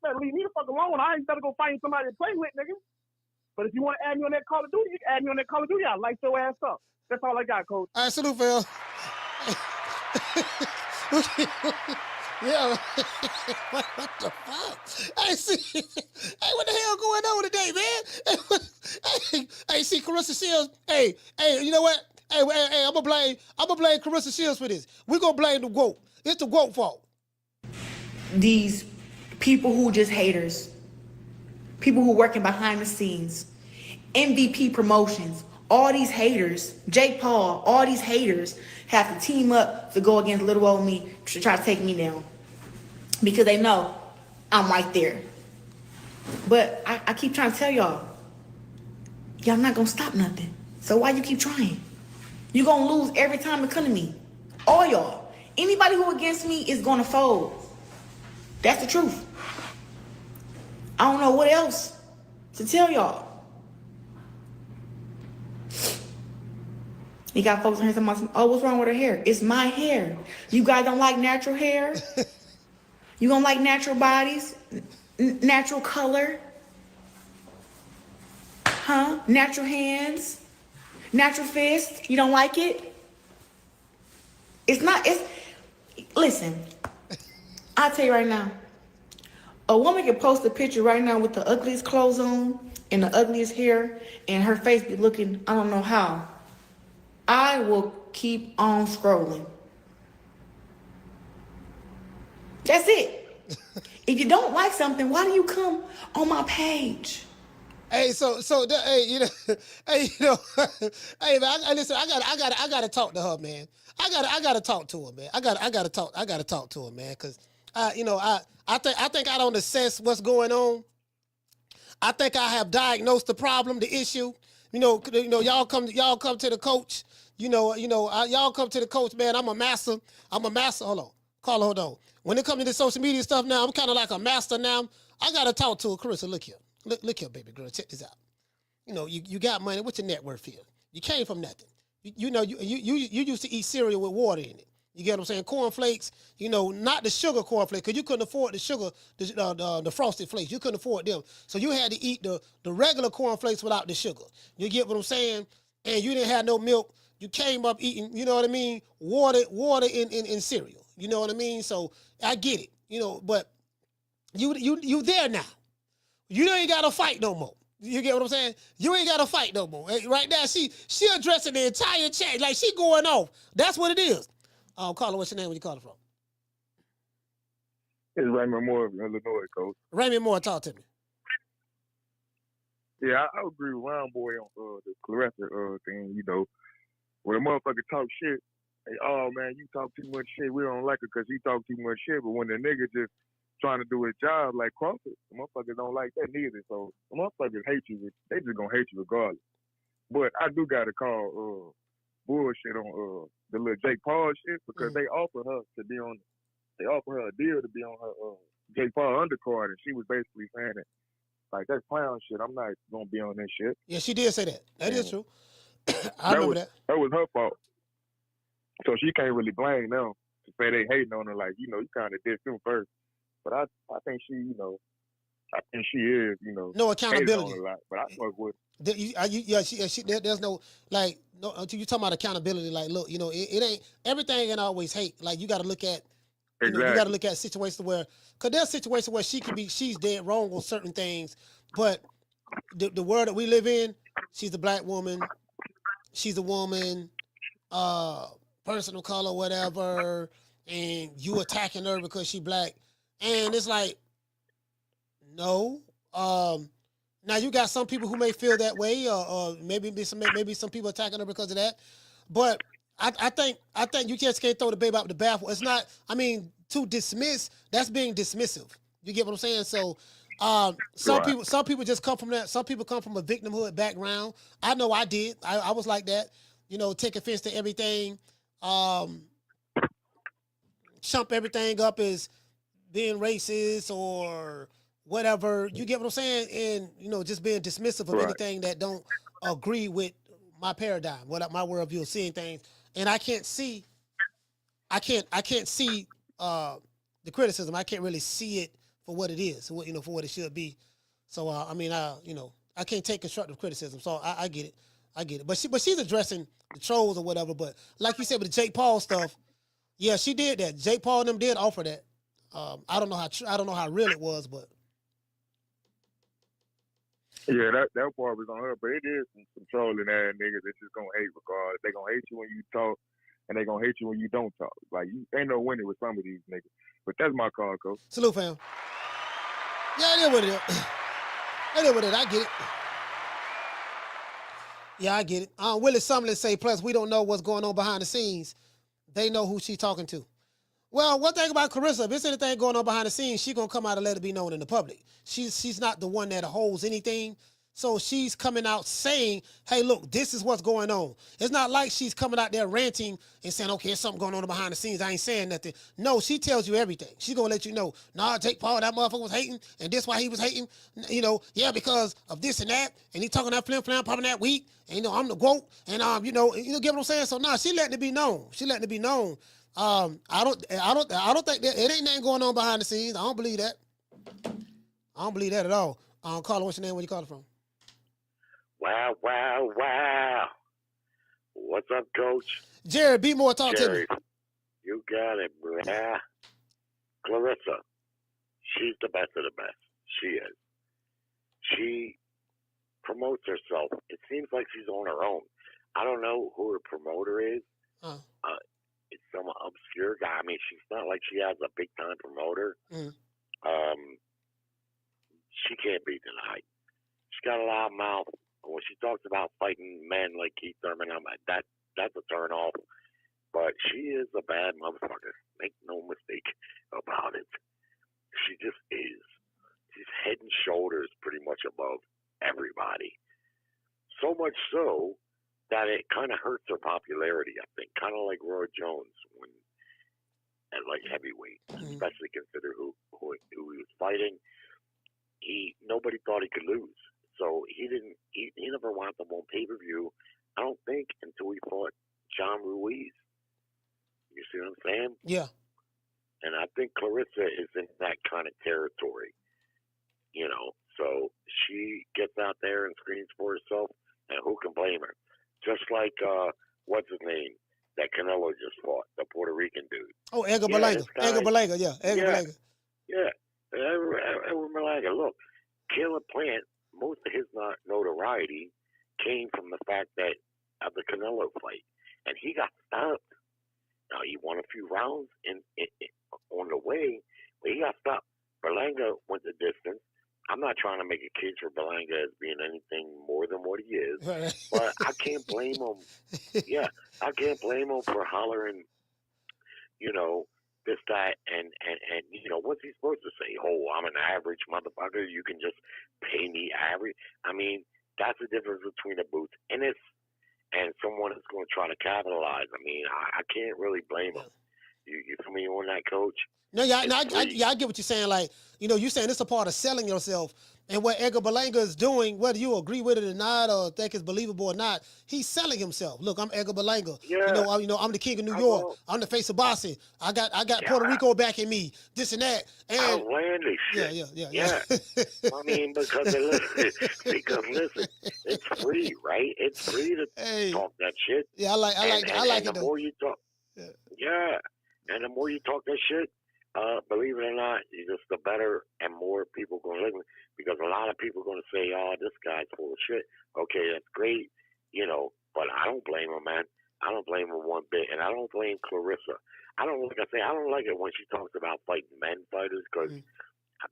Man, leave me the fuck alone. I ain't better go find somebody to play with, nigga. But if you want to add me on that Call of Duty, you can add me on that Call of Duty. I'll light your ass up. That's all I got, coach. All right, salute, Phil. Yeah. What the fuck? Hey, what the hell going on today, man? Hey, see, Claressa Shields. Hey, you know what? Hey, I'm gonna blame Claressa Shields for this. We're gonna blame the GOAT. It's the GOAT fault. these people who just haters, people who working behind the scenes, MVP Promotions, all these haters, Jake Paul, all these haters have to team up to go against little old me to try to take me down because they know I'm right there. But I keep trying to tell y'all not gonna stop nothing. So why you keep trying? You gonna lose every time it come to me. All y'all. Anybody who against me is gonna fold. That's the truth. I don't know what else to tell y'all. You got folks on here talking about, oh, what's wrong with her hair? It's my hair. You guys don't like natural hair? You don't like natural bodies? Natural color? Huh? Natural hands? Natural fist? You don't like it? Listen, I'll tell you right now. A woman can post a picture right now with the ugliest clothes on and the ugliest hair and her face be looking, I don't know how. I will keep on scrolling. That's it. If you don't like something, why do you come on my page? Hey, hey, hey, man, listen, I gotta talk to her, man. I gotta talk to her, man. I gotta talk to her, man, because, I think I don't assess what's going on. I think I have diagnosed the problem, the issue. Y'all come to the coach. Y'all come to the coach, man. I'm a master. Hold on. Carla, hold on. When it comes to the social media stuff now, I'm kind of like a master now. I got to talk to her. Claressa, look here. Look here, baby girl. Check this out. You got money. What's your net worth here? You came from nothing. You used to eat cereal with water in it. You get what I'm saying? Cornflakes, not the sugar cornflakes, because you couldn't afford the sugar, the frosted flakes. You couldn't afford them. So you had to eat the regular cornflakes without the sugar. You get what I'm saying? And you didn't have no milk. You came up eating, you know what I mean, water in cereal. You know what I mean? So I get it, but you there now. You ain't got to fight no more. You get what I'm saying? You ain't got to fight no more. Right now, she addressing the entire chat. Like, she going off. That's what it is. Carla, what's your name? Where you calling from? It's Raymond Moore of Illinois, Coach. Raymond Moore, talk to me. Yeah, I agree with Round Boy on the Claressa thing. When a motherfucker talk shit, hey, oh man, you talk too much shit. We don't like it because he talk too much shit. But when the nigga just trying to do his job like Crawford, the motherfuckers don't like that neither. So the motherfuckers hate you. They just gonna hate you regardless. But I do gotta call bullshit on the little Jake Paul shit because they offered her to be on. They offered her a deal to be on her Jake Paul undercard, and she was basically saying that like that's clown shit. I'm not gonna be on this shit. Yeah, she did say that. That is true. I remember that. That was her fault. So she can't really blame them to say they hating on her. Like you kind of did them first. But I think she, I think she is, no accountability. On a lot, but I fuck with. There's no until you talking about accountability. Like, look, it ain't everything ain't always hate. Like, you got to look at. Exactly. You got to look at situations where, because there's situations where she's dead wrong on certain things, but the world that we live in, she's a black woman, she's a woman, person of color, whatever, and you attacking her because she black, and it's like, no. Now you got some people who may feel that way, or maybe some people attacking her because of that, but. I think you just can't throw the baby out with the bathwater. It's not. I mean, to dismiss, that's being dismissive. You get what I'm saying? So, some people just come from that. Some people come from a victimhood background. I know I did. I was like that. Take offense to everything. Chump everything up as being racist or whatever. You get what I'm saying? And just being dismissive of anything that don't agree with my paradigm, my worldview of seeing things. And I can't see the criticism. I can't really see it for what it is, for what it should be. So I can't take constructive criticism. So I get it. I get it. But she's addressing the trolls or whatever. But like you said with the Jake Paul stuff, yeah, she did that. Jake Paul and them did offer that. I don't know how real it was, but yeah, that part was on her. But it is some trolling ass niggas that's just gonna hate regardless. They gonna hate you when you talk. and they gonna hate you when you don't talk. Like you ain't no winning with some of these niggas. But that's my call, coach. Salute, fam. Yeah, it is what it is. It is what it is. I get it. Yeah, I get it. Willie Sumlin say, plus we don't know what's going on behind the scenes. They know who she's talking to. Well, one thing about Claressa, if there's anything going on behind the scenes, she's going to come out and let it be known in the public. She's not the one that holds anything. So she's coming out saying, hey, look, this is what's going on. It's not like she's coming out there ranting and saying, okay, there's something going on behind the scenes. I ain't saying nothing. No, she tells you everything. She's going to let you know, nah, Jake Paul, that motherfucker was hating, and this why he was hating. You know, yeah, because of this and that, and he talking that flim-flam, popping that week, and, you know, I'm the GOAT, and, you get what I'm saying? So, nah, she letting it be known. She letting it be known. I don't think that, it ain't nothing going on behind the scenes. I don't believe that. I don't believe that at all. Carla, what's your name? Where you calling from? Wow, wow, wow. What's up, Coach? Jared, be more talk to me. You got it, bruh. Claressa, she's the best of the best. She is. She promotes herself. It seems like she's on her own. I don't know who her promoter is. It's some obscure guy. I mean, she's not like she has a big-time promoter. She can't be denied. She's got a loud mouth. When she talks about fighting men like Keith Thurman, that's a turn off. But she is a bad motherfucker. Make no mistake about it. She just is. She's head and shoulders pretty much above everybody. So much so that it kind of hurts her popularity, I think. Kind of like Roy Jones when at like heavyweight, especially consider who he was fighting. Nobody thought he could lose. So he never wound up on pay-per-view, I don't think, until he fought John Ruiz. You see what I'm saying? Yeah. And I think Claressa is in that kind of territory, you know. So she gets out there and screams for herself, and who can blame her? Just like, what's his name? That Canelo just fought, the Puerto Rican dude. Oh, Edgar Berlanga. Edgar Berlanga, yeah. Edgar Berlanga. Yeah. Edgar Berlanga. Look, Caleb Plant, most of his notoriety came from the fact that of the Canelo fight, and he got stopped. Now he won a few rounds on the way, but he got stopped. Berlanga went the distance. I'm not trying to make a case for Berlanga as being anything more than what he is, but I can't blame him. Yeah, I can't blame him for hollering, you know, this, that, and you know, what's he supposed to say? Oh, I'm an average motherfucker. You can just pay me average. I mean, that's the difference between a boots and someone that's going to try to capitalize. I mean, I can't really blame him. You feel me on that, Coach? No, I get what you're saying. Like, you know, you're saying it's a part of selling yourself. And what Edgar Berlanga is doing, whether you agree with it or not, or think it's believable or not, he's selling himself. Look, I'm Edgar Berlanga. Yeah. You know, I'm the king of New York. I'm the face of boxing. I got Puerto Rico backing me. This and that. And outlandish shit. Yeah. I mean, because listen, it's free, right? It's free to talk that shit. Yeah, I like it. The more you talk, and the more you talk that shit, believe it or not, just the better and more people going to listen, because a lot of people are going to say, oh, this guy's full of shit. Okay, that's great, you know, but I don't blame him, man. I don't blame him one bit, and I don't blame Claressa. I don't like it when she talks about fighting men fighters, because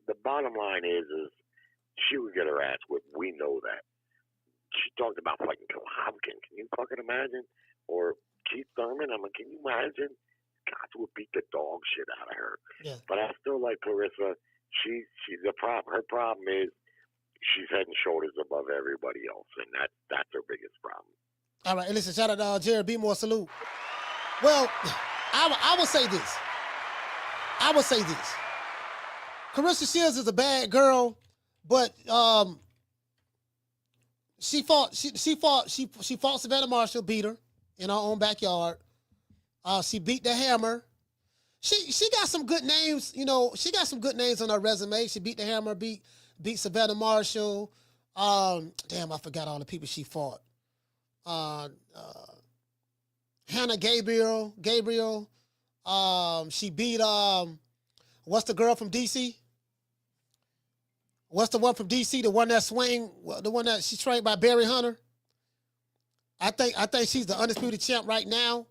the bottom line is she would get her ass whipped. We know that. She talked about fighting Golovkin. Can you fucking imagine? Or Keith Thurman. I mean, can you imagine? Guys would beat the dog shit out of her. Yeah. But I still like Claressa. She's the problem. Her problem is she's head and shoulders above everybody else, and that's her biggest problem. All right, and listen, shout out to Jared B. More, salute. Well, I would say this. Claressa Shields is a bad girl, but she fought Savannah Marshall, beat her in her own backyard. She beat the Hammer. She got some good names, you know. She got some good names on her resume. She beat the Hammer, beat Savannah Marshall. Damn, I forgot all the people she fought. Hannah Gabriel. She beat what's the girl from DC? What's the one from DC? The one that she's trained by Barry Hunter. I think she's the undisputed champ right now.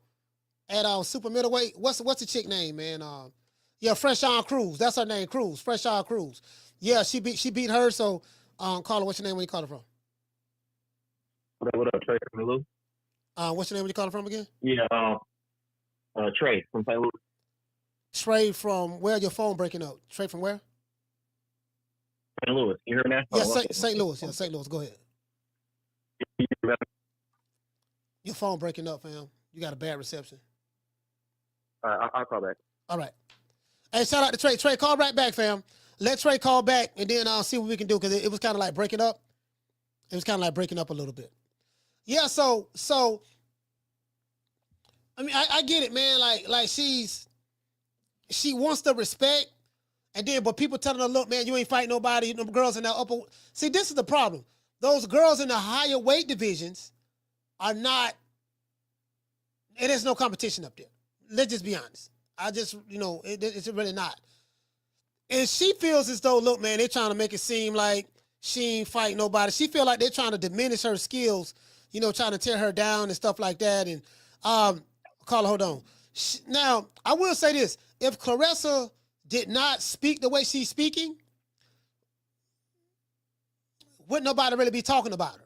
at super middleweight. What's the chick name, man? Yeah, Freshawn Cruz. That's her name, Cruz. Freshawn Cruz. Yeah, she beat her. So, Carla, what's your name? Where you calling from? What up, Trey from Louis? What's your name? Where you calling from again? Yeah, Trey from St. Louis. Trey from where? Your phone breaking up. Trey from where? St. Louis. You hear me now? Yeah, St. Louis. Yeah, St. Louis. Go ahead. Your phone breaking up, fam. You got a bad reception. All right, I'll call back. All right. Hey, shout out to Trey. Trey, call right back, fam. Let Trey call back, and then I'll see what we can do, because it was kind of like breaking up. It was kind of like breaking up a little bit. Yeah, so I mean, I get it, man. Like she wants the respect, and then but people telling her, look, man, you ain't fighting nobody. Them girls in that upper. See, this is the problem. Those girls in the higher weight divisions are not. It is no competition up there. Let's just be honest. I just, it's really not. And she feels as though, look, man, they're trying to make it seem like she ain't fighting nobody. She feel like they're trying to diminish her skills, trying to tear her down and stuff like that. And Carla, hold on. Now, I will say this. If Claressa did not speak the way she's speaking, wouldn't nobody really be talking about her.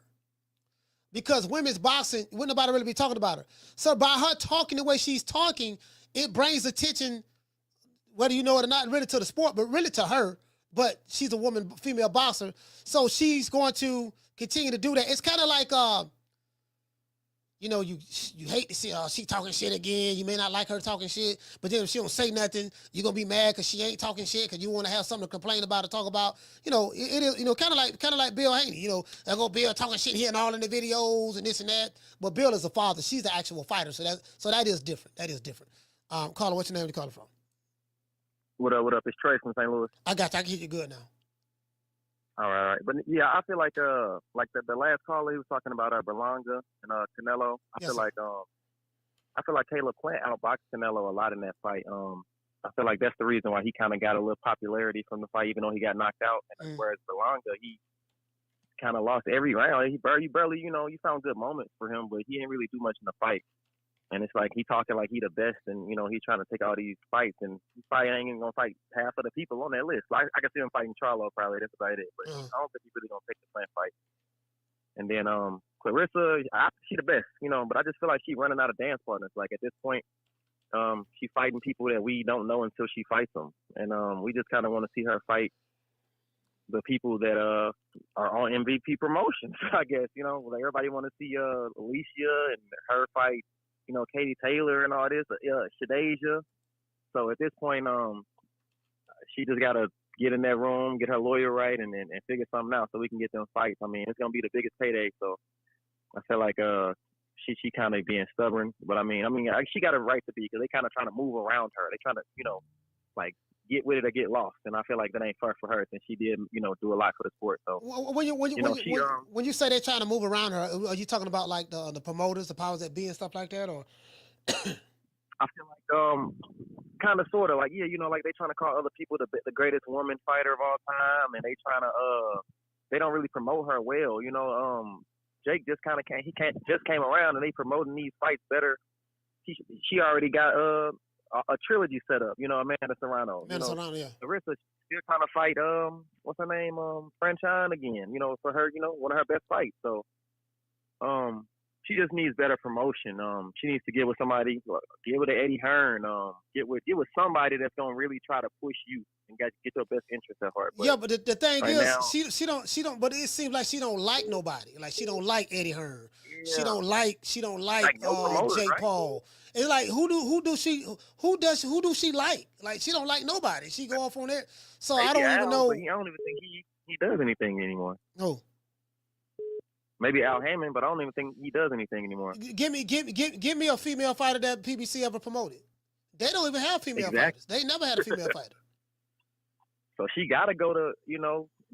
Because women's boxing, wouldn't nobody really be talking about her. So by her talking the way she's talking, it brings attention, whether you know it or not, really to the sport, but really to her. But she's a woman, female boxer. So she's going to continue to do that. It's kind of like, you hate to see she talking shit again. You may not like her talking shit, but then if she don't say nothing, you're going to be mad because she ain't talking shit because you want to have something to complain about or talk about. It is, kind of like Bill Haney. They go Bill talking shit here and all in the videos and this and that. But Bill is a father. She's the actual fighter. So that is different. That is different. Carla, what's your name? Where you calling from? What up? It's Trey from St. Louis. I got you. I can hear you good now. All right. But yeah, I feel like the last caller, he was talking about Berlanga and Canelo. I feel like Caleb Plant outboxed Canelo a lot in that fight. I feel like that's the reason why he kind of got a little popularity from the fight, even though he got knocked out. And whereas Berlanga, he kind of lost every round. He barely, you found good moments for him, but he didn't really do much in the fight. And it's like he talking like he the best, and he's trying to take all these fights, and he probably ain't even gonna fight half of the people on that list. Like I can see him fighting Charlo probably. That's about it. But I don't think he's really gonna take the Plant fight. And then Claressa, she the best, but I just feel like she's running out of dance partners. Like at this point, she's fighting people that we don't know until she fights them, and we just kind of want to see her fight the people that are on MVP promotions. I guess like everybody want to see Alicia and her fight. Katie Taylor and all this, Shadeja. So at this point, she just got to get in that room, get her lawyer right, and figure something out so we can get them fights. I mean, it's going to be the biggest payday. So I feel like she kind of being stubborn. But I mean, she got a right to be because they kind of trying to move around her. They trying to, like get with it or get lost. And I feel like that ain't fair for her since she did, do a lot for the sport. So when you say they're trying to move around her, are you talking about like the promoters, the powers that be, and stuff like that, or? I feel like kind of sort of like like they trying to call other people the greatest woman fighter of all time, and they trying to they don't really promote her well. Jake just kind of came around, and they promoting these fights better. She already got a trilogy set up, Amanda Serrano. Serrano, yeah. Claressa still trying to fight, what's her name, Franchine again, for her, one of her best fights. So, she just needs better promotion. She needs to get with somebody, get with Eddie Hearn, get with somebody that's gonna really try to push you and get your best interest at heart. But the thing right is, now, she don't. But it seems like she don't like nobody. Like she don't like Eddie Hearn. Yeah. She don't like no Jake Paul. It's like who does she like? Like she don't like nobody. She go off on that. So I don't even know. I don't even think he does anything anymore. No. Maybe Al Hammond, but I don't even think he does anything anymore. Give me a female fighter that PBC ever promoted. They don't even have female fighters. They never had a female fighter. So she got to go to,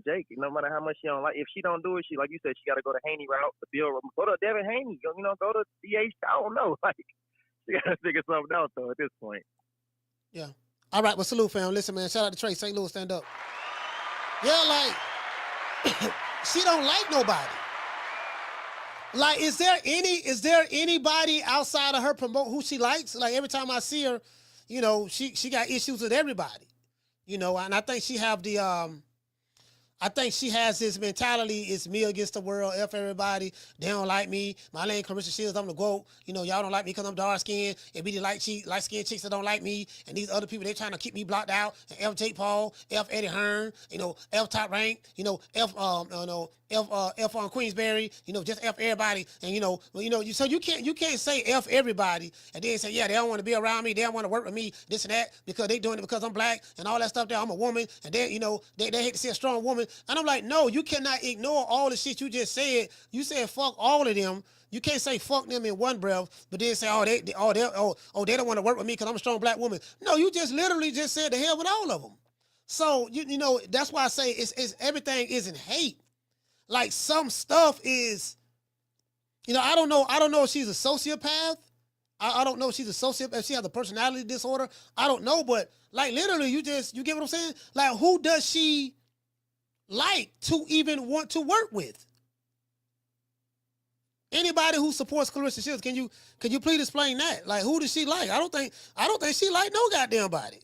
Jake, no matter how much she don't like. If she don't do it, she, like you said, she got to go to Haney route, the Bill, go to Devin Haney, go to DH. I don't know. Like, she got to figure something out, though, at this point. Yeah. All right, well, salute, fam. Listen, man, shout out to Trey, St. Louis, stand up. Yeah, like, she don't like nobody. Like, is there anybody outside of her promote who she likes? Like, every time I see her, you know, she got issues with everybody, you know, and I think she have I think she has this mentality, it's me against the world, F everybody, they don't like me, my name Claressa Shields, I'm the GOAT, you know, y'all don't like me because I'm dark-skinned, and be the light-skinned chicks that don't like me, and these other people, they trying to keep me blocked out, and F Jake Paul, F Eddie Hearn, you know, F Top Rank, you know, F on Queensberry, you know, just F everybody, and so you can't say F everybody, and then say, yeah, they don't want to be around me, they don't want to work with me, this and that, because they doing it because I'm black, and all that stuff there, I'm a woman, and then, you know, they hate to see a strong woman. And I'm like, no, you cannot ignore all the shit you just said. You said fuck all of them. You can't say fuck them in one breath, but then say, they don't want to work with me because I'm a strong black woman. No, you just literally just said the hell with all of them. So you know that's why I say it's everything isn't hate. Like some stuff is, you know, I don't know if she's a sociopath. I don't know if she's a sociopath, if she has a personality disorder. I don't know, but like literally you get what I'm saying? Like who does she like to even want to work with? Anybody who supports Claressa Shields, can you please explain that? Like who does she like? I don't think she like no goddamn body.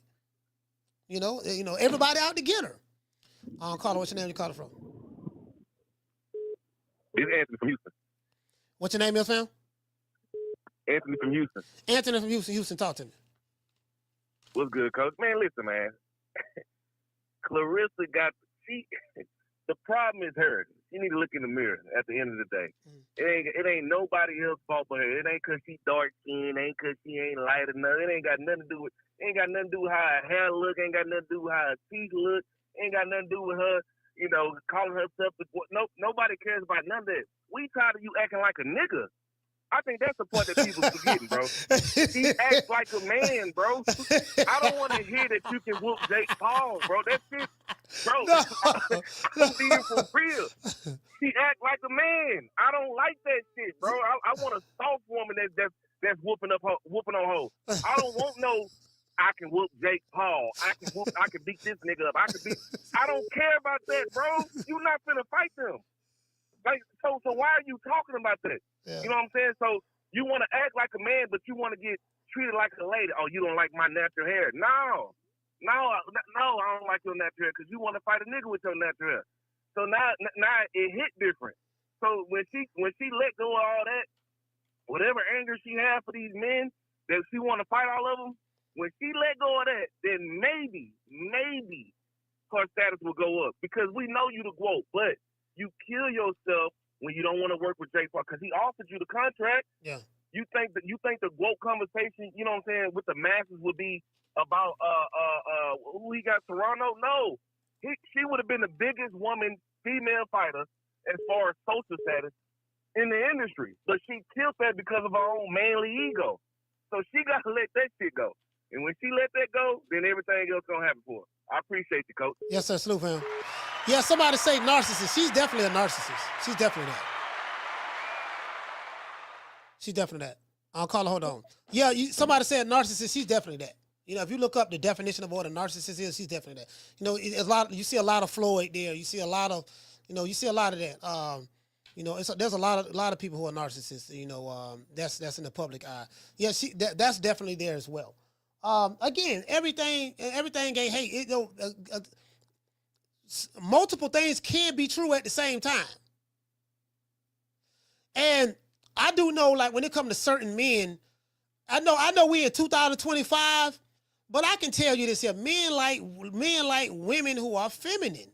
You know, everybody out to get her. Caller, what's your name? You calling from? It's Anthony from Houston. What's your name, is, fam? Anthony from Houston. Anthony from Houston. Houston, talk to me. What's good, Coach? Man, listen, man. Claressa got the problem is her. She need to look in the mirror at the end of the day. It ain't nobody else's fault but her. It ain't cause she dark skinned, ain't cause she ain't light enough. It ain't got nothing to do with how her hair look, ain't got nothing to do with how her teeth look, ain't got nothing to do with her, you know, calling herself nobody cares about none of that. We tired of you acting like a nigga. I think that's the part that people forgetting, bro. He acts like a man, bro. I don't want to hear that you can whoop Jake Paul, bro. That shit, bro. I'm being for real. He act like a man. I don't like that shit, bro. I want a soft woman that's whooping on hoes. I don't want no. I can whoop Jake Paul. I can beat this nigga up. I don't care about that, bro. You not finna fight them. Like, so why are you talking about that? Yeah. You know what I'm saying? So you want to act like a man, but you want to get treated like a lady. Oh, you don't like my natural hair? No, I don't like your natural hair because you want to fight a nigga with your natural hair. So now it hit different. So when she let go of all that, whatever anger she had for these men that she want to fight all of them, when she let go of that, then maybe her status will go up because we know you the GOAT, but you kill yourself when you don't want to work with Jake Paul because he offered you the contract. Yeah. You think the woke conversation, you know what I'm saying, with the masses would be about who he got Toronto? No. She would have been the biggest female fighter as far as social status in the industry. But she killed that because of her own manly ego. So she got to let that shit go. And when she let that go, then everything else gonna happen for her. I appreciate you, Coach. Yes, sir. Salute, fam. Yeah, somebody say narcissist. She's definitely a narcissist. She's definitely that. She's definitely that. I'll call her. Hold on. Yeah, somebody said narcissist. She's definitely that. You know, if you look up the definition of what a narcissist is, she's definitely that. You know, you see a lot of Floyd there. You see a lot of that. You know, there's a lot of people who are narcissists. You know, that's in the public eye. Yeah, that's definitely there as well. Again, everything ain't hate. Multiple things can be true at the same time. And I do know, like, when it comes to certain men, I know we in 2025, but I can tell you this here: men like women who are feminine.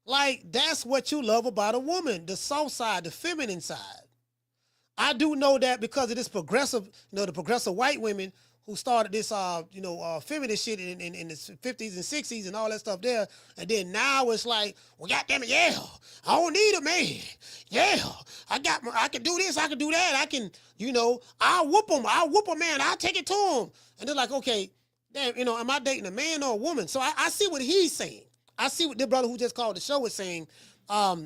Like, that's what you love about a woman, the soft side, the feminine side. I do know that because of this progressive, the progressive white women who started this, feminist shit in the 50s and 60s and all that stuff there. And then now it's like, well, goddamn it, yeah, I don't need a man. Yeah, I can do this, I can do that. I can, I'll whoop him. I'll whoop a man. I'll take it to him. And they're like, okay, damn, am I dating a man or a woman? So I see what he's saying. I see what the brother who just called the show is saying, as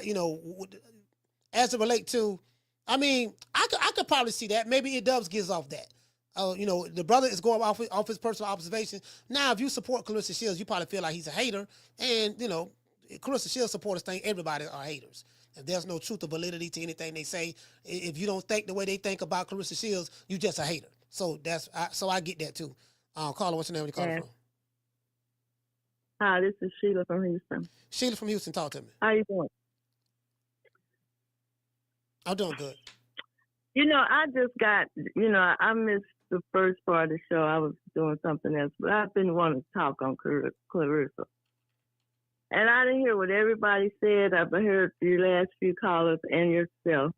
it relates to, I mean, I could probably see that. Maybe it does gives off that. The brother is going off his personal observation. Now, if you support Claressa Shields, you probably feel like he's a hater. And, Claressa Shields supporters think everybody are haters. If there's no truth or validity to anything they say, if you don't think the way they think about Claressa Shields, you just a hater. So I get that too. Carla, what's your name? Where you calling from? Hi, this is Sheila from Houston. Sheila from Houston, talk to me. How you doing? I'm doing good. I just got, I missed the first part of the show. I was doing something else, but I've been wanting to talk on Claressa. And I didn't hear what everybody said. I've heard your last few callers and yourself.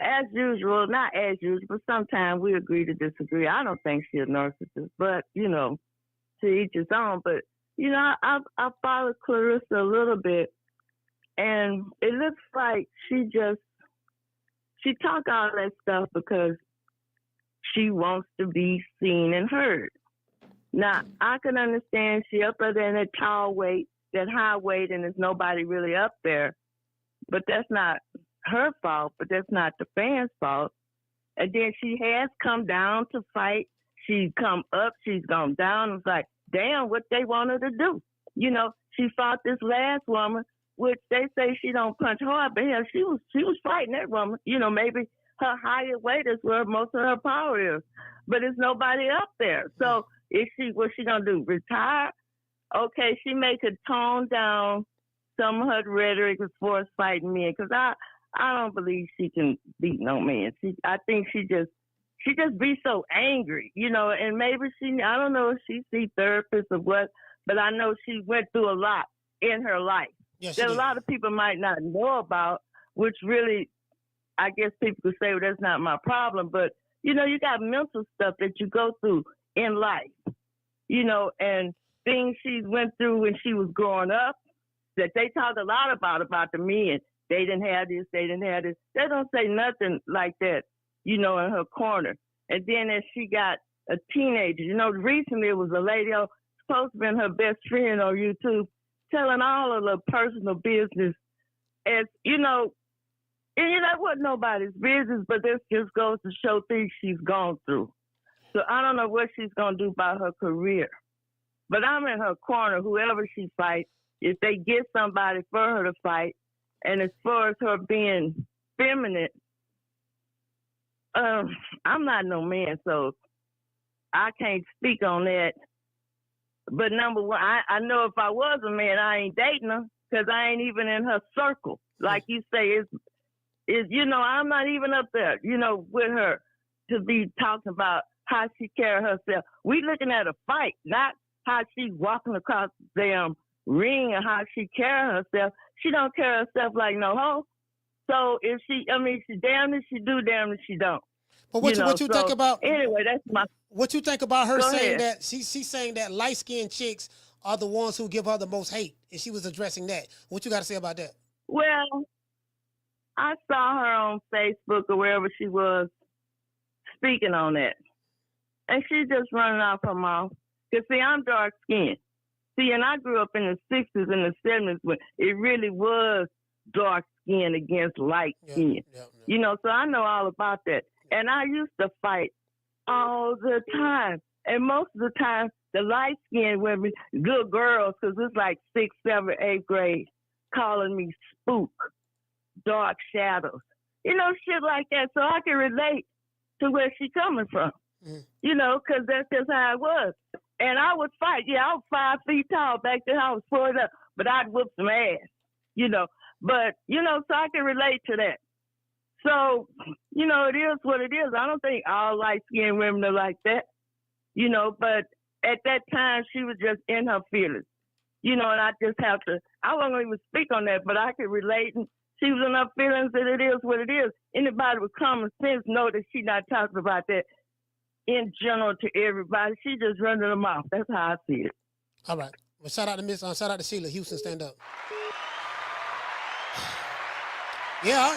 As usual, not as usual, but sometimes we agree to disagree. I don't think she's a narcissist, but, to each his own. But, I followed Claressa a little bit, and it looks like she talk all that stuff because she wants to be seen and heard. Now, I can understand she up there in that tall weight, that high weight, and there's nobody really up there. But that's not her fault, but that's not the fans' fault. And then she has come down to fight. She's come up, she's gone down. It's like, damn, what they want her to do. She fought this last woman, which they say she don't punch hard, but hell, she was fighting that woman. Maybe her higher weight is where most of her power is. But there's nobody up there. So what's she gonna do? Retire? Okay, she may could tone down some of her rhetoric as far as fighting men, because I don't believe she can beat no man. I think she just be so angry, and maybe I don't know if she see therapists or what, but I know she went through a lot in her life. Yes, that a lot of people might not know about, which really, I guess people could say, well, that's not my problem. But, you got mental stuff that you go through in life, and things she went through when she was growing up that they talk a lot about the men. They didn't have this, they didn't have this. They don't say nothing like that, in her corner. And then as she got a teenager, recently it was a lady supposed to be her best friend on YouTube telling all of the personal business as, and that wasn't nobody's business, but this just goes to show things she's gone through. So I don't know what she's going to do about her career. But I'm in her corner, whoever she fights, if they get somebody for her to fight, and as far as her being feminine, I'm not no man, so I can't speak on that. But number one, I know if I was a man, I ain't dating her because I ain't even in her circle. Like you say, I'm not even up there, with her to be talking about how she carry herself. We looking at a fight, not how she walking across the damn ring and how she carry herself. She don't carry herself like no hoe. So if she damn if she do, damn if she don't. But what you think about? Anyway, that's my. What you think about her saying ahead. that she's saying that light skinned chicks are the ones who give her the most hate, and she was addressing that. What you got to say about that? Well, I saw her on Facebook or wherever she was speaking on that, and she just running off her mouth. Cause see, I'm dark skinned. See, and I grew up in the 60s and the 70s when it really was dark skin against light skin. So I know all about that. And I used to fight all the time. And most of the time, the light-skinned women, good girls, because it's like 6th, 7th, 8th grade, calling me spook, dark shadows. Shit like that. So I can relate to where she coming from. Because that's just how it was. And I would fight. Yeah, I was 5 feet tall back then. I was 4 up, but I'd whoop some ass, But, so I can relate to that. So, it is what it is. I don't think all light-skinned women are like that, but at that time, she was just in her feelings, and I just have to, I won't even speak on that, but I can relate, and she was in her feelings, and it is what it is. Anybody with common sense know that she's not talking about that in general to everybody. She just running them off. That's how I see it. All right. Well, shout out to Sheila. Houston, stand up. Yeah,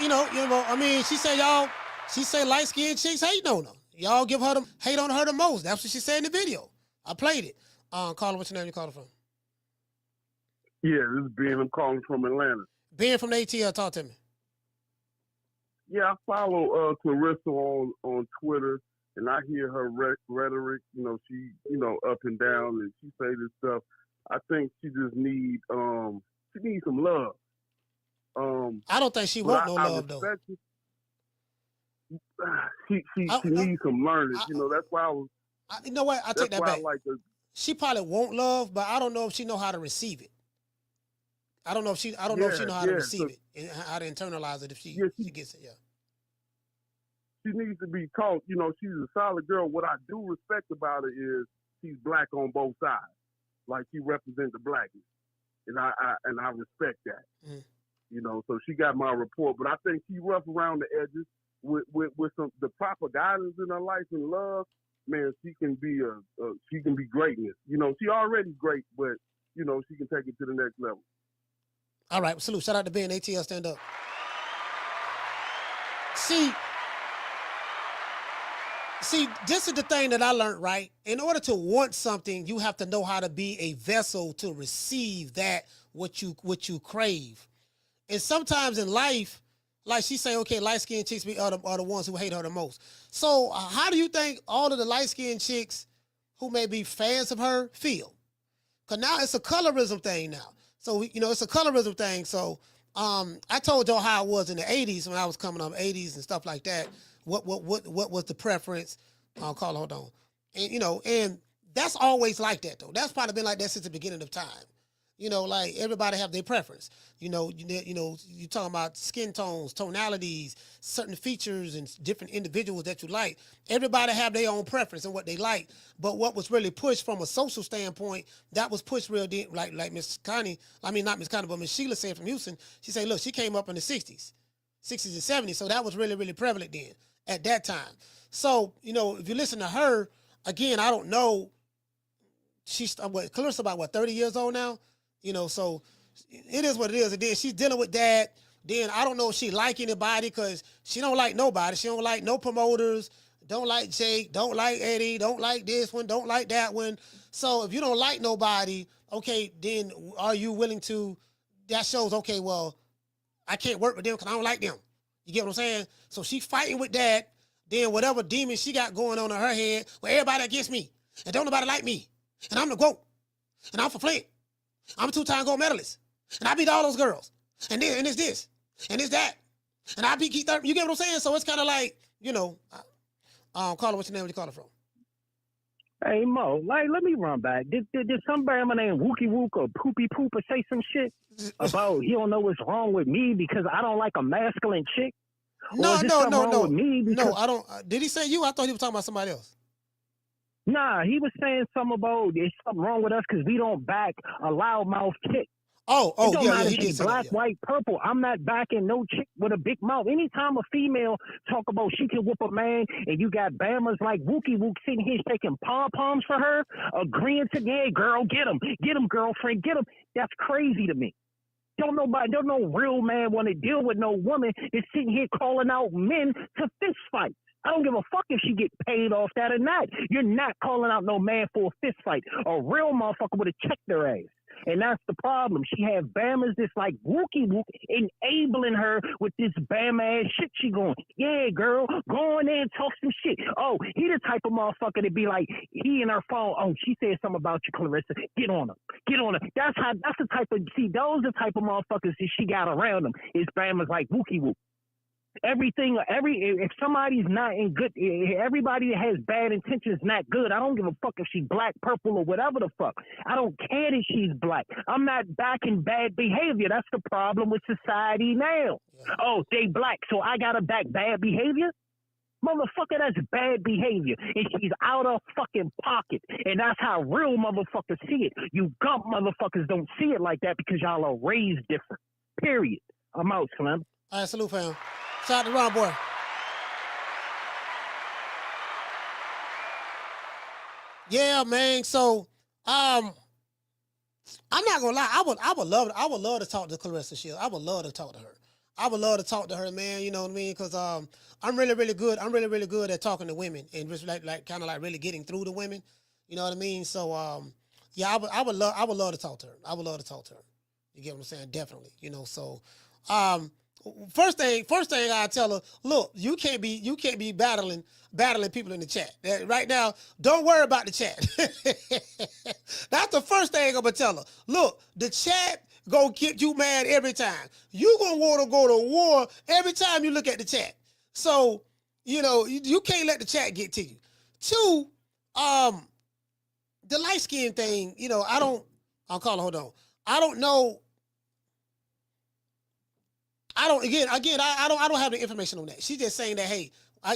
she say light-skinned chicks hating on her. Y'all give her hate on her the most. That's what she said in the video. I played it. Carla, what's your name? You calling from? Yeah, this is Ben. I'm calling from Atlanta. Ben from the ATL, talk to me. Yeah, I follow Claressa on Twitter, and I hear her rhetoric. She, up and down, and she say this stuff. I think she just needs some love. I don't think she want no love though. She needs some learning. That's why I was. You know what? I take that back. Like she probably want love, but I don't know if she know how to receive it. I don't know if she know how to receive it and how to internalize it if she gets it. Yeah. She needs to be taught. She's a solid girl. What I do respect about her is she's black on both sides. Like she represents the blackness, and I respect that. So she got my report, but I think she rough around the edges with some the proper guidance in her life and love. Man, she can be greatness. She already great, but she can take it to the next level. All right, salute. Shout out to Ben. ATL, stand up. See, this is the thing that I learned, right? In order to want something, you have to know how to be a vessel to receive that what you crave. And sometimes in life, like she say, okay, light-skinned chicks are the ones who hate her the most. So how do you think all of the light-skinned chicks who may be fans of her feel? Because now it's a colorism thing now. So, it's a colorism thing. So I told y'all how it was in the 80s when I was coming up, 80s and stuff like that. What was the preference? Hold on. And, and that's always like that, though. That's probably been like that since the beginning of time. Like everybody have their preference. You talking about skin tones, tonalities, certain features and different individuals that you like. Everybody have their own preference and what they like. But what was really pushed from a social standpoint, that was pushed real deep, like Miss Connie, not Miss Connie, but Miss Sheila said from Houston. She said, look, she came up in the 60s and 70s. So that was really, really prevalent then at that time. So, if you listen to her, again, I don't know. She's Claressa about 30 years old now? So it is what it is. And then she's dealing with that. Then I don't know if she like anybody because she don't like nobody. She don't like no promoters, don't like Jake, don't like Eddie, don't like this one, don't like that one. So if you don't like nobody, okay, then are you willing to, that shows, okay, well, I can't work with them because I don't like them. You get what I'm saying? So she fighting with that. Then whatever demon she got going on in her head, well, everybody against me. And don't nobody like me. And I'm the GOAT. And I'm for Flint. I'm a 2-time gold medalist. And I beat all those girls. And then and it's this. And it's that. And I beat Keith Thurman. You get what I'm saying? So it's kind of like, call her what's your name? Where you call her from? Hey, Mo, let me run back. Did some Bama named Wookie Wook or Poopy Pooper say some shit about he don't know what's wrong with me because I don't like a masculine chick? No. With me because... No, I don't. Did he say you? I thought he was talking about somebody else. Nah, he was saying something about there's something wrong with us because we don't back a loudmouth chick. Oh, it don't yeah, matter he if she's black, white, purple. I'm not backing no chick with a big mouth. Anytime a female talk about she can whoop a man and you got Bammers like Wookie Wook sitting here shaking pom-poms for her, agreeing to, yeah, girl, get him, girlfriend, get him. That's crazy to me. Don't no real man want to deal with no woman that's sitting here calling out men to fist fight. I don't give a fuck if she get paid off that or not. You're not calling out no man for a fist fight. A real motherfucker would have checked their ass. And that's the problem. She have Bammers that's like Wookie Wook enabling her with this Bama ass shit she going. Yeah, girl, go in there and talk some shit. Oh, he the type of motherfucker to be like, he in her phone, oh, she said something about you, Claressa. Get on her. That's the type of, see, those are the type of motherfuckers that she got around them. Is Bammers like Wookie Wook. If somebody's not in good, everybody that has bad intentions not good. I don't give a fuck if she's black, purple, or whatever the fuck. I don't care that she's black. I'm not backing bad behavior. That's the problem with society now. Oh, they black, so I gotta back bad behavior? Motherfucker, that's bad behavior. And she's out of fucking pocket. And that's how real motherfuckers see it. You gump motherfuckers don't see it like that because y'all are raised different. Period. I'm out, Slim. All right, salute, fam. Shout out to Ron Boy. Yeah, man. So, I'm not gonna lie. I would love to talk to Claressa Shields. I would love to talk to her. I would love to talk to her, man. You know what I mean? Because I'm really, really good. I'm really, really good at talking to women and just like kind of like really getting through to women. You know what I mean? So, yeah, I would love to talk to her. I would love to talk to her. You get what I'm saying? Definitely. So, first thing I tell her, look, you can't be battling people in the chat. Right now, don't worry about the chat. That's the first thing I'm gonna tell her. Look, the chat gonna get you mad every time. You gonna want to go to war every time you look at the chat. So, you can't let the chat get to you. Two, the light skin thing, I'll call her, hold on. I don't know. I don't have the information on that. She's just saying that, hey,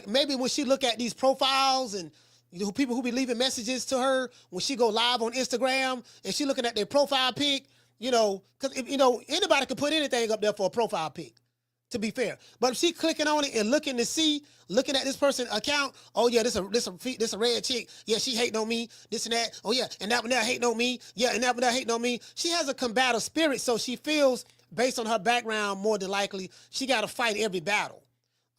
maybe when she look at these profiles and people who be leaving messages to her when she go live on Instagram and she looking at their profile pic, because anybody can put anything up there for a profile pic, to be fair. But if she clicking on it and looking at this person's account, oh yeah, this a red chick. Yeah, she hating on me, this and that. Oh yeah, and that one there hating on me. Yeah, and that one there hating on me. She has a combative spirit, so she feels, based on her background, more than likely, she got to fight every battle.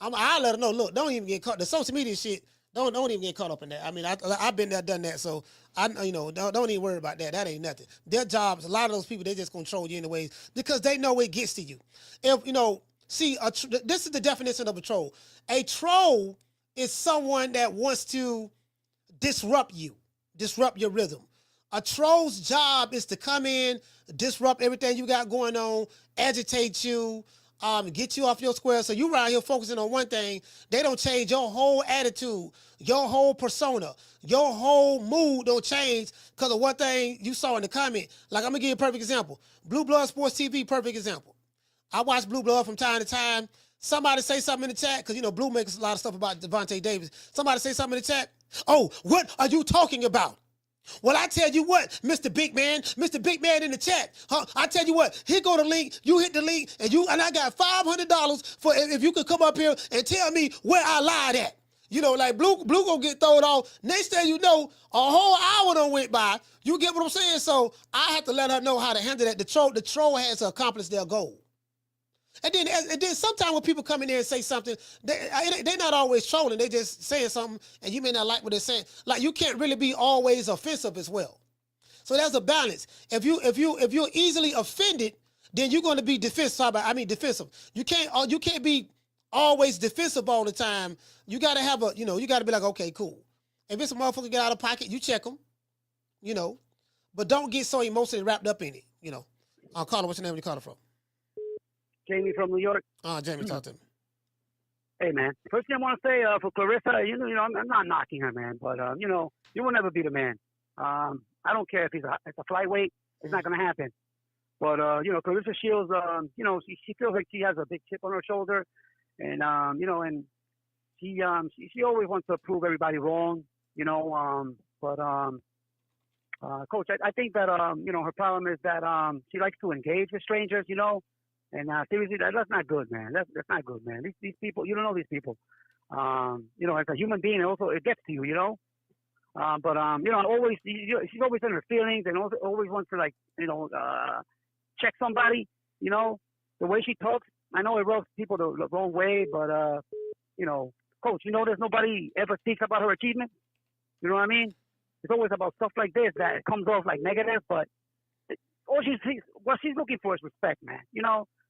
I'll let her know, look, don't even get caught. The social media shit, don't even get caught up in that. I mean, I've been there, done that, so don't even worry about that. That ain't nothing. Their jobs, a lot of those people, they just control you anyways because they know it gets to you. If, see, this is the definition of a troll. A troll is someone that wants to disrupt your rhythm. A troll's job is to come in, disrupt everything you got going on, agitate you, get you off your square. So you around here focusing on one thing. They don't change your whole attitude, your whole persona, your whole mood don't change because of one thing you saw in the comment. Like, I'm going to give you a perfect example. Blue Blood Sports TV, perfect example. I watch Blue Blood from time to time. Somebody say something in the chat, because, Blue makes a lot of stuff about Devontae Davis. Somebody say something in the chat. Oh, what are you talking about? Well, I tell you what, Mr. Big Man in the chat. I tell you what, here go the link. You hit the link, and I got $500 for if you could come up here and tell me where I lied at. Like Blue gonna get thrown off. Next thing you know, a whole hour done went by. You get what I'm saying? So I have to let her know how to handle that. The troll has to accomplish their goal. And then sometimes when people come in there and say something, they're not always trolling. They just saying something, and you may not like what they're saying. Like, you can't really be always offensive as well. So there's a balance. If you're easily offended, then you're going to be defensive. Defensive. You can't be always defensive all the time. You got to have you got to be like, okay, cool. If it's a motherfucker get out of pocket, you check them. But don't get so emotionally wrapped up in it. I'll call her. What's your name? Where you call her from? Jamie from New York. Jamie, talk to me. Hey, man. First thing I want to say for Claressa, I'm not knocking her, man, but you will never beat a man. I don't care if it's a flyweight. It's not going to happen. But Claressa Shields, she feels like she has a big chip on her shoulder, and and she always wants to prove everybody wrong. Coach, I think that her problem is that she likes to engage with strangers, And seriously, that's not good, man. That's not good, man. These people, you don't know these people. As a human being, it gets to you, always she's always in her feelings and always wants to check somebody. The way she talks, I know it rubs people the wrong way, but Coach, there's nobody ever speaks about her achievements. You know what I mean? It's always about stuff like this that comes off like negative, but what she's looking for is respect, man.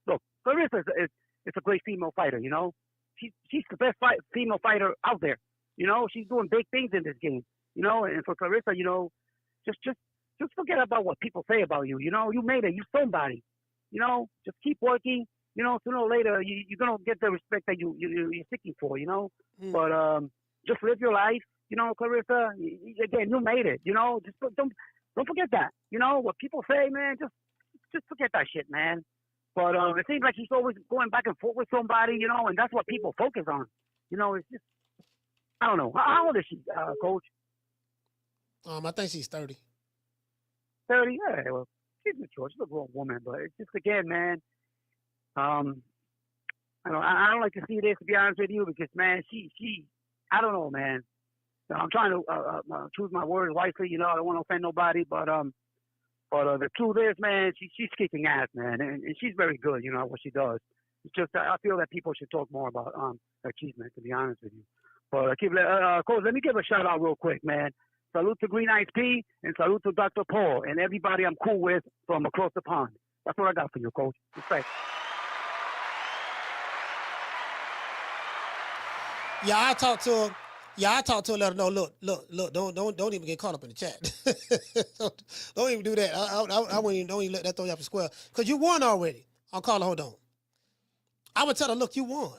Look, Claressa is a great female fighter, She's the best female fighter out there. She's doing big things in this game, And for Claressa, just forget about what people say about you. You made it. You somebody. Just keep working. Sooner or later, you're going to get the respect that you're seeking for, But just live your life, Claressa. Again, you made it, Just don't forget that. What people say, man, just forget that shit, man. But it seems like he's always going back and forth with somebody, and that's what people focus on. It's just, I don't know. How old is she, Coach? I think she's 30. 30? Yeah, well, she's mature. She's a grown woman, but it's just, again, man, I don't like to see this, to be honest with you, because, man, she I don't know, man. I'm trying to choose my words wisely, I don't want to offend nobody, but the truth is, man, she's kicking ass, man, and she's very good, what she does. It's just I feel that people should talk more about her achievements, to be honest with you. But Coach, let me give a shout out real quick, man. Salute to Green Ice P and salute to Dr. Paul and everybody I'm cool with from across the pond. That's what I got for you, Coach. Respect. Yeah, I talked to her. Yeah, I talked to her. Let her know. Look. Don't even get caught up in the chat. don't even do that. I wouldn't even, don't even let that throw you off the square. Cause you won already. I'll call her. Hold on. I would tell her, look, you won.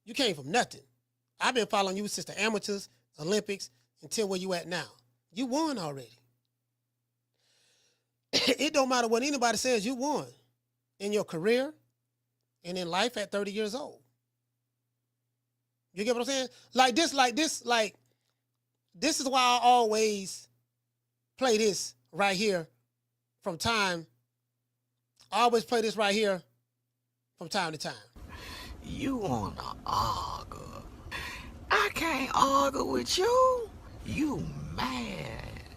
You came from nothing. I've been following you since the amateurs, Olympics, until where you at now. You won already. It don't matter what anybody says. You won in your career and in life at 30 years old. You get what I'm saying? This is why I always play this right here from time. I always play this right here from time to time. You wanna argue? I can't argue with you. You mad.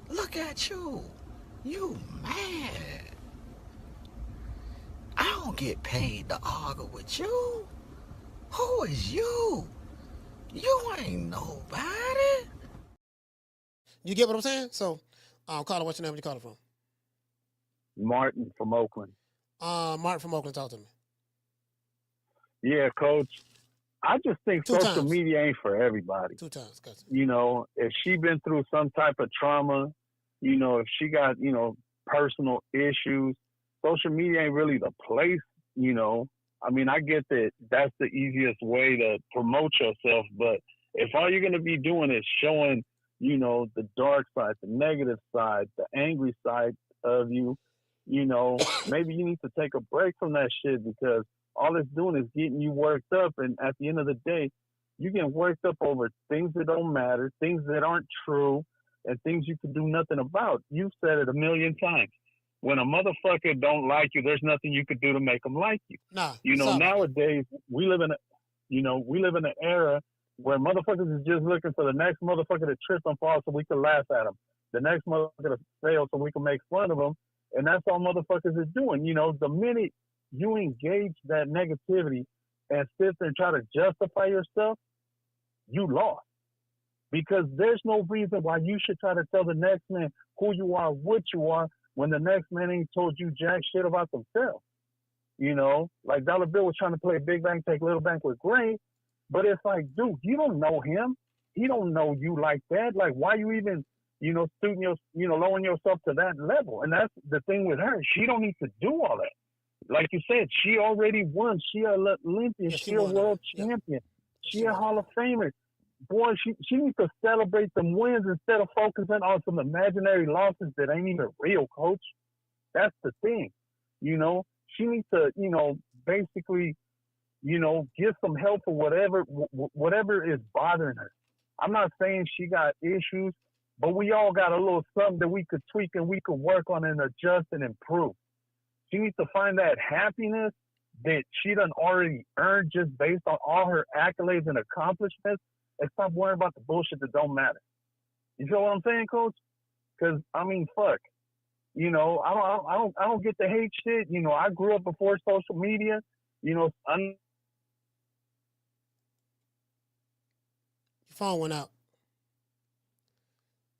Look at you. You mad. I don't get paid to argue with you. Who is you? You ain't nobody. You get what I'm saying? So, caller, what's your name? Where you calling from? Martin from Oakland. Martin from Oakland, talk to me. Yeah, Coach. I just think Two social times. media ain't for everybody. 2 times. Gotcha. You know, if she been through some type of trauma, you know, if she got, you know, personal issues, social media ain't really the place, you know. I mean, I get that that's the easiest way to promote yourself, but if all you're going to be doing is showing, you know, the dark side, the negative side, the angry side of you, you know, maybe you need to take a break from that shit, because all it's doing is getting you worked up. And at the end of the day, you get worked up over things that don't matter, things that aren't true, and things you can do nothing about. You've said it a million times. When a motherfucker don't like you, there's nothing you could do to make them like you. Nah. You know, nowadays we live in an era where motherfuckers is just looking for the next motherfucker to trip and fall so we can laugh at them. The next motherfucker to fail so we can make fun of them. And that's all motherfuckers is doing. You know, the minute you engage that negativity and sit there and try to justify yourself, you lost. Because there's no reason why you should try to tell the next man who you are, what you are, when the next man ain't told you jack shit about themselves. You know, like Dollar Bill was trying to play big bank, take little bank with Gray, but it's like, dude, you don't know him. He don't know you like that. Like, why you even, you know, lowering yourself to that level? And that's the thing with her. She don't need to do all that. Like you said, she already won. She a Olympian. She a world champion. She a Hall of Famer. Boy, she needs to celebrate them wins instead of focusing on some imaginary losses that ain't even real, Coach. That's the thing. You know, she needs to, you know, basically, you know, get some help for whatever is bothering her. I'm not saying she got issues, but we all got a little something that we could tweak and we could work on and adjust and improve. She needs to find that happiness that she done already earned just based on all her accolades and accomplishments, and stop worrying about the bullshit that don't matter. You feel what I'm saying, Coach? Because I mean, fuck. You know, I don't get the hate shit. You know, I grew up before social media. You know, your phone went out.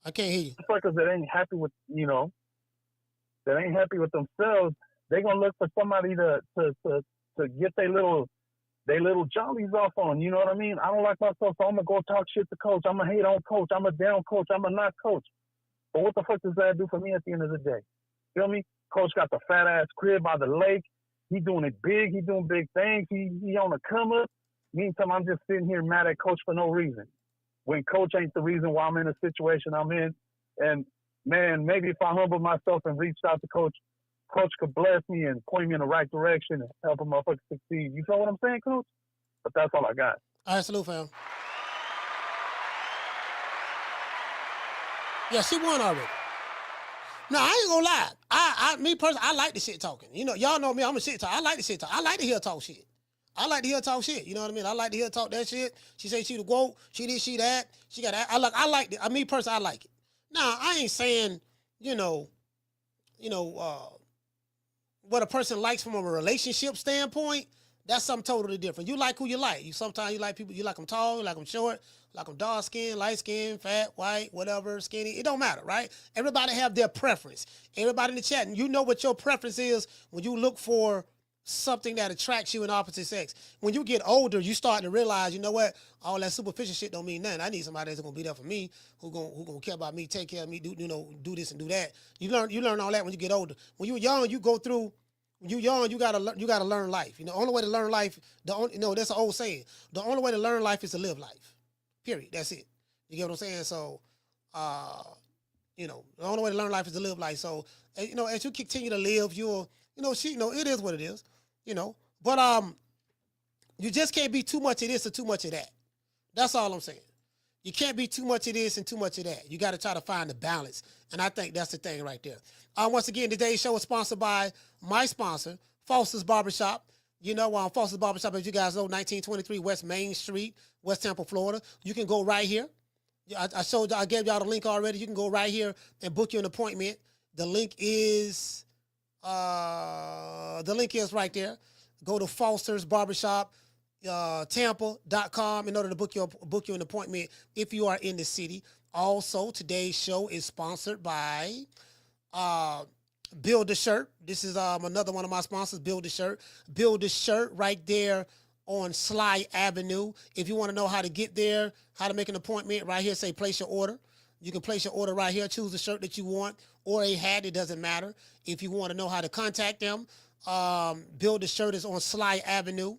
I can't hear you. Fuckers that ain't happy with, you know, that ain't happy with themselves, they gonna look for somebody to get their little jollies off on. You know what I mean? I don't like myself, so I'm gonna go talk shit to Coach. I'm gonna hate on Coach. I'm a down Coach. I'm a not Coach. But what the fuck does that do for me at the end of the day? Feel me? Coach got the fat ass crib by the lake. He doing it big. He doing big things. He on the come up. Meantime, I'm just sitting here mad at Coach for no reason. When Coach ain't the reason why I'm in the situation I'm in. And man, maybe if I humble myself and reached out to Coach, Coach could bless me and point me in the right direction and help a motherfucker succeed. You feel what I'm saying, Coach? But that's all I got. All right, salute, fam. Yeah, she won already. No, I ain't gonna lie. Me personally, I like the shit talking. You know, y'all know me. I'm a shit talker. I like the shit talk. I like to hear talk shit. I like to hear talk shit. You know what I mean? I like to hear talk that shit. She say she the GOAT. She this, she that. She got that. I like it. Me personally, I like it. Now, I ain't saying, what a person likes from a relationship standpoint. That's something totally different. You like who you like. Sometimes you like people, you like them tall, you like them short, like them dark skin, light skin, fat, white, whatever, skinny. It don't matter, right? Everybody have their preference. Everybody in the chat, and you know what your preference is when you look for something that attracts you in opposite sex. When you get older, you start to realize, you know what? All that superficial shit don't mean nothing. I need somebody that's gonna be there for me, who gonna care about me, take care of me, do this and do that. You learn all that when you get older. When you're young, you go through. When you're young, you gotta learn life. You know, the only way to learn life, that's an old saying. The only way to learn life is to live life. Period. That's it. You get what I'm saying? So, the only way to learn life is to live life. So, as you continue to live, it is what it is. But you just can't be too much of this or too much of that. That's all I'm saying. You can't be too much of this and too much of that. You got to try to find the balance, and I think that's the thing right there. Once again, today's show is sponsored by my sponsor, Foster's Barbershop. Foster's Barbershop, as you guys know, 1923 West Main Street, West Tampa, Florida. You can go right here. I gave y'all the link already. You can go right here and book you an appointment. The link is right there. Go to Foster's Barbershop, Tampa.com in order to book you an appointment if you are in the city. Also, today's show is sponsored by Build a Shirt. This is another one of my sponsors, Build a Shirt. Build a Shirt right there on Sly Avenue. If you want to know how to get there, how to make an appointment, right here, say place your order. You can place your order right here. Choose the shirt that you want or a hat. It doesn't matter. If you want to know how to contact them, Build a Shirt is on Sly Avenue,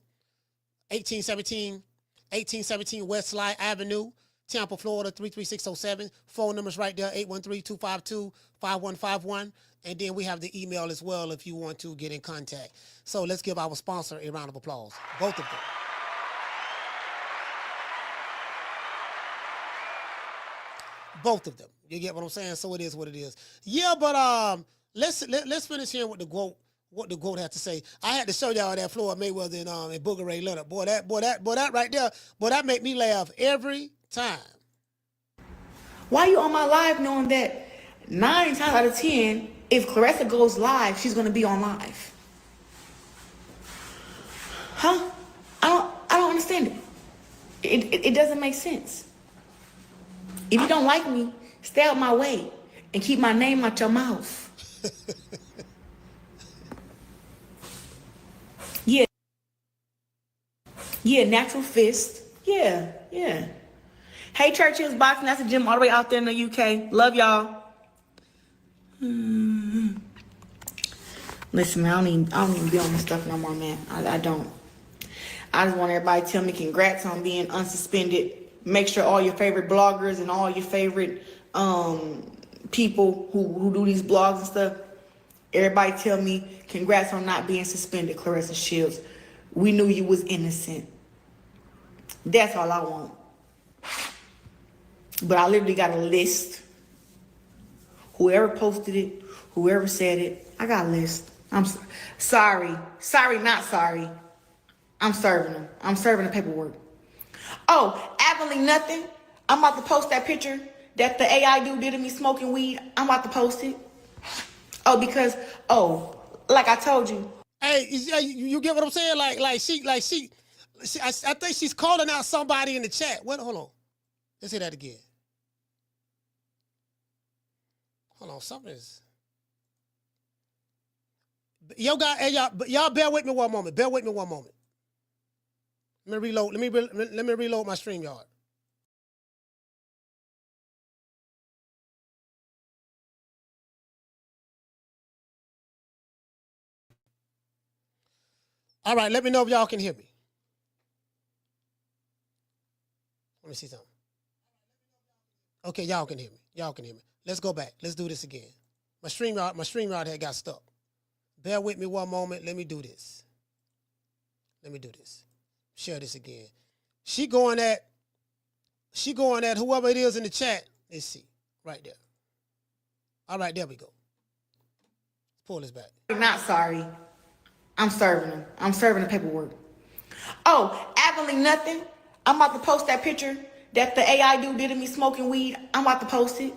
1817 West Sly Avenue, Tampa, Florida, 33607. Phone number's right there, 813-252-5151. And then we have the email as well if you want to get in contact. So let's give our sponsor a round of applause. Both of them. Both of them. You get what I'm saying? So it is what it is. Yeah, but let's finish here with what the GOAT had to say. I had to show y'all that Floyd Mayweather and Booger Ray Leonard. Boy, that right there, that make me laugh every time. Why you on my live knowing that 9 times out of 10, if Claressa goes live, she's gonna be on live? Huh? I don't understand it. It doesn't make sense. If you don't like me, stay out my way and keep my name out your mouth. Yeah. Yeah, natural fist. Yeah. Hey, Churchill's Boxing. That's a gym all the way out there in the UK. Love y'all. Listen, man, I don't even be on this stuff no more, man. I don't. I just want everybody to tell me congrats on being unsuspended. Make sure all your favorite bloggers and all your favorite people who do these blogs and stuff, everybody tell me congrats on not being suspended, Claressa Shields. We knew you was innocent. That's all I want. But I literally got a list. Whoever posted it, whoever said it, I got a list. I'm sorry, not sorry. I'm serving them. I'm serving the paperwork. Oh, absolutely nothing. I'm about to post that picture that the AI dude did of me smoking weed. I'm about to post it. Because like I told you. Hey, you get what I'm saying? I think she's calling out somebody in the chat. What? Hold on. Let's hear that again. Hold on, something is. Y'all bear with me one moment. Let me reload. Let me reload my StreamYard. All right, let me know if y'all can hear me. Let me see something. Okay, y'all can hear me. Let's go back. Let's do this again. My StreamYard had got stuck. Bear with me one moment. Let me do this. Share this again. She going at whoever it is in the chat. Let's see. Right there. All right, there we go. Let's pull this back. Not sorry. I'm serving them. I'm serving the paperwork. Absolutely nothing. I'm about to post that picture that the AI dude did of me smoking weed. I'm about to post it.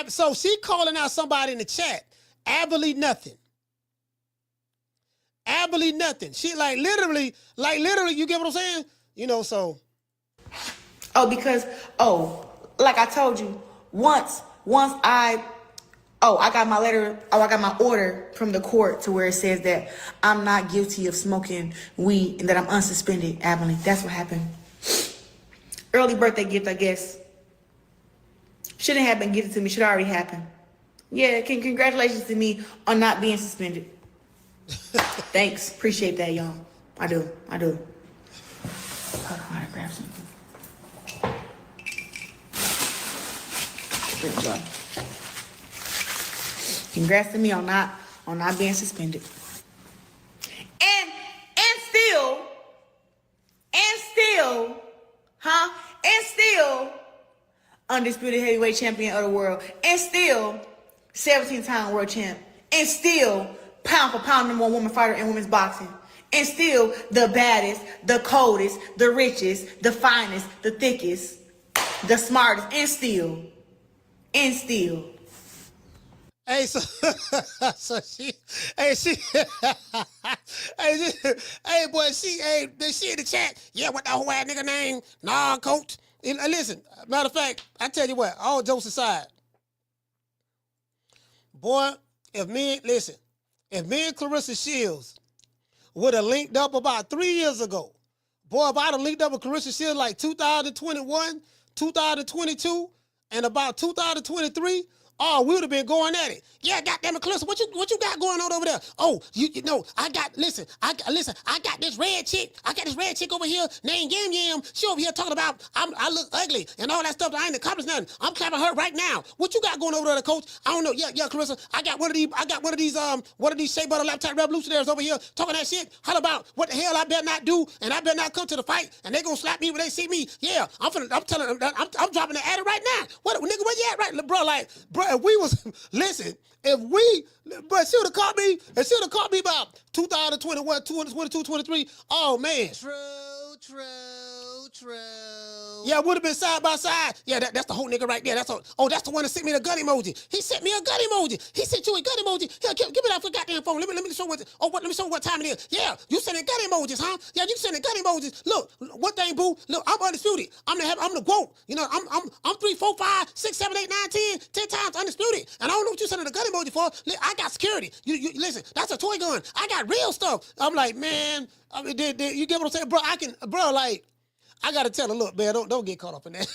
So she calling out somebody in the chat. Absolutely nothing. She literally, you get what I'm saying? So. Because like I told you, once I Oh, I got my letter. Oh, I got my order from the court to where it says that I'm not guilty of smoking weed and that I'm unsuspended, Abilene. That's what happened. Early birthday gift, I guess. Shouldn't have been gifted to me. Should already happen. Yeah, congratulations to me on not being suspended. Thanks. Appreciate that, y'all. I do. Hold on, I gotta grab something. There we go. Congrats to me on not being suspended. And still undisputed heavyweight champion of the world, and still 17-time world champ, and still pound for pound #1 woman fighter in women's boxing, and still the baddest, the coldest, the richest, the finest, the thickest, the smartest, and still. Hey, so she, hey, boy, she in the chat. Yeah, what the whole ass nigga name? Nah, coach. And, listen, matter of fact, I tell you what, all jokes aside, boy, if me and Claressa Shields would have linked up about 3 years ago, boy, if I'd have linked up with Claressa Shields like 2021, 2022, and about 2023, oh, we would have been going at it. Yeah, goddamn it, Claressa, what you got going on over there? Oh, you know, I got this red chick. I got this red chick over here named Yam Yam. She over here talking about I look ugly and all that stuff. I ain't accomplished nothing. I'm clapping her right now. What you got going over there, coach? I don't know. Yeah, Claressa, I got one of these shea butter laptop revolutionaries over here talking that shit. How about what the hell I better not do and I better not come to the fight and they gonna slap me when they see me? Yeah, I'm telling them I'm dropping the adder right now. What nigga, where you at right, bro? Like, bro, if we was listen, but she would have caught me, and she would have caught me about 2021, 2022, 23. Oh man. True. Yeah, it would have been side by side. Yeah, that's the whole nigga right there. That's the one that sent me the gun emoji. He sent me a gun emoji. He sent you a gun emoji. Here, give me that for goddamn phone. Let me show let me show what time it is. Yeah, you sending gun emojis, huh? Yeah, you sending gun emojis. Look, one thing, boo. Look, I'm undisputed. I'm the GOAT. You know, I'm 3, 4, 5, 6, 7, 8, 9, 10 times undisputed. And I don't know what you sending the gun emoji for. I got security. You listen, that's a toy gun. I got real stuff. I'm like, man, I mean, you get what I'm saying? Bro, like, I gotta tell her, look, man, don't get caught up in that.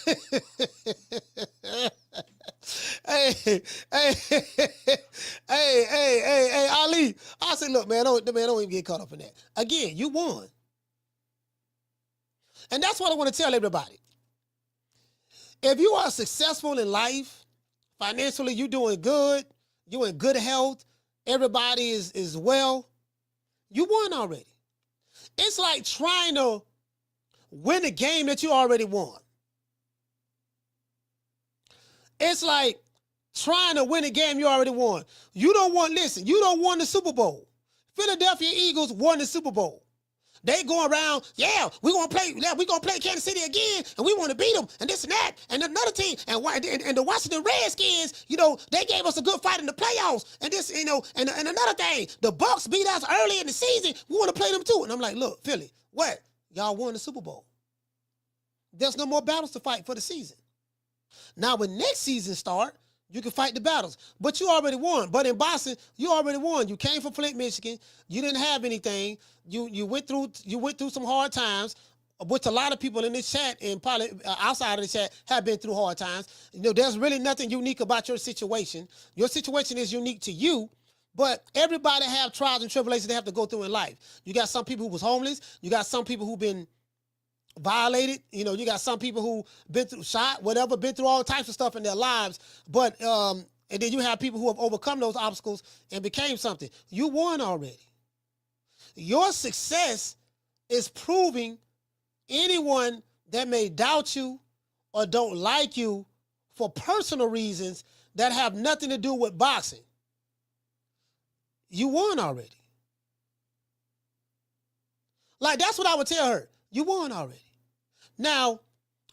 hey, Ali. I said, look, man, don't even get caught up in that. Again, you won. And that's what I want to tell everybody. If you are successful in life, financially, you doing good, you in good health, everybody is well, you won already. It's like trying to win a game that you already won. It's like trying to win a game you already won. You don't want the Super Bowl. Philadelphia Eagles won the Super Bowl. They going around, yeah, we're gonna play Kansas City again, and we want to beat them, and this and that, and another team, and the Washington Redskins, you know, they gave us a good fight in the playoffs, and this, you know, and another thing, the Bucks beat us early in the season, we want to play them too. And I'm like, look, Philly, what? Y'all won the Super Bowl. There's no more battles to fight for the season. Now, when next season start, you can fight the battles, but you already won. But in boxing, you already won. You came from Flint, Michigan. You didn't have anything. You went through some hard times, which a lot of people in this chat and probably outside of the chat have been through hard times. You know, there's really nothing unique about your situation. Your situation is unique to you. But everybody have trials and tribulations they have to go through in life. You got some people who was homeless. You got some people who've been violated. You know, you got some people who been through shot, whatever, been through all types of stuff in their lives. But and then you have people who have overcome those obstacles and became something. You won already. Your success is proving anyone that may doubt you or don't like you for personal reasons that have nothing to do with boxing. You won already. Like, that's what I would tell her. You won already. Now,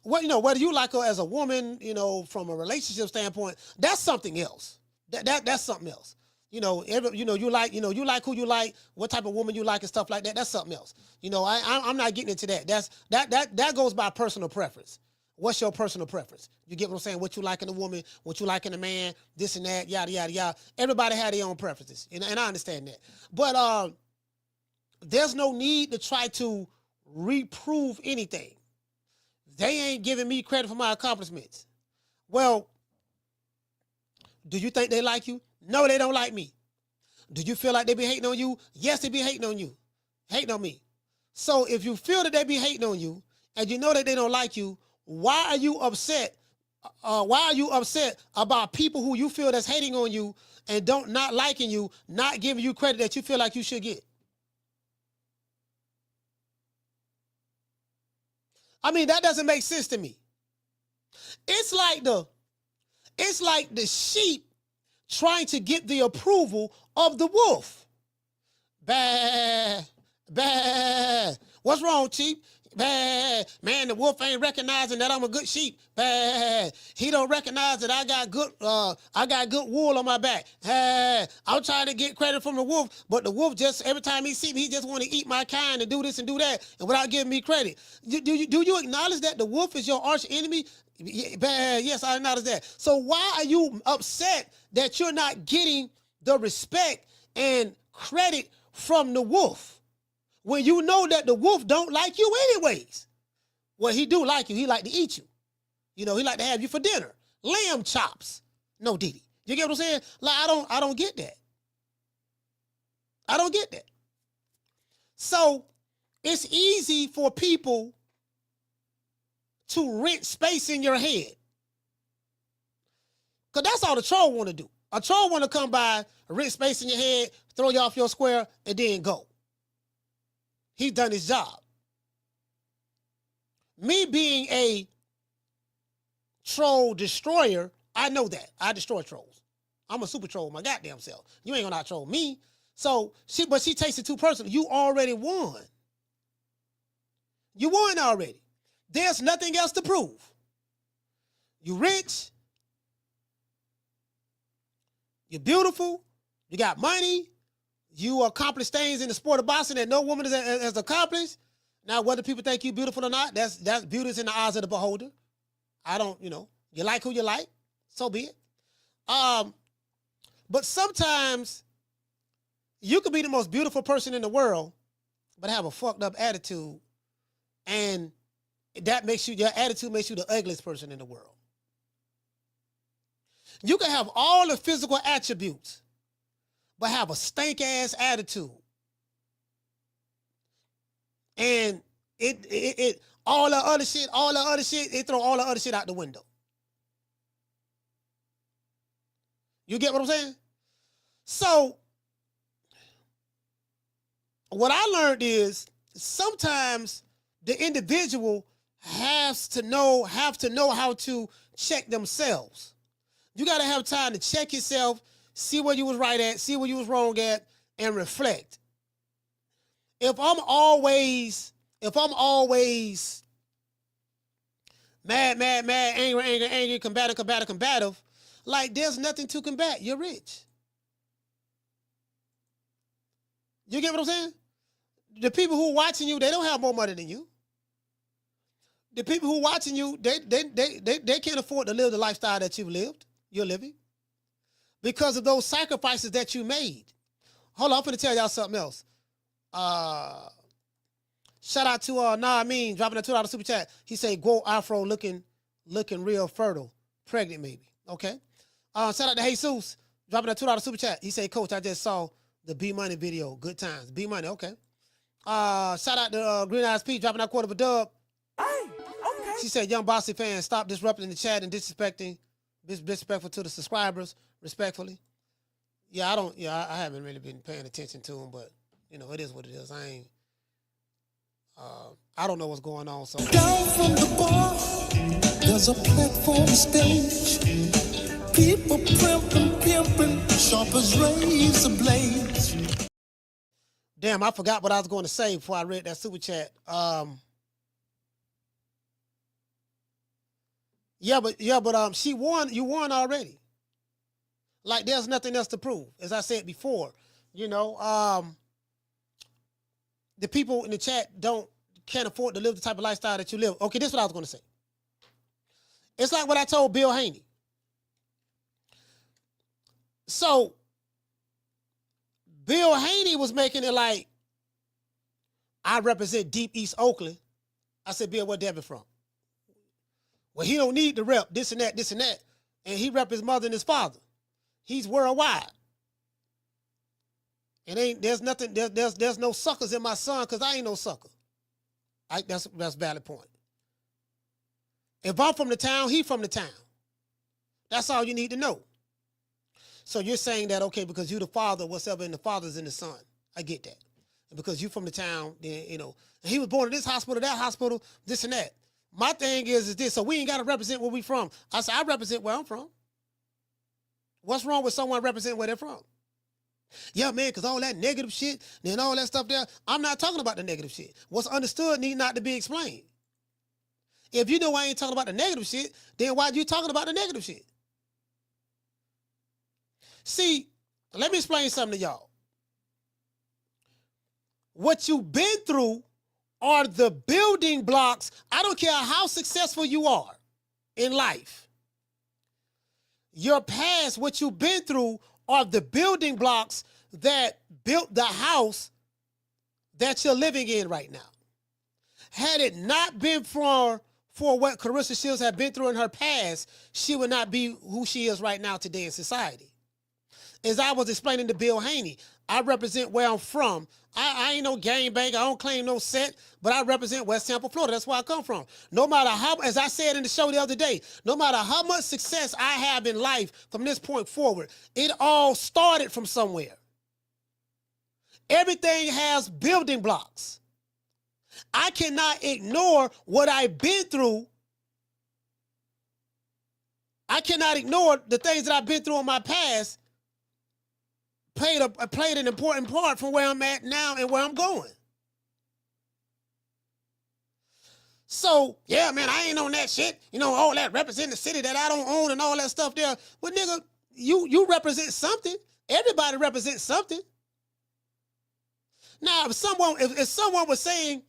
whether you like her as a woman, you know, from a relationship standpoint, that's something else. That's something else. You like who you like, what type of woman you like and stuff like that. That's something else. You know, I'm not getting into that. That goes by personal preference. What's your personal preference? You get what I'm saying? What you like in a woman, what you like in a man, this and that, yada, yada, yada. Everybody had their own preferences, and I understand that. But there's no need to try to reprove anything. They ain't giving me credit for my accomplishments. Well, do you think they like you? No, they don't like me. Do you feel like they be hating on you? Yes, they be hating on you. Hating on me. So if you feel that they be hating on you and you know that they don't like you, why are you upset? Why are you upset about people who you feel that's hating on you and not liking you, not giving you credit that you feel like you should get? I mean, that doesn't make sense to me. It's like the sheep trying to get the approval of the wolf. Bah, bah. What's wrong, sheep? Bah. Man, the wolf ain't recognizing that I'm a good sheep. Bah. He don't recognize that I got good wool on my back. I'm trying to get credit from the wolf, but the wolf just, every time he see me, he just want to eat my kind and do this and do that, and without giving me credit. Do you acknowledge that the wolf is your arch enemy? Yes, I acknowledge that. So why are you upset that you're not getting the respect and credit from the wolf when you know that the wolf don't like you anyways? Well, he do like you. He like to eat you. You know, he like to have you for dinner. Lamb chops. No Diddy. You get what I'm saying? Like, I don't get that. I don't get that. So it's easy for people to rent space in your head. Because that's all the troll want to do. A troll want to come by, rent space in your head, throw you off your square, and then go. He's done his job. Me being a troll destroyer, I know that. I destroy trolls. I'm a super troll my goddamn self. You ain't gonna out troll me. So, she takes it too personal. You already won. You won already. There's nothing else to prove. You rich. You're beautiful. You got money. You accomplish things in the sport of boxing that no woman has accomplished. Now, whether people think you beautiful or not, that's beauty is in the eyes of the beholder. I don't, you like who you like, so be it. But sometimes you could be the most beautiful person in the world, but have a fucked up attitude, and your attitude makes you the ugliest person in the world. You can have all the physical attributes, but have a stank ass attitude. And all the other shit, they throw all the other shit out the window. You get what I'm saying? So what I learned is sometimes the individual have to know how to check themselves. You got to have time to check yourself, see where you was right at, see where you was wrong at, and reflect. If I'm always mad, angry, combative, like there's nothing to combat. You're rich. You get what I'm saying? The people who are watching you, they don't have more money than you. The people who are watching you, they can't afford to live the lifestyle that you're living. Because of those sacrifices that you made. Hold on, I'm finna tell y'all something else. Shout out to Mean dropping a $2 super chat. He said, "Go Afro looking real fertile, pregnant maybe." Okay. Shout out to Jesus dropping a $2 super chat. He said, "Coach, I just saw the B Money video. Good times. B Money, okay." Shout out to Green Eyes Pete dropping a quarter of a dub. Hey, okay. She said, "Young Bossy fans, stop disrupting the chat and disrespectful to the subscribers, respectfully." Yeah, I haven't really been paying attention to them, but it is what it is. I don't know what's going on. So down from the bar, there's a platform stage. People pimping, sharp as razor blades. Damn, I forgot what I was going to say before I read that super chat. But she won. You won already. Like there's nothing else to prove. As I said before, the people in the chat can't afford to live the type of lifestyle that you live. Okay, this is what I was going to say. It's like what I told Bill Haney. So Bill Haney was making it like, I represent Deep East Oakland. I said, Bill, where Devin from? Well, he don't need the rep, this and that, this and that. And he rep his mother and his father. He's worldwide. And there's nothing, there's no suckers in my son, because I ain't no sucker. That's a valid point. If I'm from the town, he from the town. That's all you need to know. So you're saying that, okay, because you the father, whatever, and the father's in the son. I get that. And because you from the town, then, you know, and he was born in this hospital, that hospital, this and that. My thing is this, so we ain't got to represent where we from. I said, I represent where I'm from. What's wrong with someone representing where they're from? Yeah, man, because all that negative shit and all that stuff there, I'm not talking about the negative shit. What's understood need not to be explained. If you know I ain't talking about the negative shit, then why are you talking about the negative shit? See, let me explain something to y'all. What you've been through are the building blocks. I don't care how successful you are in life. Your past, what you've been through, are the building blocks that built the house that you're living in right now. Had it not been for what Claressa Shields had been through in her past, she would not be who she is right now today in society. As I was explaining to Bill Haney, I represent where I'm from. I ain't no gangbang. I don't claim no set, but I represent West Tampa, Florida. That's where I come from. No matter how, as I said in the show the other day, no matter how much success I have in life from this point forward, it all started from somewhere. Everything has building blocks. I cannot ignore what I've been through. I cannot ignore the things that I've been through in my past. Played an important part from where I'm at now and where I'm going. So, yeah, man, I ain't on that shit. You know, all that represent the city that I don't own and all that stuff there. But, nigga, you represent something. Everybody represents something. Now, if someone was saying,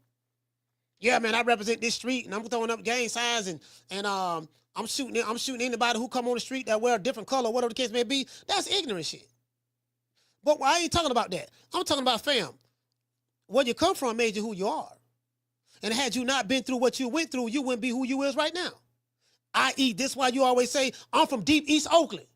yeah, man, I represent this street and I'm throwing up gang signs and I'm shooting anybody who come on the street that wear a different color, whatever the case may be, that's ignorant shit. But I ain't talking about that. I'm talking about, fam, where you come from made you who you are. And had you not been through what you went through, you wouldn't be who you is right now. I.e., this is why you always say, I'm from Deep East Oakland.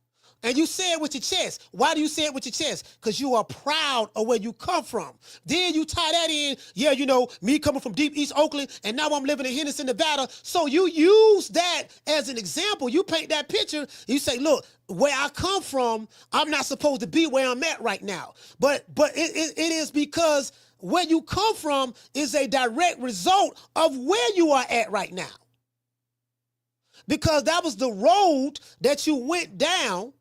And you say it with your chest. Why do you say it with your chest? Because you are proud of where you come from. Then you tie that in, yeah, you know, me coming from Deep East Oakland, and now I'm living in Henderson, Nevada. So you use that as an example. You paint that picture. You say, look, where I come from, I'm not supposed to be where I'm at right now. But it is because where you come from is a direct result of where you are at right now. Because that was the road that you went down.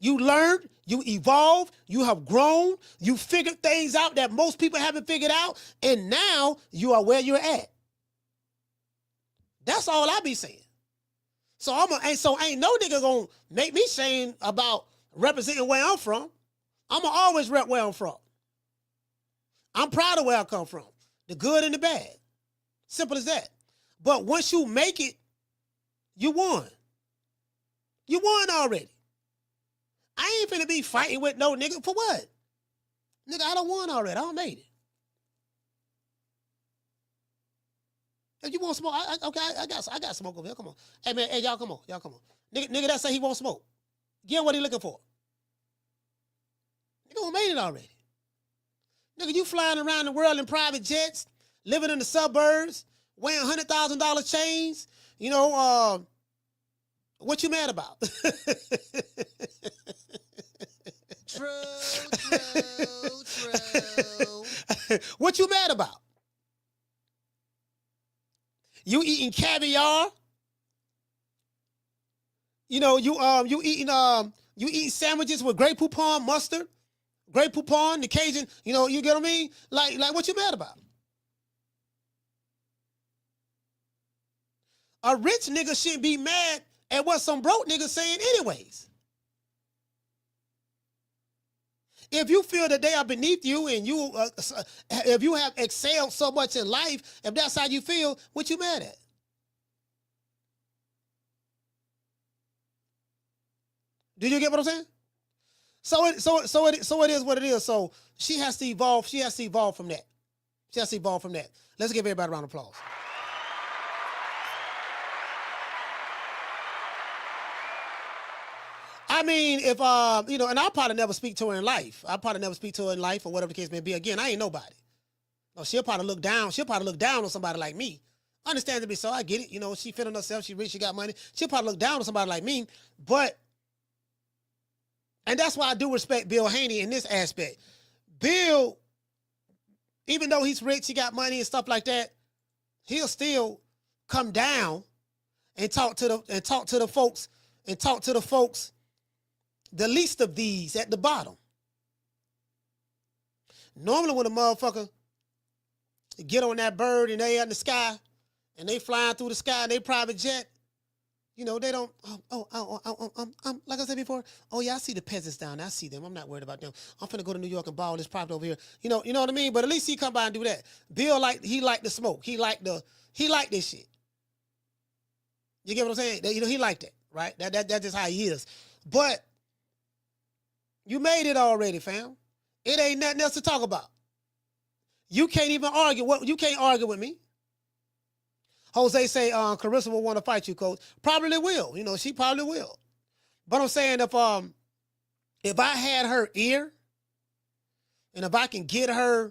You learned, you evolved, you have grown, you figured things out that most people haven't figured out, and now you are where you're at. That's all I be saying. So ain't no nigga gonna make me shame about representing where I'm from. I'ma always rep where I'm from. I'm proud of where I come from, the good and the bad. Simple as that. But once you make it, you won. You won already. I ain't finna be fighting with no nigga for what? Nigga, I done won already. I done made it. If you want smoke, I got smoke over here. Come on. Hey man, hey y'all come on. Y'all come on. Nigga that say he won't smoke. Get him what he looking for. Nigga done made it already. Nigga, you flying around the world in private jets, living in the suburbs, wearing $100,000 chains, you know, what you mad about? True. What you mad about? You eating caviar? You know, you eating sandwiches with Grey Poupon mustard, Grey Poupon, the Cajun, you know, you get what I mean? Like what you mad about? A rich nigga shouldn't be mad at what some broke niggas saying anyways. If you feel that they are beneath you and you, if you have excelled so much in life, if that's how you feel, what you mad at? Do you get what I'm saying? So it is what it is. So she has to evolve. She has to evolve from that. She has to evolve from that. Let's give everybody a round of applause. I mean, if and I'll probably never speak to her in life. I'll probably never speak to her in life or whatever the case may be. Again, I ain't nobody. No, she'll probably look down. She'll probably look down on somebody like me. Understandably so. I get it. You know, she feeling herself. She rich. She got money. She'll probably look down on somebody like me. And that's why I do respect Bill Haney in this aspect. Bill, even though he's rich, he got money and stuff like that, he'll still come down and talk to the folks, the least of these at the bottom. Normally when a motherfucker get on that bird and they in the sky and they flying through the sky in they private jet, you know, they don't, like I said before, oh yeah, I see the peasants down there. I see them. I'm not worried about them. I'm finna go to New York and buy all this property over here. You know what I mean? But at least he come by and do that. Bill, he liked the smoke. He liked this shit. You get what I'm saying? You know, he liked it, right? That's just how he is. But you made it already, fam. It ain't nothing else to talk about. You can't even argue. You can't argue with me. Jose say, Claressa will want to fight you, coach. Probably will. You know, she probably will. But I'm saying if I had her ear and if I can get her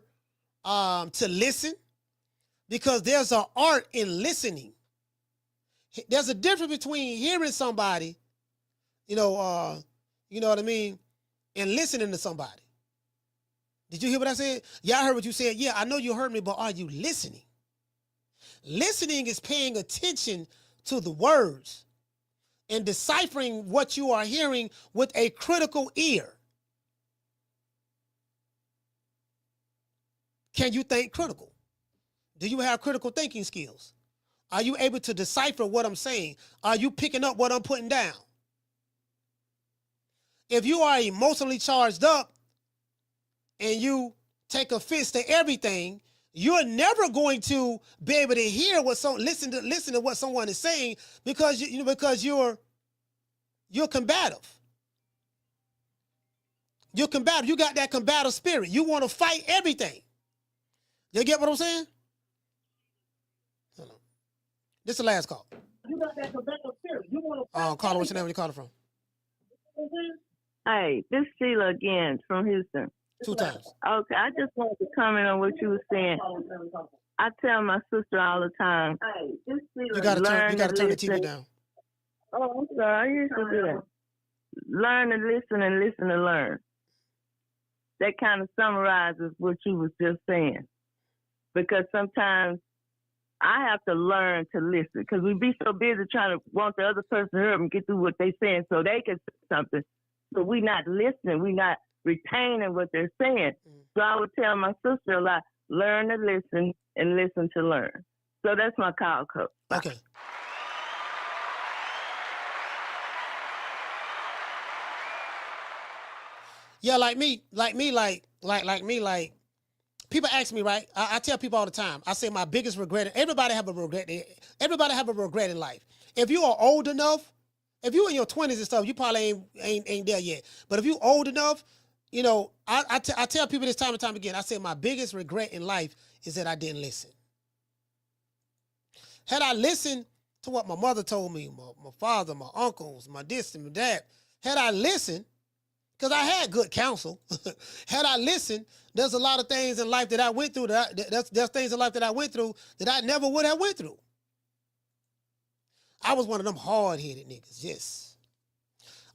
to listen, because there's an art in listening. There's a difference between hearing somebody, you know what I mean, and listening to somebody. Did you hear what I said? Yeah, I heard what you said. Yeah, I know you heard me, but are you listening? Listening is paying attention to the words and deciphering what you are hearing with a critical ear. Can you think critical? Do you have critical thinking skills? Are you able to decipher what I'm saying? Are you picking up what I'm putting down? If you are emotionally charged up and you take offense to everything, you're never going to be able to hear listen to what someone is saying because you're combative. You're combative. You got that combative spirit. You want to fight everything. You get what I'm saying? Hold on. This is the last call. You got that combative spirit. You want to caller, what's your name? Where you calling from? Hey, this is Sheila again from Houston. 2 times. Okay, I just wanted to comment on what you were saying. I tell my sister all the time. Hey, this is Sheila. You gotta turn the TV down. Oh, I'm sorry. I used to do that. Learn to listen and listen to learn. That kind of summarizes what you was just saying. Because sometimes I have to learn to listen because we be so busy trying to want the other person to hear them get through what they're saying so they can say something. So we not listening. We not retaining what they're saying. So I would tell my sister a lot, learn to listen and listen to learn. So that's my call, coach. Okay. Yeah, like me, people ask me, right? I tell people all the time. I say my biggest regret. Everybody have a regret. Everybody have a regret in life. If you are old enough, if you in your 20s and stuff, you probably ain't there yet. But if you old enough, you know, I tell people this time and time again. I say my biggest regret in life is that I didn't listen. Had I listened to what my mother told me, my father, my uncles, my this and my that, had I listened, because I had good counsel. Had I listened, there's a lot of things in life that I went through. There's things in life that I went through that I never would have went through. I was one of them hard-headed niggas, yes.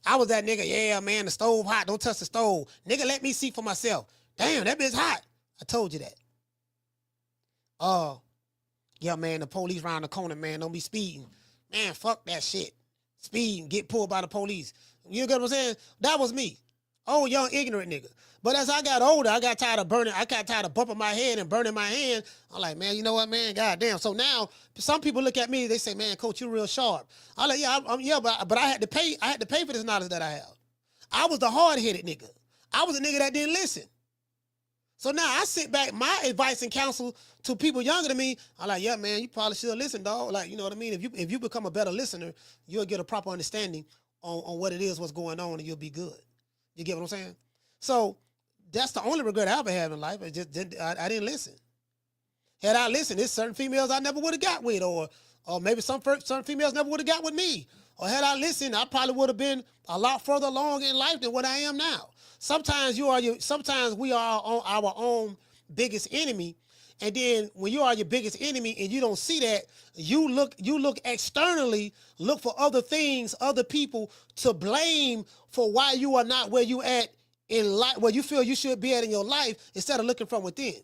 I was that nigga, yeah, man, the stove hot, don't touch the stove. Nigga, let me see for myself. Damn, that bitch hot. I told you that. Yeah, man, the police round the corner, man, don't be speeding. Man, fuck that shit. Speed, get pulled by the police. You get what I'm saying? That was me. Oh, young, ignorant nigga. But as I got older, I got tired of bumping my head and burning my hand. I'm like, man, you know what, man? Goddamn. So now, some people look at me, they say, man, coach, you real sharp. I'm like, yeah, but I had to pay for this knowledge that I have. I was the hard-headed nigga. I was a nigga that didn't listen. So now I sit back, my advice and counsel to people younger than me, I'm like, yeah, man, you probably should listen, dog. Like, you know what I mean? If you become a better listener, you'll get a proper understanding on what it is, what's going on, and you'll be good. You get what I'm saying? So that's the only regret I ever had in life. I didn't listen. Had I listened, there's certain females I never would have got with, or maybe certain females never would have got with me. Or had I listened, I probably would have been a lot further along in life than what I am now. Sometimes we are our own biggest enemy. And then when you are your biggest enemy and you don't see that, you look externally, look for other things, other people to blame for why you are not where you at in life, where you feel you should be at in your life, instead of looking from within.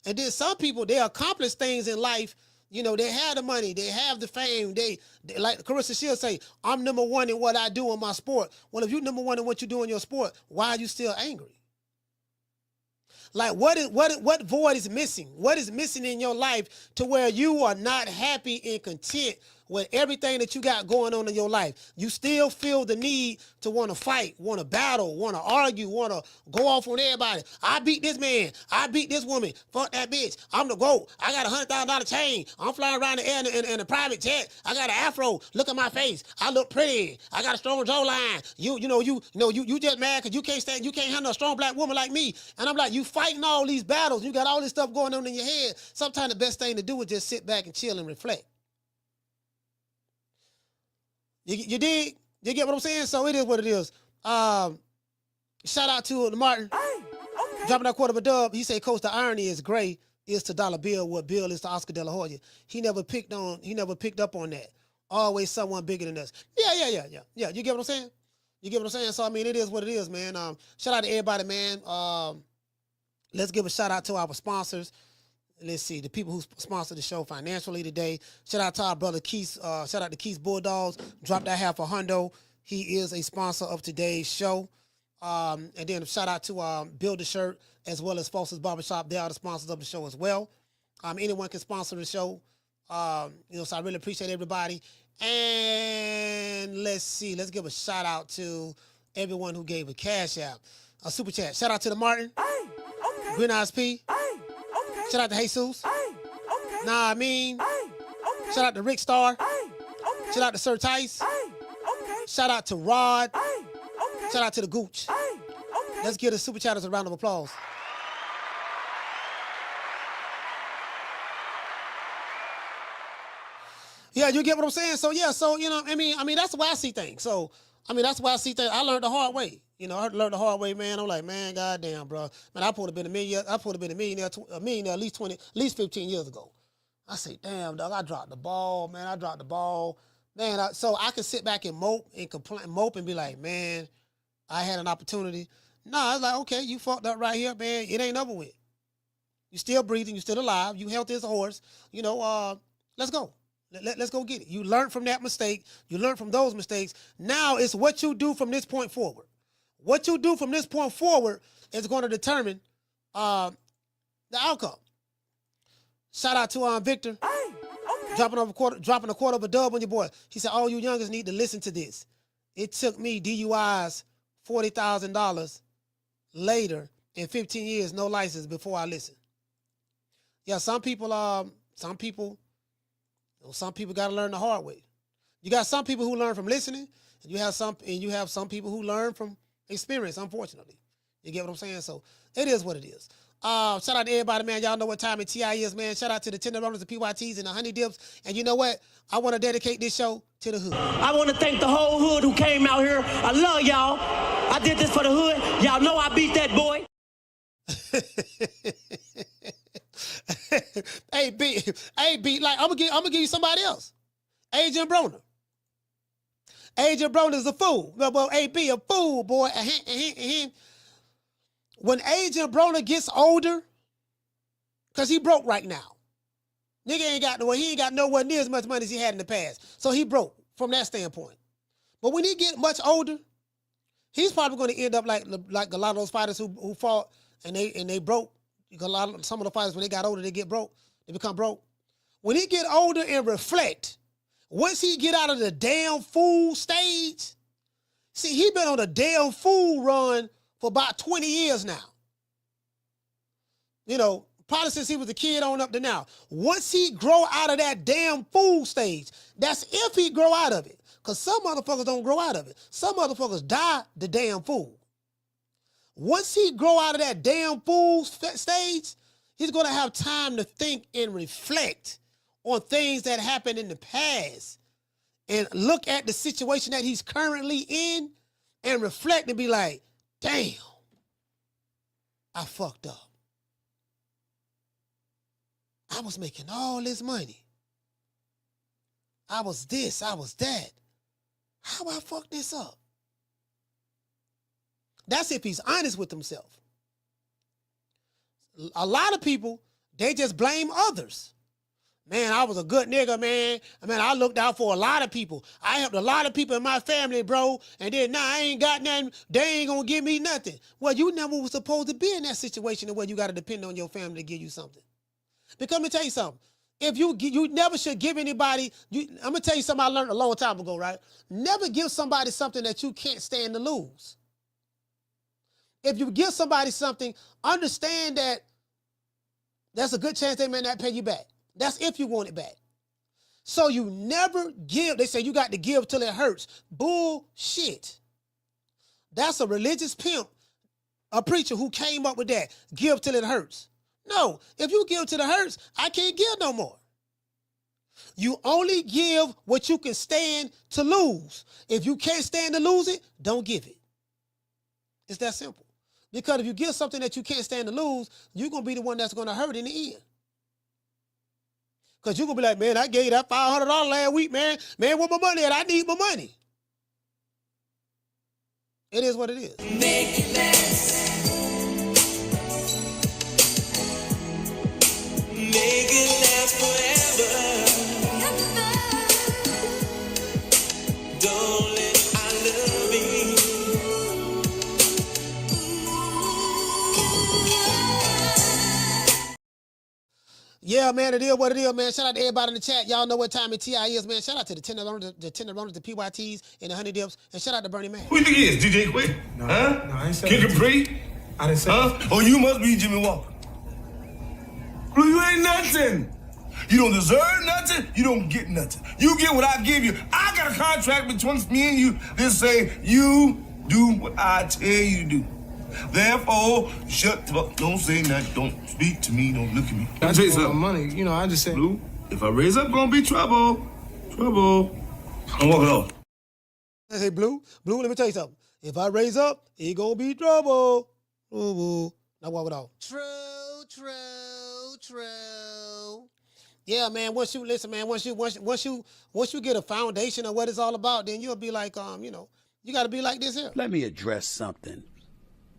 And then some people, they accomplish things in life. You know, they have the money, they have the fame. They like Claressa, she'll say, I'm number one in what I do in my sport. Well, if you're number one in what you do in your sport, why are you still angry? Like, what void is missing? What is missing in your life to where you are not happy and content with everything that you got going on in your life? You still feel the need to want to fight, want to battle, want to argue, want to go off on everybody. I beat this man. I beat this woman. Fuck that bitch. I'm the GOAT. I got $100,000 chain. I'm flying around the air in a private jet. I got an afro. Look at my face. I look pretty. I got a strong jawline. You just mad because you can't handle a strong black woman like me. And I'm like, you fighting all these battles. You got all this stuff going on in your head. Sometimes the best thing to do is just sit back and chill and reflect. You dig? You get what I'm saying? So it is what it is. Shout out to Martin. Dropping that quarter of a dub. He said, Coach, the irony is Gray is to Dollar Bill what Bill is to Oscar De La Hoya. He never picked up on that. Always someone bigger than us. Yeah. You get what I'm saying? You get what I'm saying? So I mean, it is what it is, man. Shout out to everybody, man. Let's give a shout out to our sponsors. Let's see, the people who sponsor the show financially today. Shout out to our brother Keith. Shout out to Keith's Bulldogs. Drop that half a hundo. He is a sponsor of today's show. And then shout out to Build a Shirt as well as Foster's Barbershop. They are the sponsors of the show as well. Anyone can sponsor the show. So I really appreciate everybody. And let's see, let's give a shout out to everyone who gave a cash app, a super chat. Shout out to the Martin, Green Eyes P. Shout out to Jesus. Nah, I mean. Shout out to Rick Star. Shout out to Sir Tice. Shout out to Rod. Shout out to the Gooch. Let's give the super chatters a round of applause. Yeah, you get what I'm saying? So yeah, I mean, that's the way I see things. So, I mean, that's why I see things. I learned the hard way. I learned the hard way, man. I'm like, man, goddamn, bro. Man, I would have been a millionaire. At least 15 years ago. I say, damn, dog, I dropped the ball, man. Man, so I can sit back and mope and complain, and be like, man, I had an opportunity. No, I was like, okay, you fucked up right here, man. It ain't over with. You still breathing. You still alive. You healthy as a horse. Let's go. Let's go get it. You learn from that mistake. You learn from those mistakes. Now it's what you do from this point forward. What you do from this point forward is going to determine the outcome. Shout out to Victor. Dropping a quarter of a dub on your boy. He said, all you youngers need to listen to this. It took me DUIs $40,000 later in 15 years, no license before I listened. Yeah, some people got to learn the hard way. You got some people who learn from listening, and you have some people who learn from experience, unfortunately. You get what I'm saying? So it is what it is. Shout out to everybody, man. Y'all know what time in TI is, man. Shout out to the Tenderonis, the PYTs, and the Honey Dips. And you know what? I want to dedicate this show to the hood. I want to thank the whole hood who came out here. I love y'all. I did this for the hood. Y'all know I beat that boy. Hey, B, like, I'm gonna give you somebody else. Agent Broner. Agent Broner is a fool. Well, AB, a fool, boy. When Agent Broner gets older, because he broke right now. Nigga he ain't got nowhere near as much money as he had in the past. So he broke from that standpoint. But when he get much older, he's probably going to end up like a lot of those fighters who fought and they broke. Some of the fighters, when they got older, they get broke. They become broke. When he get older and reflect, once he get out of the damn fool stage, see, he been on a damn fool run for about 20 years now. Probably since he was a kid on up to now. Once he grow out of that damn fool stage, that's if he grow out of it. Because some motherfuckers don't grow out of it. Some motherfuckers die the damn fool. Once he grow out of that damn fool stage, he's going to have time to think and reflect on things that happened in the past and look at the situation that he's currently in and reflect and be like, damn, I fucked up. I was making all this money. I was this, I was that. How I fucked this up? That's if he's honest with himself. A lot of people, they just blame others. Man, I was a good nigga, man. Man, I looked out for a lot of people. I helped a lot of people in my family, bro. And then, I ain't got nothing. They ain't gonna give me nothing. Well, you never was supposed to be in that situation where you got to depend on your family to give you something. Because let me tell you something. If you never should give anybody, I'm gonna tell you something I learned a long time ago, right? Never give somebody something that you can't stand to lose. If you give somebody something, understand that there's a good chance they may not pay you back. That's if you want it back. So you never give. They say you got to give till it hurts. Bullshit. That's a religious pimp, a preacher who came up with that. Give till it hurts. No, if you give till it hurts, I can't give no more. You only give what you can stand to lose. If you can't stand to lose it, don't give it. It's that simple. Because if you give something that you can't stand to lose, you're going to be the one that's going to hurt in the end. Because you're going to be like, man, I gave that $500 last week, man. Man, where my money at? I need my money. It is what it is. Make it last. Make it last forever. Don't let I love me. Yeah, man, it is what it is, man. Shout out to everybody in the chat. Y'all know what time it TI is, man. Shout out to the Tenderonis, the PYTs, and the Honey Dips. And shout out to Bernie Man. Who you think he is? DJ Quick? No, huh? No, I ain't saying Kid Capri? I didn't say that. Oh, you must be Jimmy Walker. Blue, you ain't nothing. You don't deserve nothing. You don't get nothing. You get what I give you. I got a contract between me and you that say you do what I tell you to do. Therefore, shut the fuck. Don't say nothing. Don't speak to me. Don't look at me. I tell you something. Money, I just said. Blue, if I raise up, gonna be trouble. Trouble. I'm walking off. I say, Blue, let me tell you something. If I raise up, it gonna be trouble. Now walk it off. True. Yeah, man. Once you get a foundation of what it's all about, then you'll be like, you got to be like this here. Let me address something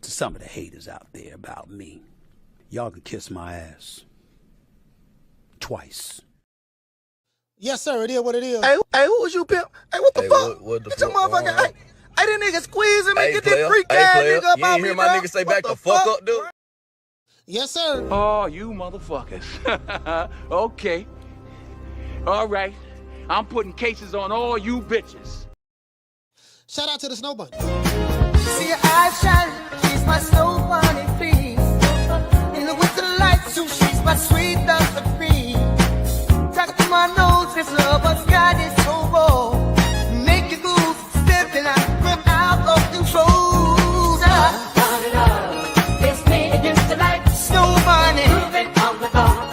to some of the haters out there about me. Y'all can kiss my ass. Twice. Yes, sir. It is what it is. Hey, who was you, pimp? Hey, what the fuck? What the fuck? Get your motherfucker. Hey, that nigga squeezing me. Get that freak ass nigga up on me, bro. You ain't hear my nigga say back the fuck up, dude? Yes, sir. Oh, you motherfuckers. Okay. All right. I'm putting cases on all you bitches. Shout out to the Snow Bunny. See your eyes shine, she's my snow bunny, please. In the winter lights, so she's my sweet dust of cream. Talk to my nose, this love has got it so raw. Make you move, stepping out, grip out of control. It's me against the light, snow bunny. Moving on the bar,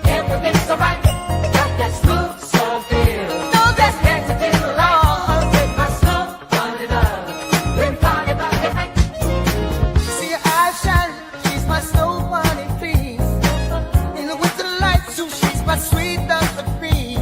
everything's alright. Got that smooth, so feel. No, that's next to the law. Take my snow bunny love. We're party about the night. See your eyes shine, she's my snow bunny, please. In the winter light, so she's my sweet dust of cream.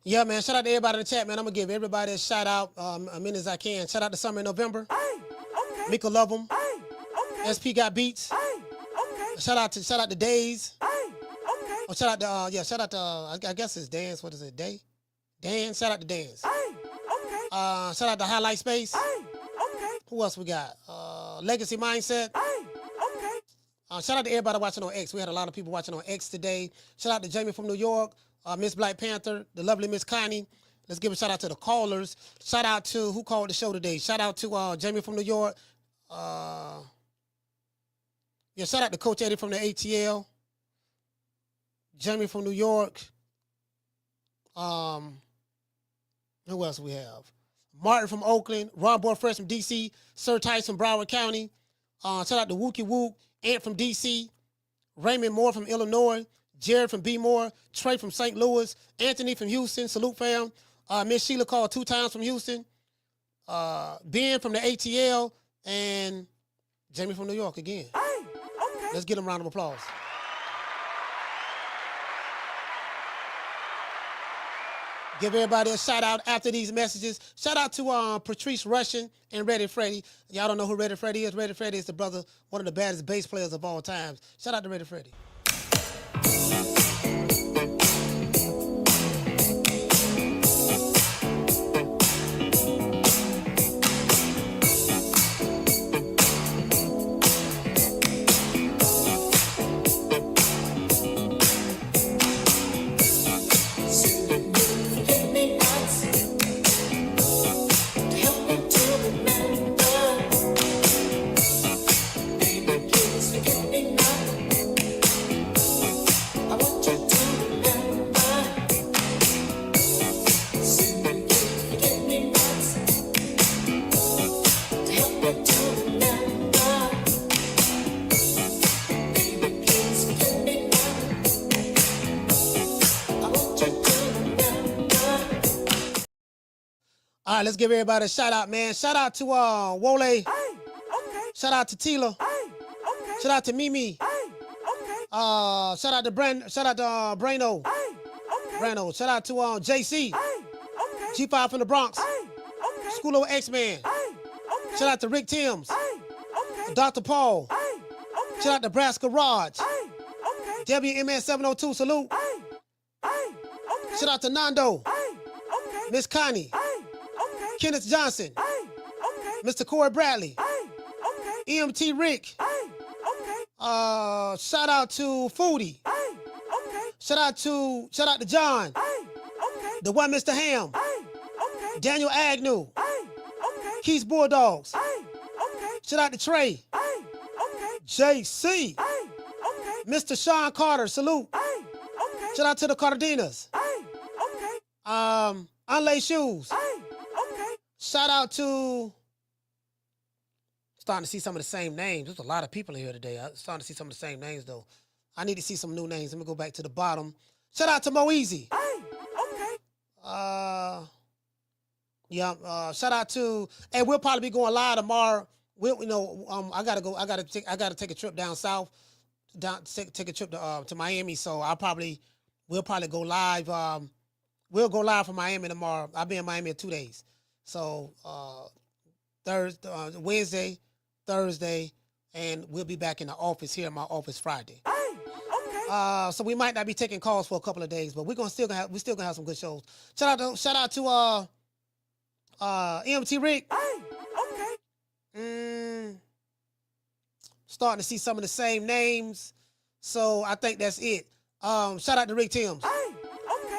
Yeah, man. Shout out to everybody in the chat, man. I'm gonna give everybody a shout out as many as I can. Shout out to Summer in November. Mika love them. SP got beats. Shout out to Days. Oh, shout out to I guess it's Dance. What is it? Dan. Shout out to Dance. Shout out to Highlight Space. Who else we got? Legacy Mindset. Shout out to everybody watching on X. We had a lot of people watching on X today. Shout out to Jamie from New York, Miss Black Panther, the lovely Miss Connie. Let's give a shout out to the callers. Shout out to who called the show today. Shout out to Jamie from New York. Shout out to Coach Eddie from the ATL. Jamie from New York. Who else we have? Martin from Oakland. Ron Boy Fresh from DC. Sir Tice from Broward County. Shout out to Wookie Wook. Ant from DC. Raymond Moore from Illinois. Jared from B. Moore. Trey from St. Louis. Anthony from Houston. Salute, fam. Miss Sheila called 2 times from Houston. Ben from the ATL. And Jamie from New York again. Let's give them a round of applause. Give everybody a shout out after these messages. Shout out to Patrice Russian and Ready Freddy. Y'all don't know who Ready Freddy is. Ready Freddy is the brother, one of the baddest bass players of all time. Shout out to Ready Freddy. All right, let's give everybody a shout out, man. Shout out to Wole. Shout out to Tila. Shout out to Mimi. Shout out to Brano. Brano. Shout out to JC. G5 from the Bronx. School of X-Man. Shout out to Rick Timms. Dr. Paul. Shout out to Nebraska Raj. WMN 702, salute. Shout out to Nando. Miss Connie. Kenneth Johnson. Mr. Corey Bradley. EMT Rick. Shout out to Foodie. Shout out to John. The one Mr. Ham. Daniel Agnew. Keith's Bulldogs. Shout out to Trey. JC. Mr. Sean Carter, salute. Shout out to the Cardenas. Unlay Shoes. Shout out to... Starting to see some of the same names. There's a lot of people in here today. I'm starting to see some of the same names, though. I need to see some new names. Let me go back to the bottom. Shout out to Mo Easy. Shout out to... And we'll probably be going live tomorrow. I gotta take a trip down south. Take a trip to Miami. So we'll probably go live. We'll go live from Miami tomorrow. I'll be in Miami in 2 days. So Wednesday, Thursday, and we'll be back in the office here in my office Friday. So we might not be taking calls for a couple of days, but we're still gonna have some good shows. Shout out to EMT Rick. Starting to see some of the same names, so I think that's it. Shout out to Rick Timms.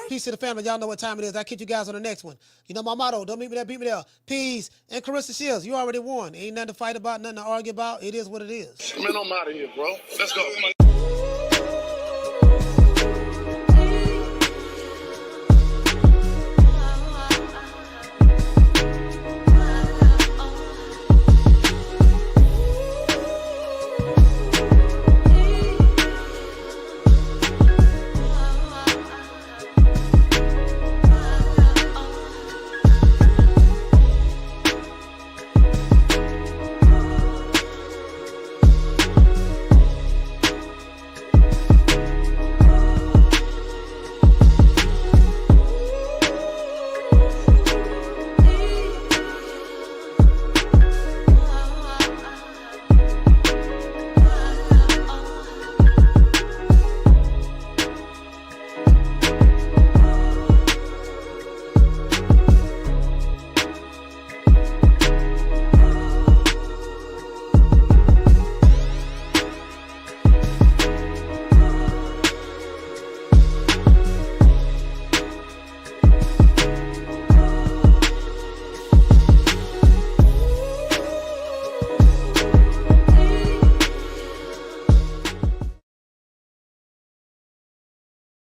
Peace to the family. Y'all know what time it is. I'll catch you guys on the next one. You know my motto. Don't meet me there, beat me there. Peace. And Claressa Shields, you already won. Ain't nothing to fight about, nothing to argue about. It is what it is. Man, I'm out of here, bro. Let's go.